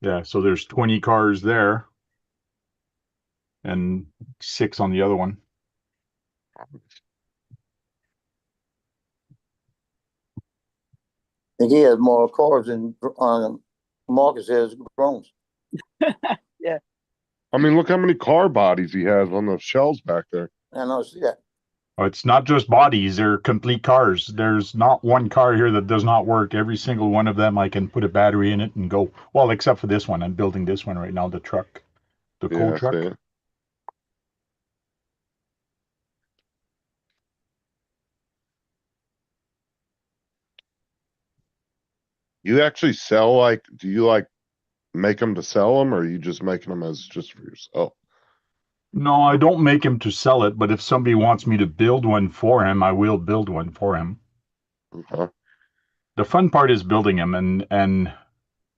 Yeah, so there's 20 cars there, and 6 on the other one. I think he has more cars than Marcus has drones. Yeah. I mean, look how many car bodies he has on those shelves back there. I know, see that. It's not just bodies, they're complete cars. There's not one car here that does not work. Every single one of them, I can put a battery in it and go. Well, except for this one. I'm building this one right now, the truck, the coal truck. You actually sell, like, do you like make them to sell them, or are you just making them as just for yourself? No, I don't make him to sell it, but if somebody wants me to build one for him, I will build one for him. Okay. The fun part is building them, and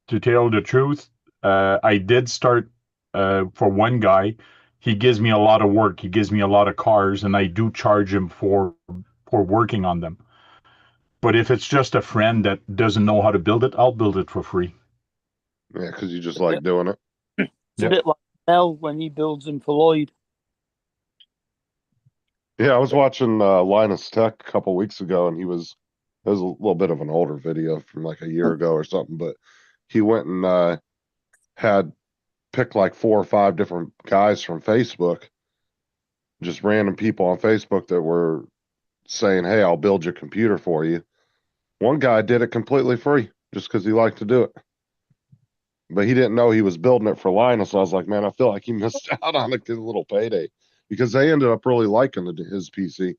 to tell the truth, I did start for one guy. He gives me a lot of work. He gives me a lot of cars, and I do charge him for working on them. But if it's just a friend that doesn't know how to build it, I'll build it for free. Yeah, because you just like doing it. It's a bit like Mel when he builds them for Lloyd. Yeah, I was watching Linus Tech a couple weeks ago, and it was a little bit of an older video from like a year ago or something, but he went and had picked like 4 or 5 different guys from Facebook, just random people on Facebook that were saying, "Hey, I'll build your computer for you." One guy did it completely free just because he liked to do it. But he didn't know he was building it for Linus. I was like, man, I feel like he missed out on a good little payday because they ended up really liking his PC.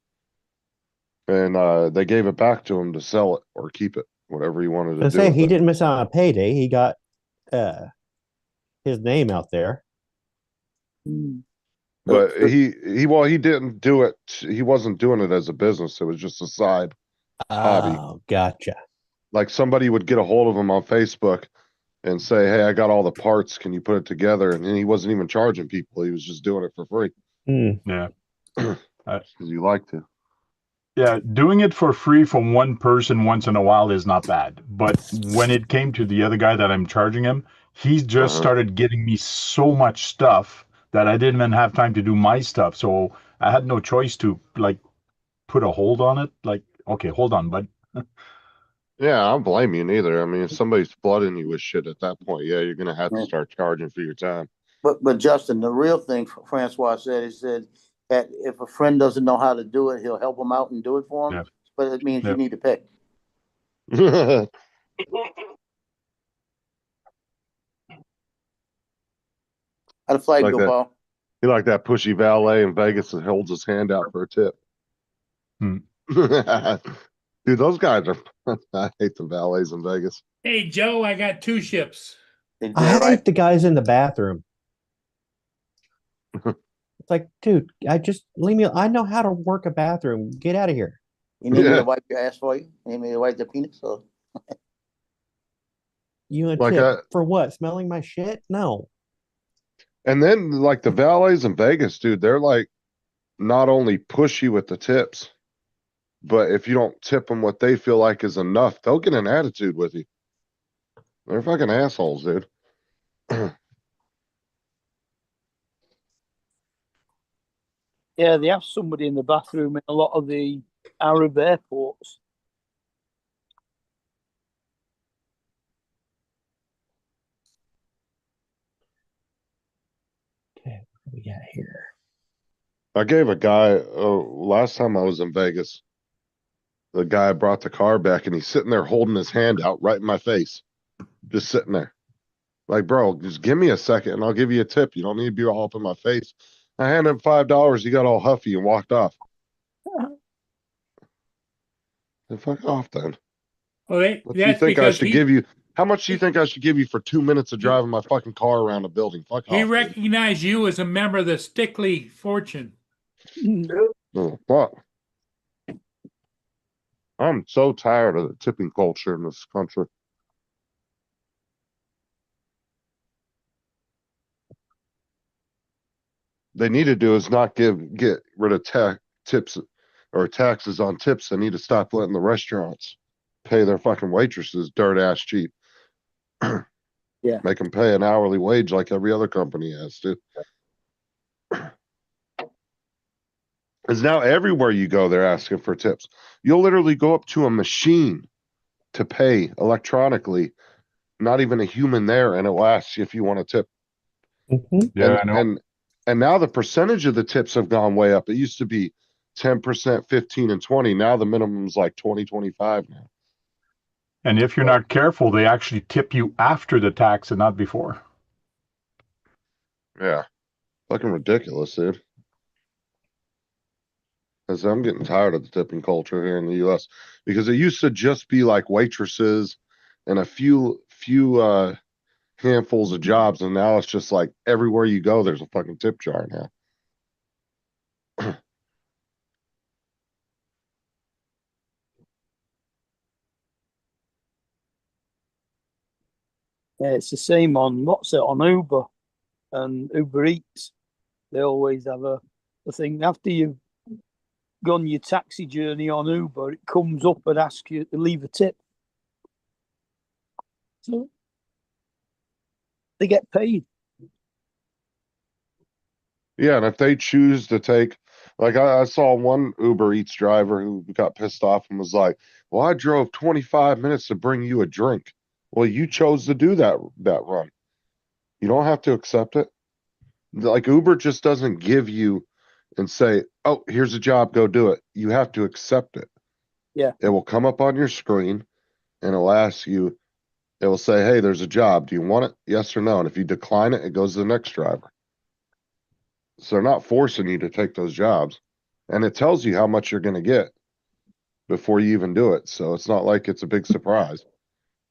And they gave it back to him to sell it or keep it, whatever he wanted to I do say with he it. didn't miss out on a payday. He got his name out there. But he didn't do it. He wasn't doing it as a business. It was just a side hobby. Oh, gotcha. Like somebody would get a hold of him on Facebook and say, "Hey, I got all the parts. Can you put it together?" And then he wasn't even charging people. He was just doing it for free. Yeah. Because he liked to. Yeah, doing it for free from one person once in a while is not bad. But when it came to the other guy that I'm charging him, he just started getting me so much stuff that I didn't even have time to do my stuff. So I had no choice to like put a hold on it. Like, okay, hold on, bud. Yeah, I don't blame you neither. I mean, if somebody's flooding you with shit at that point, yeah, you're gonna have to Yeah. start charging for your time. But Justin, the real thing Francois said, he said that if a friend doesn't know how to do it, he'll help him out and do it for him. Yeah. But it means you Yeah. need to pick. How'd the flight Like go, that. Paul? He like that pushy valet in Vegas that holds his hand out for a tip. Hmm. Dude, those guys are. I hate the valets in Vegas. Hey, Joe, I got 2 ships. I hate the guys in the bathroom. It's like, dude, leave me. I know how to work a bathroom. Get out of here. You need me to wipe your ass for you? You need me to wipe the penis? Or... You and Like tip for what? Smelling my shit? No. And then like the valets in Vegas, dude, they're like not only pushy with the tips, but if you don't tip them what they feel like is enough, they'll get an attitude with you. They're fucking assholes, dude. Yeah, they have somebody in the bathroom in a lot of the Arab airports. Okay, what do we got here? I gave a guy last time I was in Vegas. The guy brought the car back and he's sitting there holding his hand out right in my face, just sitting there. Like, bro, just give me a second and I'll give you a tip. You don't need to be all up in my face. I handed him $5. He got all huffy and walked off. Then fuck off, then. Well, What do you think I should give you? How much do you think I should give you for 2 minutes of driving my fucking car around a building? Fuck He off. recognized you as a member of the Stickley Fortune. Oh, fuck. I'm so tired of the tipping culture in this country. They need to do is not get rid of tips or taxes on tips. They need to stop letting the restaurants pay their fucking waitresses dirt ass cheap. Yeah. Make them pay an hourly wage like every other company has to. Because now everywhere you go, they're asking for tips. You'll literally go up to a machine to pay electronically, not even a human there, and it will ask you if you want a tip. Yeah, I know. And now the percentage of the tips have gone way up. It used to be 10%, 15, and 20. Now the minimum is like 20, 25 now. And if you're not careful, they actually tip you after the tax and not before. Yeah. Fucking ridiculous, dude. Because I'm getting tired of the tipping culture here in the US. Because it used to just be like waitresses and a few handfuls of jobs, and now it's just like everywhere you go, there's a fucking tip jar now. Yeah, it's the same on on Uber and Uber Eats. They always have a thing after you've gone your taxi journey on Uber, it comes up and asks you to leave a tip. So they get paid. Yeah, and if they choose to take Like I saw one Uber Eats driver who got pissed off and was like, "Well, I drove 25 minutes to bring you a drink." Well, you chose to do that run. You don't have to accept it. Like Uber just doesn't give you and say, "Oh, here's a job, go do it." You have to accept it. Yeah. It will come up on your screen and it'll ask you, it will say, "Hey, there's a job. Do you want it? Yes or no?" And if you decline it, it goes to the next driver. So they're not forcing you to take those jobs. And it tells you how much you're going to get before you even do it. So it's not like it's a big surprise.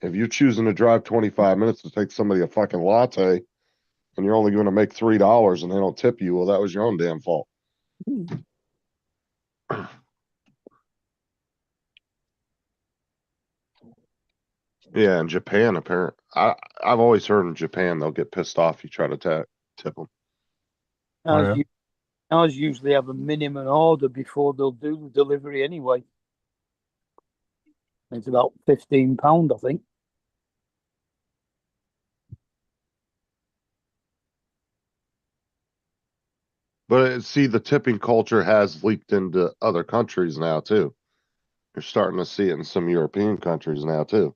If you're choosing to drive 25 minutes to take somebody a fucking latte and you're only going to make $3 and they don't tip you, well, that was your own damn fault. Yeah, in Japan, apparently, I've always heard in Japan they'll get pissed off if you try to tip them. Ours usually have a minimum order before they'll do the delivery anyway. It's about £15, I think. But see, the tipping culture has leaked into other countries now too. You're starting to see it in some European countries now too.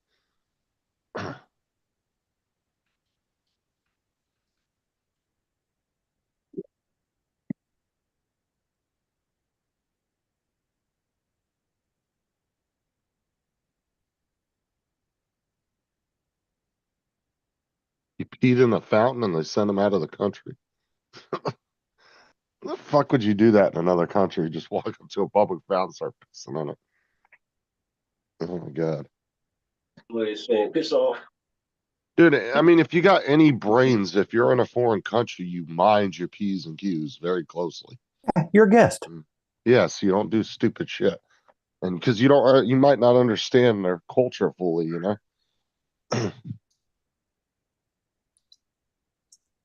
You peed in a fountain and they send them out of the country. The fuck would you do that in another country? Just walk up to a public fountain and start pissing in it. Oh my god. What are you saying? Piss off. Dude, I mean, if you got any brains, if you're in a foreign country, you mind your P's and Q's very closely. You're a guest. Yes, you don't do stupid shit. And because you don't, you might not understand their culture fully, you know?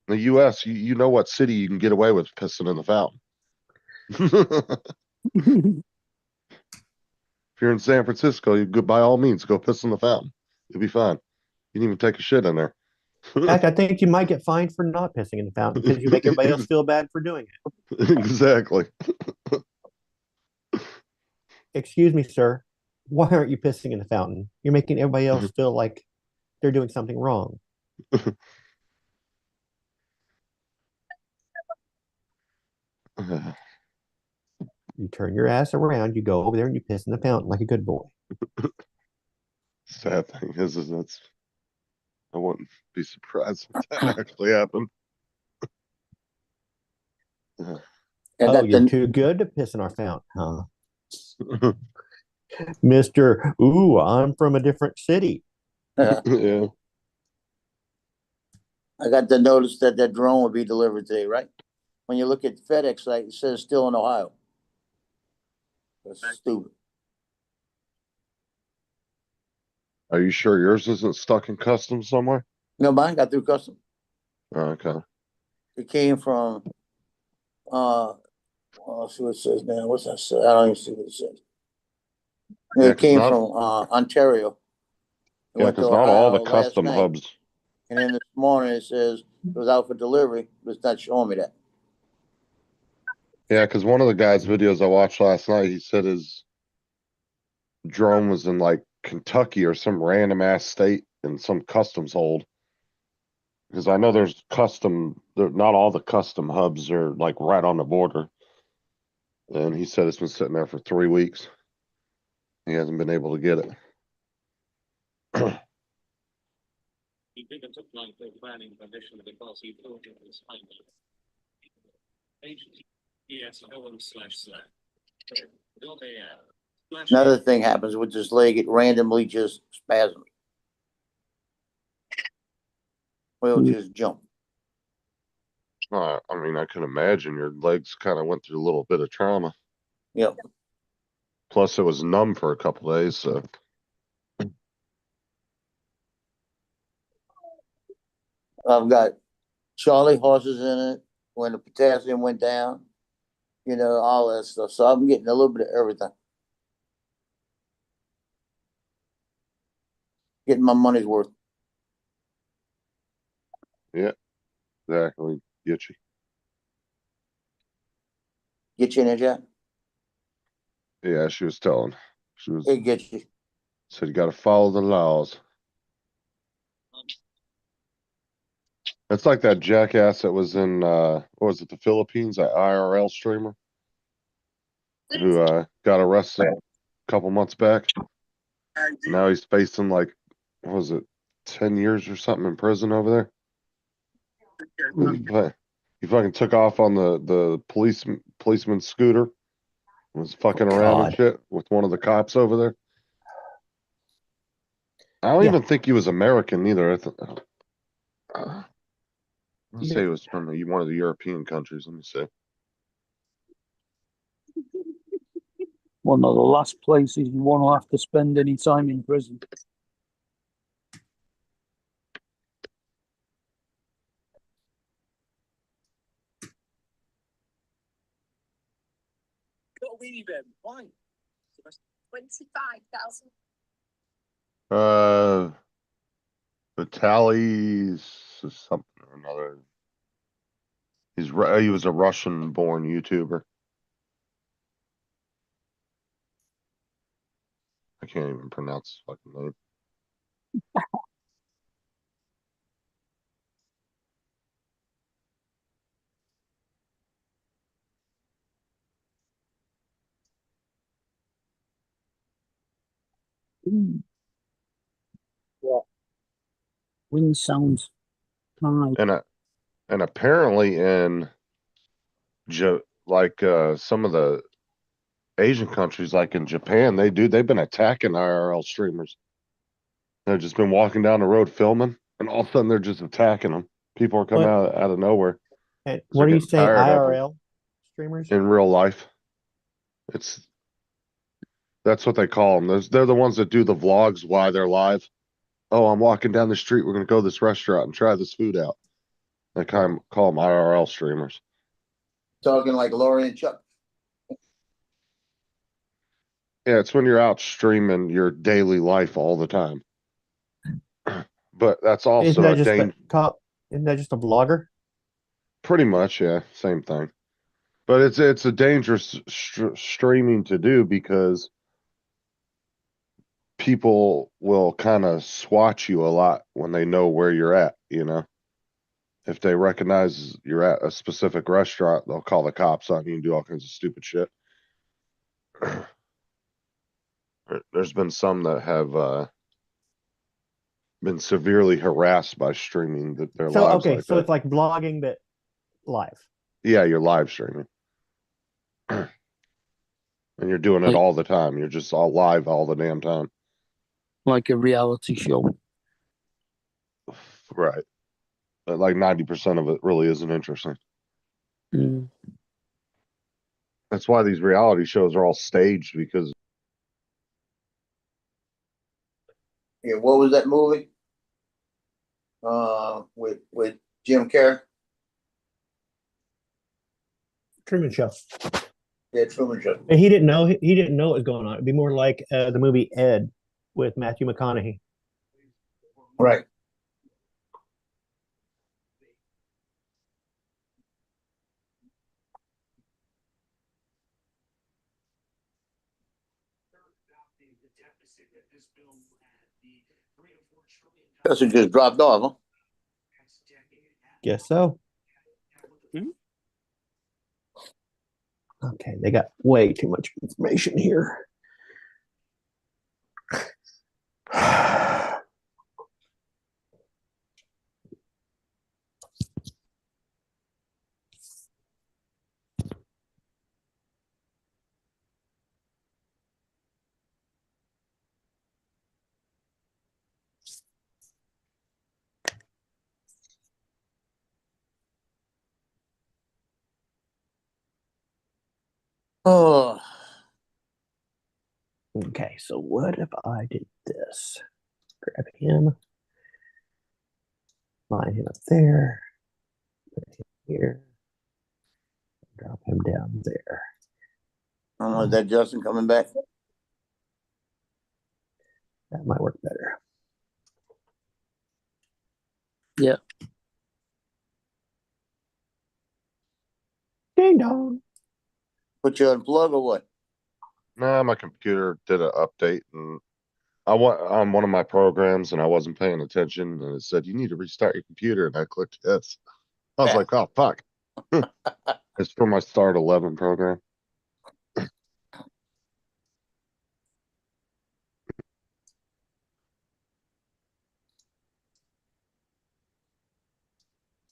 The US, you know what city you can get away with pissing in the fountain. If you're in San Francisco, you go by all means go piss in the fountain. You'll be fine. You can even take a shit in there. Heck, I think you might get fined for not pissing in the fountain because you make everybody else feel bad for doing it. Exactly. Excuse me, sir. Why aren't you pissing in the fountain? You're making everybody else feel like they're doing something wrong. You turn your ass around, you go over there and you piss in the fountain like a good boy. Sad thing is that's, I wouldn't be surprised if that actually happened. Oh, you're too good to piss in our fountain, huh? Mr. Ooh, I'm from a different city. Yeah. I got the notice that that drone will be delivered today, right? When you look at the FedEx site, it says still in Ohio. That's stupid. Are you sure yours isn't stuck in customs somewhere? No, mine got through custom. Oh, okay. It came from, I'll see what it says now. What's that say? I don't even see what it says. Yeah, It came from Ontario. It Yeah, went to because not all the Ohio last custom night. hubs. And then this morning it says it was out for delivery, but it's not showing me that. Yeah, because one of the guys' videos I watched last night, he said his drone was in like Kentucky or some random ass state in some customs hold. Because I know there's not all the custom hubs are like right on the border. And he said it's been sitting there for 3 weeks. He hasn't been able to get it. He didn't apply for planning permission because he thought it was final. Another thing happens with this leg, it randomly just spasms. Will just jump. I mean, I can imagine your legs kind of went through a little bit of trauma. Yep. Plus, it was numb for a couple days, so. I've got Charlie horses in it when the potassium went down, you know, all that stuff. So I'm getting a little bit of everything. Getting my money's worth. Yeah, exactly. Get you. Get you in there, Jack? Yeah, she was telling. She was It gets you. said you got to follow the laws. It's like that jackass that was in what was it, the Philippines, that IRL streamer who got arrested a couple months back. Now he's facing like, what was it, 10 years or something in prison over there. But he fucking took off on the policeman's scooter, was fucking around and God. shit with one of the cops over there. I don't Yeah. even think he was American either. Let's say it was from one of the European countries. Let me see. One of the last places you want to have to spend any time in prison. Got a weenie bin. Why? 25,000. Vitaly something or another. He was a Russian-born YouTuber. I can't even pronounce his fucking name. What? Wind sounds high. And apparently in some of the Asian countries, like in Japan, they've been attacking IRL streamers. They've just been walking down the road filming, and all of a sudden they're just attacking them. People are coming out of nowhere. And 'Cause what they're do you getting say, tired of 'em. IRL streamers? In real life? That's what they call them. They're the ones that do the vlogs while they're live. Oh, I'm walking down the street. We're gonna go to this restaurant and try this food out. They kind of call them IRL streamers. Talking like Lori and Chuck. Yeah, it's when you're out streaming your daily life all the time. But that's also Isn't that a just danger. isn't that just a vlogger? Pretty much, yeah, same thing. But it's a dangerous streaming to do because people will kind of swatch you a lot when they know where you're at, you know. If they recognize you're at a specific restaurant, they'll call the cops on you and do all kinds of stupid shit. There's been some that have been severely harassed by streaming their So lives okay, like so that. it's like vlogging but live. Yeah, you're live streaming. And you're doing it all the time. You're just all live all the damn time. Like a reality show. Right. But like 90% of it really isn't interesting. Mm. That's why these reality shows are all staged, because Yeah, what was that movie? With Jim Carrey. Truman Show. Yeah, Truman Show. And he didn't know what was going on. It'd be more like the movie Ed with Matthew McConaughey. Right. That's who just dropped off, huh? Guess so. Okay, they got way too much information here. Oh. Okay, so what if I did this? Grab him, line him up there, put him here, drop him down there. I don't know, is that Justin coming back? That might work better. Yeah. Ding dong. Put you unplug or what? Nah, my computer did an update and I went on one of my programs and I wasn't paying attention and it said, you need to restart your computer. And I clicked yes. I was Yeah. like, oh, fuck. It's for my Start 11 program.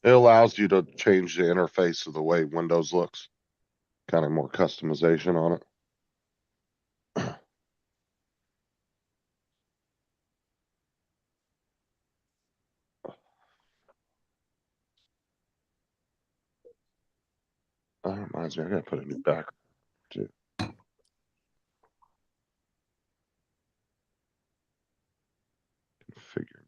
It allows you to change the interface of the way Windows looks. Kind of more customization on it. That reminds me, I gotta put a new background too. Configure.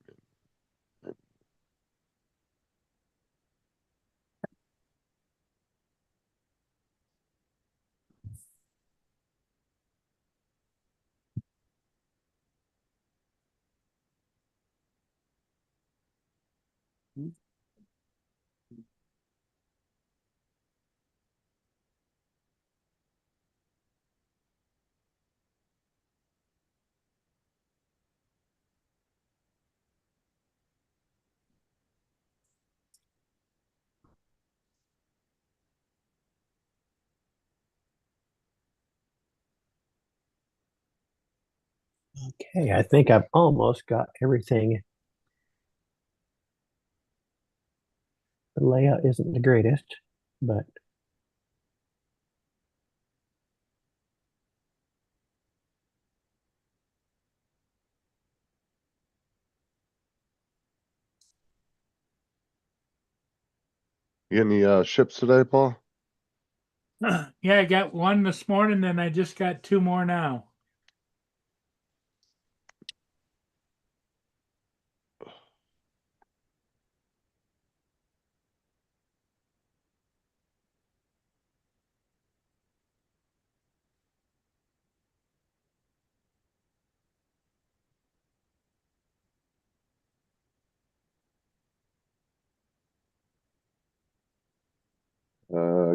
Okay, I think I've almost got everything. The layout isn't the greatest, but You get any ships today, Paul? Yeah, I got one this morning, and I just got 2 more now.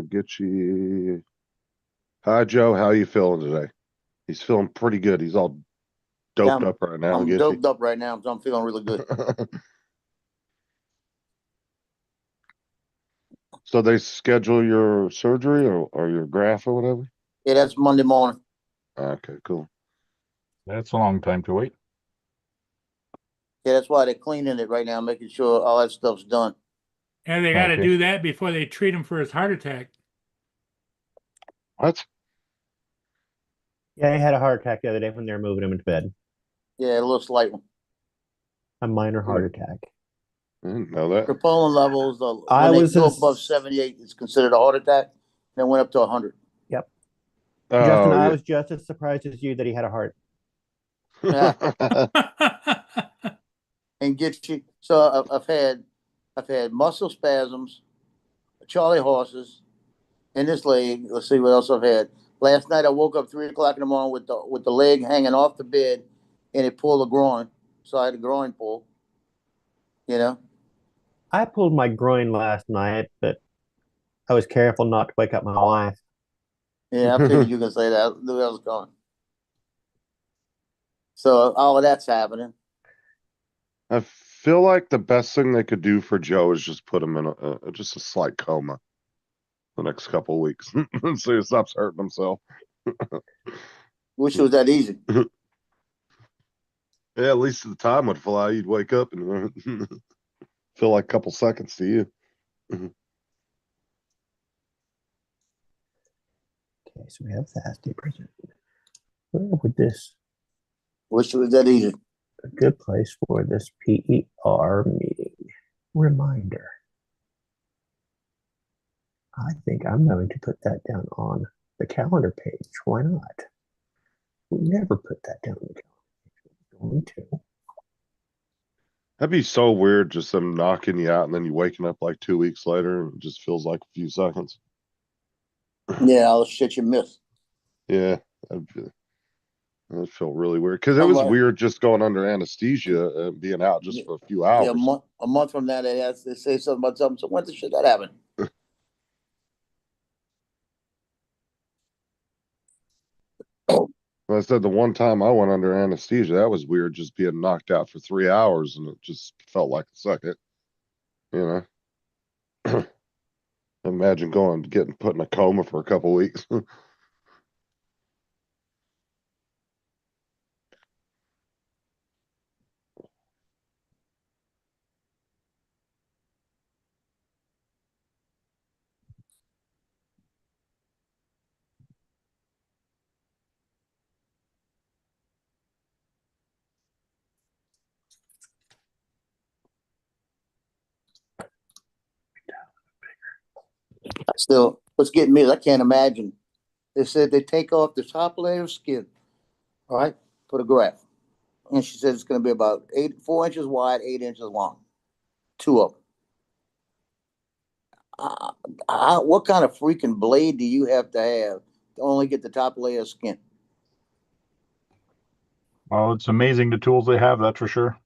Get you. Hi, Joe. How you feeling today? He's feeling pretty good. He's all doped I'm, up right now. I'm Get doped up right now, so I'm feeling really good. So they schedule your surgery or your graft or whatever? Yeah, that's Monday morning. Okay, cool. That's a long time to wait. Yeah, that's why they're cleaning it right now, making sure all that stuff's done. And they got to Okay. do that before they treat him for his heart attack. What? yeah, he had a heart attack the other day when they were moving him into bed. Yeah, a little slight one. A minor heart attack. I didn't know that. Troponin levels, I when they was go in- above 78, it's considered a heart attack. Then went up to 100. Yep. Oh, Justin, I yeah. was just as surprised as you that he had a heart. Yeah. And get you. So I've had muscle spasms, Charlie horses, in this leg. Let's see what else I've had. Last night I woke up 3:00 in the morning with the leg hanging off the bed, and it pulled the groin. So I had a groin pull. You know. I pulled my groin last night, but I was careful not to wake up my wife. Yeah, I figured you could say that. I knew that was going. So all of that's happening. I feel like the best thing they could do for Joe is just put him in just a slight coma the next couple of weeks so he stops hurting himself. Wish it was that easy. Yeah, at least the time would fly. You'd wake up and feel like a couple seconds to you. Okay, so we have that. Where would this? Wish it was that easy. A good place for this PER meeting. Reminder. I think I'm going to put that down on the calendar page. Why not? We never put that down on the calendar page. We're going to. That'd be so weird, just them knocking you out and then you waking up like 2 weeks later and it just feels like a few seconds. Yeah, all the shit you miss. Yeah, that'd feel really weird because it was weird just going under anesthesia and being out just for a few hours. Yeah, a month from now they say something about something. So when the shit that happened? I said the one time I went under anesthesia, that was weird, just being knocked out for 3 hours, and it just felt like a second. You know, imagine getting put in a coma for a couple weeks. Still, what's getting me is I can't imagine. They said they take off the top layer of skin, all right, for the graft. And she said it's going to be about 4 inches wide, 8 inches long. 2 of them. What kind of freaking blade do you have to only get the top layer of skin? Well, it's amazing the tools they have, that's for sure.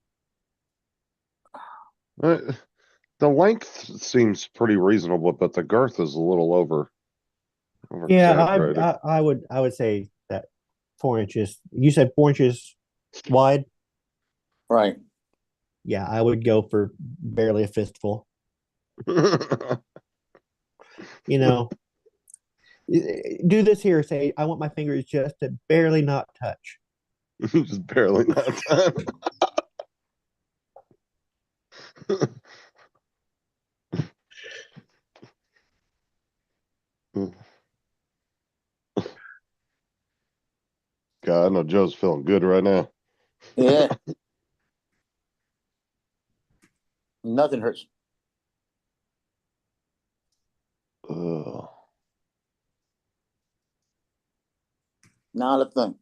The length seems pretty reasonable, but the girth is a little Yeah, exaggerated. I would say that 4 inches. You said 4 inches wide? Right. Yeah, I would go for barely a fistful. You know, do this here. Say, I want my fingers just to barely not touch. Just barely not touch. God, I know Joe's feeling good right now. Yeah. Nothing hurts. Ugh. Not a thing.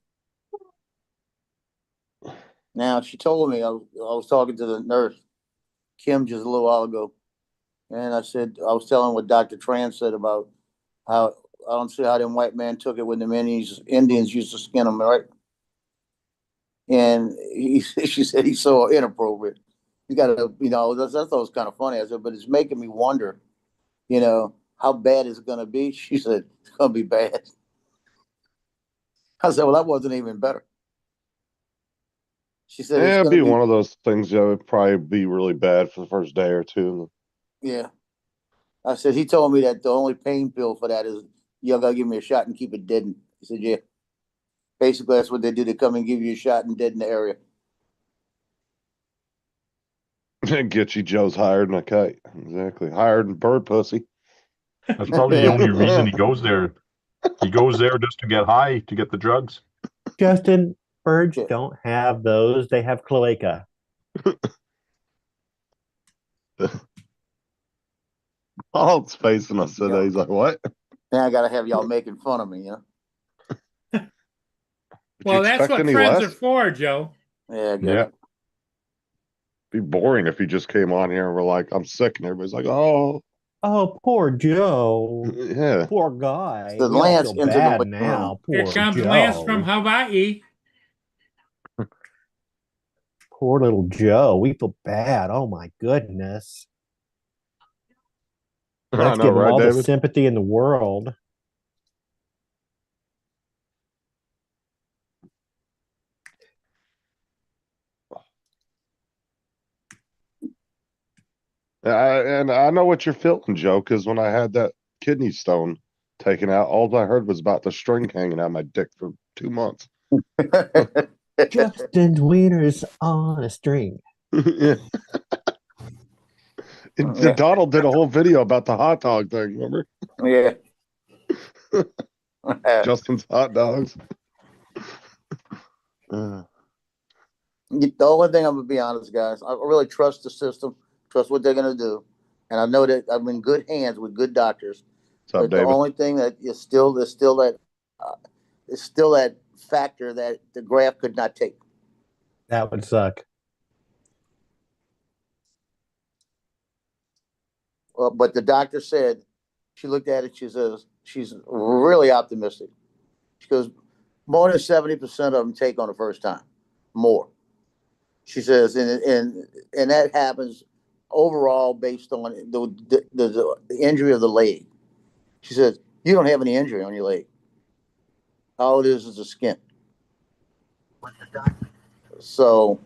Now, she told me, I was talking to the nurse, Kim, just a little while ago. And I was telling what Dr. Tran said about how I don't see how them white men took it when the Indians used to skin them, right? And she said he's so inappropriate. You got to, I thought it was kind of funny. I said, but it's making me wonder, how bad is it going to be? She said, it's going to be bad. I said, well, that wasn't even better. She said, yeah, it'd be one of those things that would probably be really bad for the first day or two. Yeah. I said, he told me that the only pain pill for that is you got to give me a shot and keep it deadened. He said, yeah. Basically, that's what they do. They come and give you a shot and deaden the area. Get you Joe's hired in a kite. Exactly. Hired in bird pussy. That's probably the only reason he goes there. He goes there just to get high, to get the drugs. Justin, birds don't have those. They have cloaca. Paul's facing us today. He's like, what? Now I got to have y'all making fun of me, Well, that's what friends are for, Joe. Yeah, yeah. Be boring if he just came on here and we're like, I'm sick, and everybody's like, oh, poor Joe. Yeah, poor guy. The We all Lance feel into bad the now. Here Poor comes Joe. Lance from Hawaii. Poor little Joe. We feel bad. Oh my goodness. Let's know, give him right, all the David? sympathy in the world. And I know what you're feeling, Joe, because when I had that kidney stone taken out, all I heard was about the string hanging out my dick for 2 months. Justin's wiener's on a string. Yeah. Donald did a whole video about the hot dog thing, remember? Yeah. Justin's hot dogs. The only thing I'm going to be honest, guys, I really trust the system, trust what they're going to do. And I know that I'm in good hands with good doctors. What's up, but David? The only thing that is still that factor that the graft could not take. That would suck. But the doctor said, she looked at it, she says, she's really optimistic. She goes, more than 70% of them take on the first time. More. She says, and that happens overall based on the injury of the leg. She says, you don't have any injury on your leg. All it is the skin. So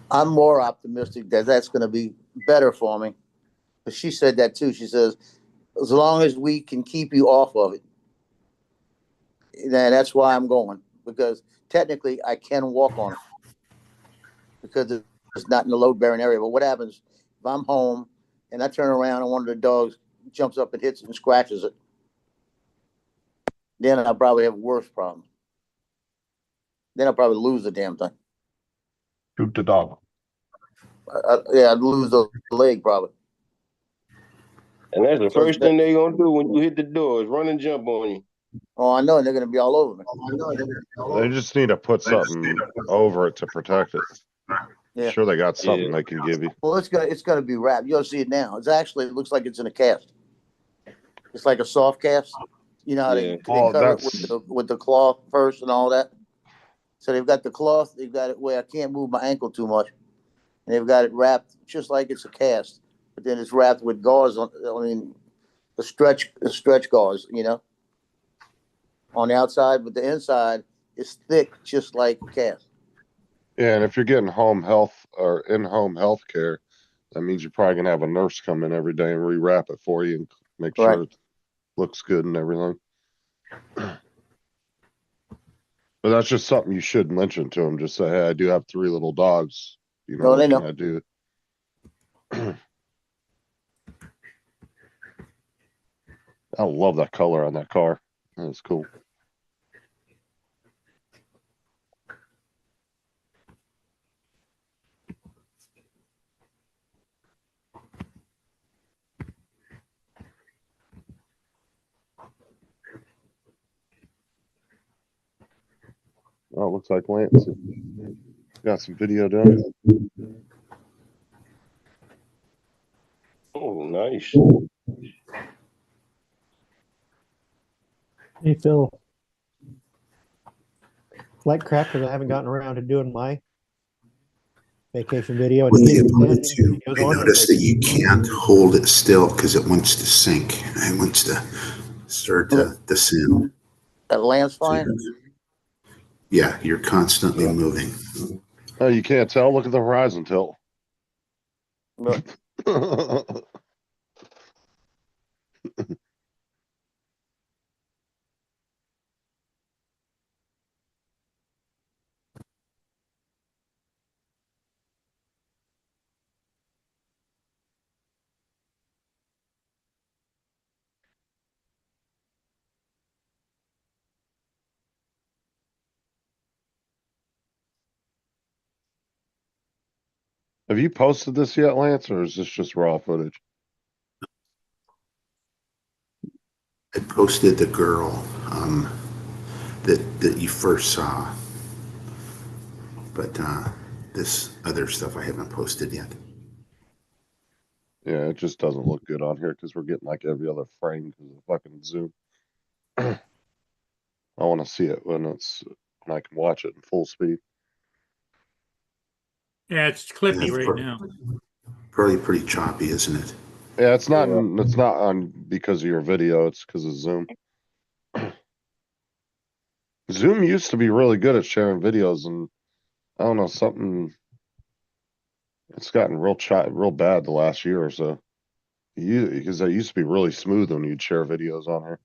I'm more optimistic that that's going to be better for me. But she said that too. She says, as long as we can keep you off of it, then that's why I'm going, because technically I can walk on it because it's not in the load bearing area. But what happens if I'm home and I turn around and one of the dogs jumps up and hits it and scratches it? Then I'll probably have a worse problem. Then I'll probably lose the damn thing. Shoot the dog. Yeah, I'd lose the leg probably. And that's the first thing they gonna do when you hit the door is run and jump on you. Oh, I know, and they're gonna be all over me. They just need to put something over it to protect it. Yeah. Sure, they got something they can give you. Well, it's gonna be wrapped. You'll see it now. It looks like it's in a cast. It's like a soft cast. You know how they cover it with the cloth first and all that. So they've got the cloth. They've got it where I can't move my ankle too much, and they've got it wrapped just like it's a cast. But then it's wrapped with gauze on. I mean, the stretch gauze. You know, on the outside, but the inside is thick, just like a cast. Yeah, and if you're getting home health or in-home health care, that means you're probably gonna have a nurse come in every day and rewrap it for you and make sure it looks good and everything. But that's just something you should mention to them. Just say, hey, I do have 3 little dogs. You know, what can I do? I love that color on that car. That's cool. Oh, it looks like Lance got some video done. Oh, nice. Hey, Phil. Like crap because I haven't gotten around to doing my vacation video. When they upload it too, I noticed that you can't hold it still because it wants to sync. It wants to start to descend. That Lance flying? Yeah, you're constantly moving. Oh, you can't tell. Look at the horizon tilt. Look. Have you posted this yet, Lance, or is this just raw footage? I posted the girl that you first saw, but this other stuff I haven't posted yet. Yeah, it just doesn't look good on here because we're getting like every other frame because of the fucking zoom. I want to see it when I can watch it in full speed. Yeah, it's clippy right now. Probably pretty choppy, isn't it? Yeah, it's not on because of your video, it's because of Zoom. Zoom used to be really good at sharing videos, and I don't know, it's gotten real bad the last year or so. Because it used to be really smooth when you'd share videos on here.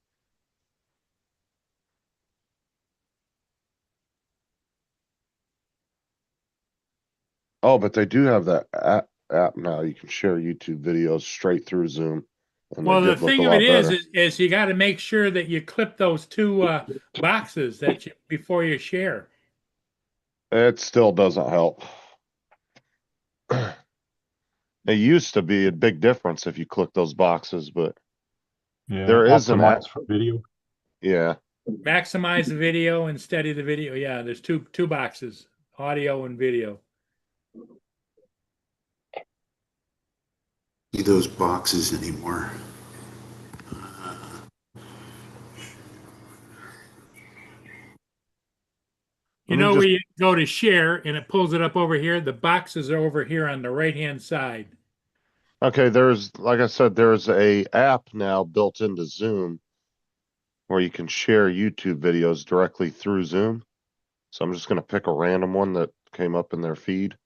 Oh, but they do have that app now. You can share YouTube videos straight through Zoom. And Well, they the did look thing a of lot it better. is you got to make sure that you clip those 2 boxes before you share. It still doesn't help. It used to be a big difference if you click those boxes, but there is an app for video. Yeah. Maximize the video instead of the video. Yeah, there's two boxes, audio and video. See those boxes anymore. You know, where you go to share and it pulls it up over here, the boxes are over here on the right-hand side. Okay, like I said, there's a app now built into Zoom where you can share YouTube videos directly through Zoom. So I'm just gonna pick a random one that came up in their feed.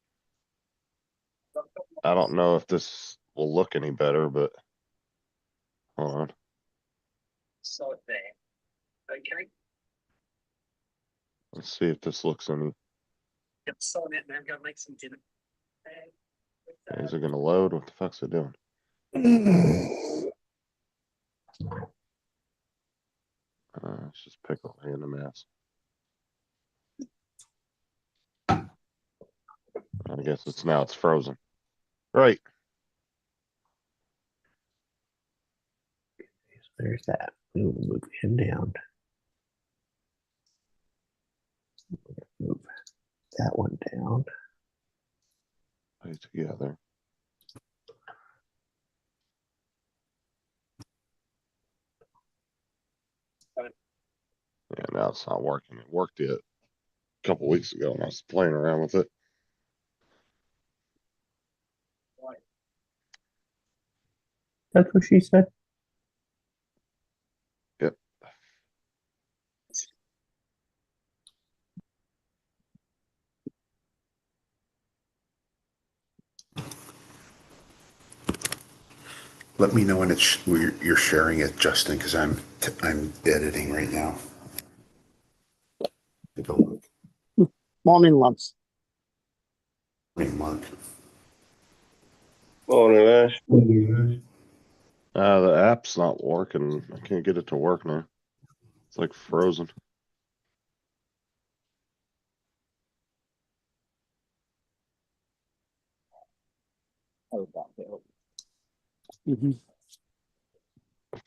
I don't know if this will look any better, but hold on. So there. Okay. Let's see if this looks any. Get someone in there and go make some dinner. Is it gonna load? What the fuck's it doing? Let's just pick a random ass. I guess it's frozen. Right. There's that. We'll move him down. Move that one down. Put it together. Yeah, now it's not working. It worked it a couple weeks ago when I was playing around with it. That's what she said. Yep. Let me know when you're sharing it, Justin, because I'm editing right now. Take a look. Morning, lads. Hey, Mark. Morning, Ash. The app's not working. I can't get it to work now. It's like frozen.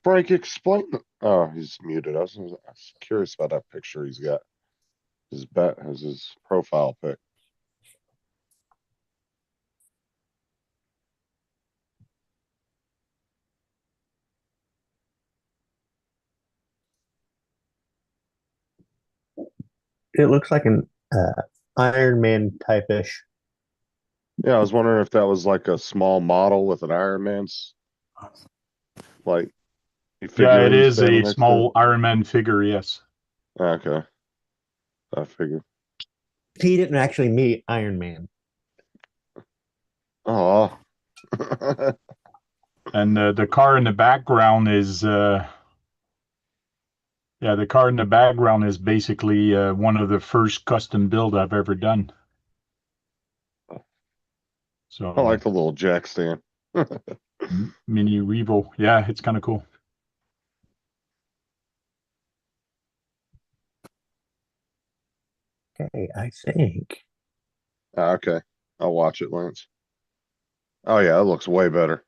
Frank, explain. Oh, he's muted. I was curious about that picture he's got. His bat has his profile pic. It looks like an Iron Man type-ish. Yeah, I was wondering if that was like a small model with an Iron Man's like. Yeah, it figurine is standing a next to small it. Iron Man figure, yes. Okay. I figured. He didn't actually meet Iron Man. Oh. And the car in the background is the car in the background is basically one of the first custom build I've ever done. So I like the little jack stand. Mini Revo. Yeah, it's kind of cool. Okay, I think. Okay. I'll watch it, Lance. Oh yeah, it looks way better.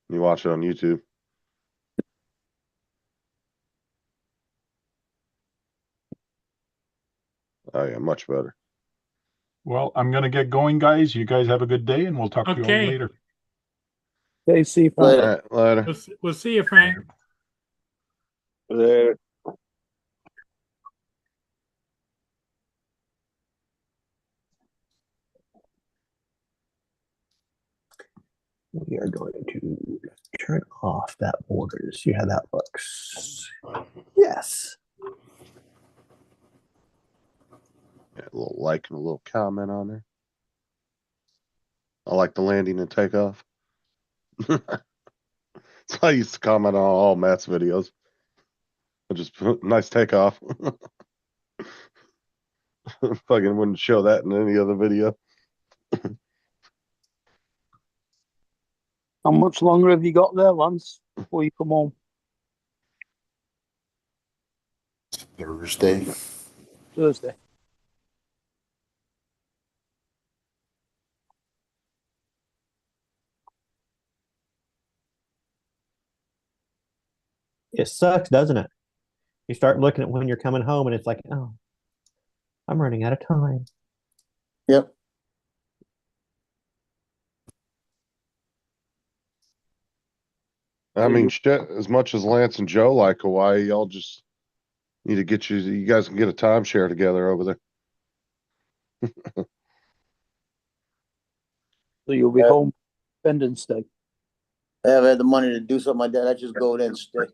You watch it on YouTube. Oh yeah, much better. Well, I'm gonna get going, guys. You guys have a good day, and we'll talk to you all Okay. later. Okay, see you, All Frank. right, later. We'll see you, Frank. Later. We are going to turn off that border to see how that looks. Yes. Yeah, a little like and a little comment on there. I like the landing and takeoff. So I used to comment on all Matt's videos. I just put nice takeoff. Fucking wouldn't show that in any other video. How much longer have you got there, Lance, before you come home? Thursday. Thursday. It sucks, doesn't it? You start looking at when you're coming home and it's like, oh, I'm running out of time. Yep. I mean, shit, as much as Lance and Joe like Hawaii, y'all just need to get you guys can get a timeshare together over there. So you'll be home Independence Day. I haven't had the money to do something like that. I just go there and stay.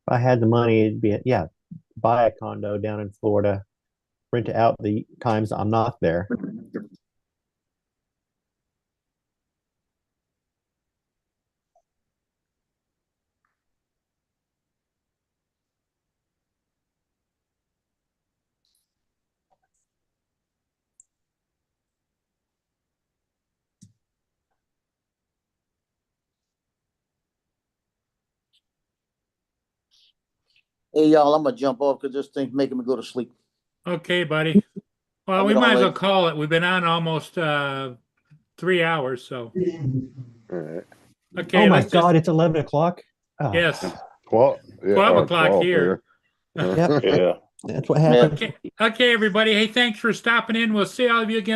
I had the money, it'd be, yeah, buy a condo down in Florida, rent it out the times I'm not there. Hey, y'all, I'm gonna jump off because this thing's making me go to sleep. Okay, buddy. Well, I'll we get on might as well later. call it. We've been on almost 3 hours, so. All right. Okay, Oh my let's God, just, it's 11 o'clock. Oh, yes, Well, yeah, 12 or o'clock 12 here. Yep. Yeah. That's what happened. Okay, everybody. Hey, thanks for stopping in. We'll see all of you again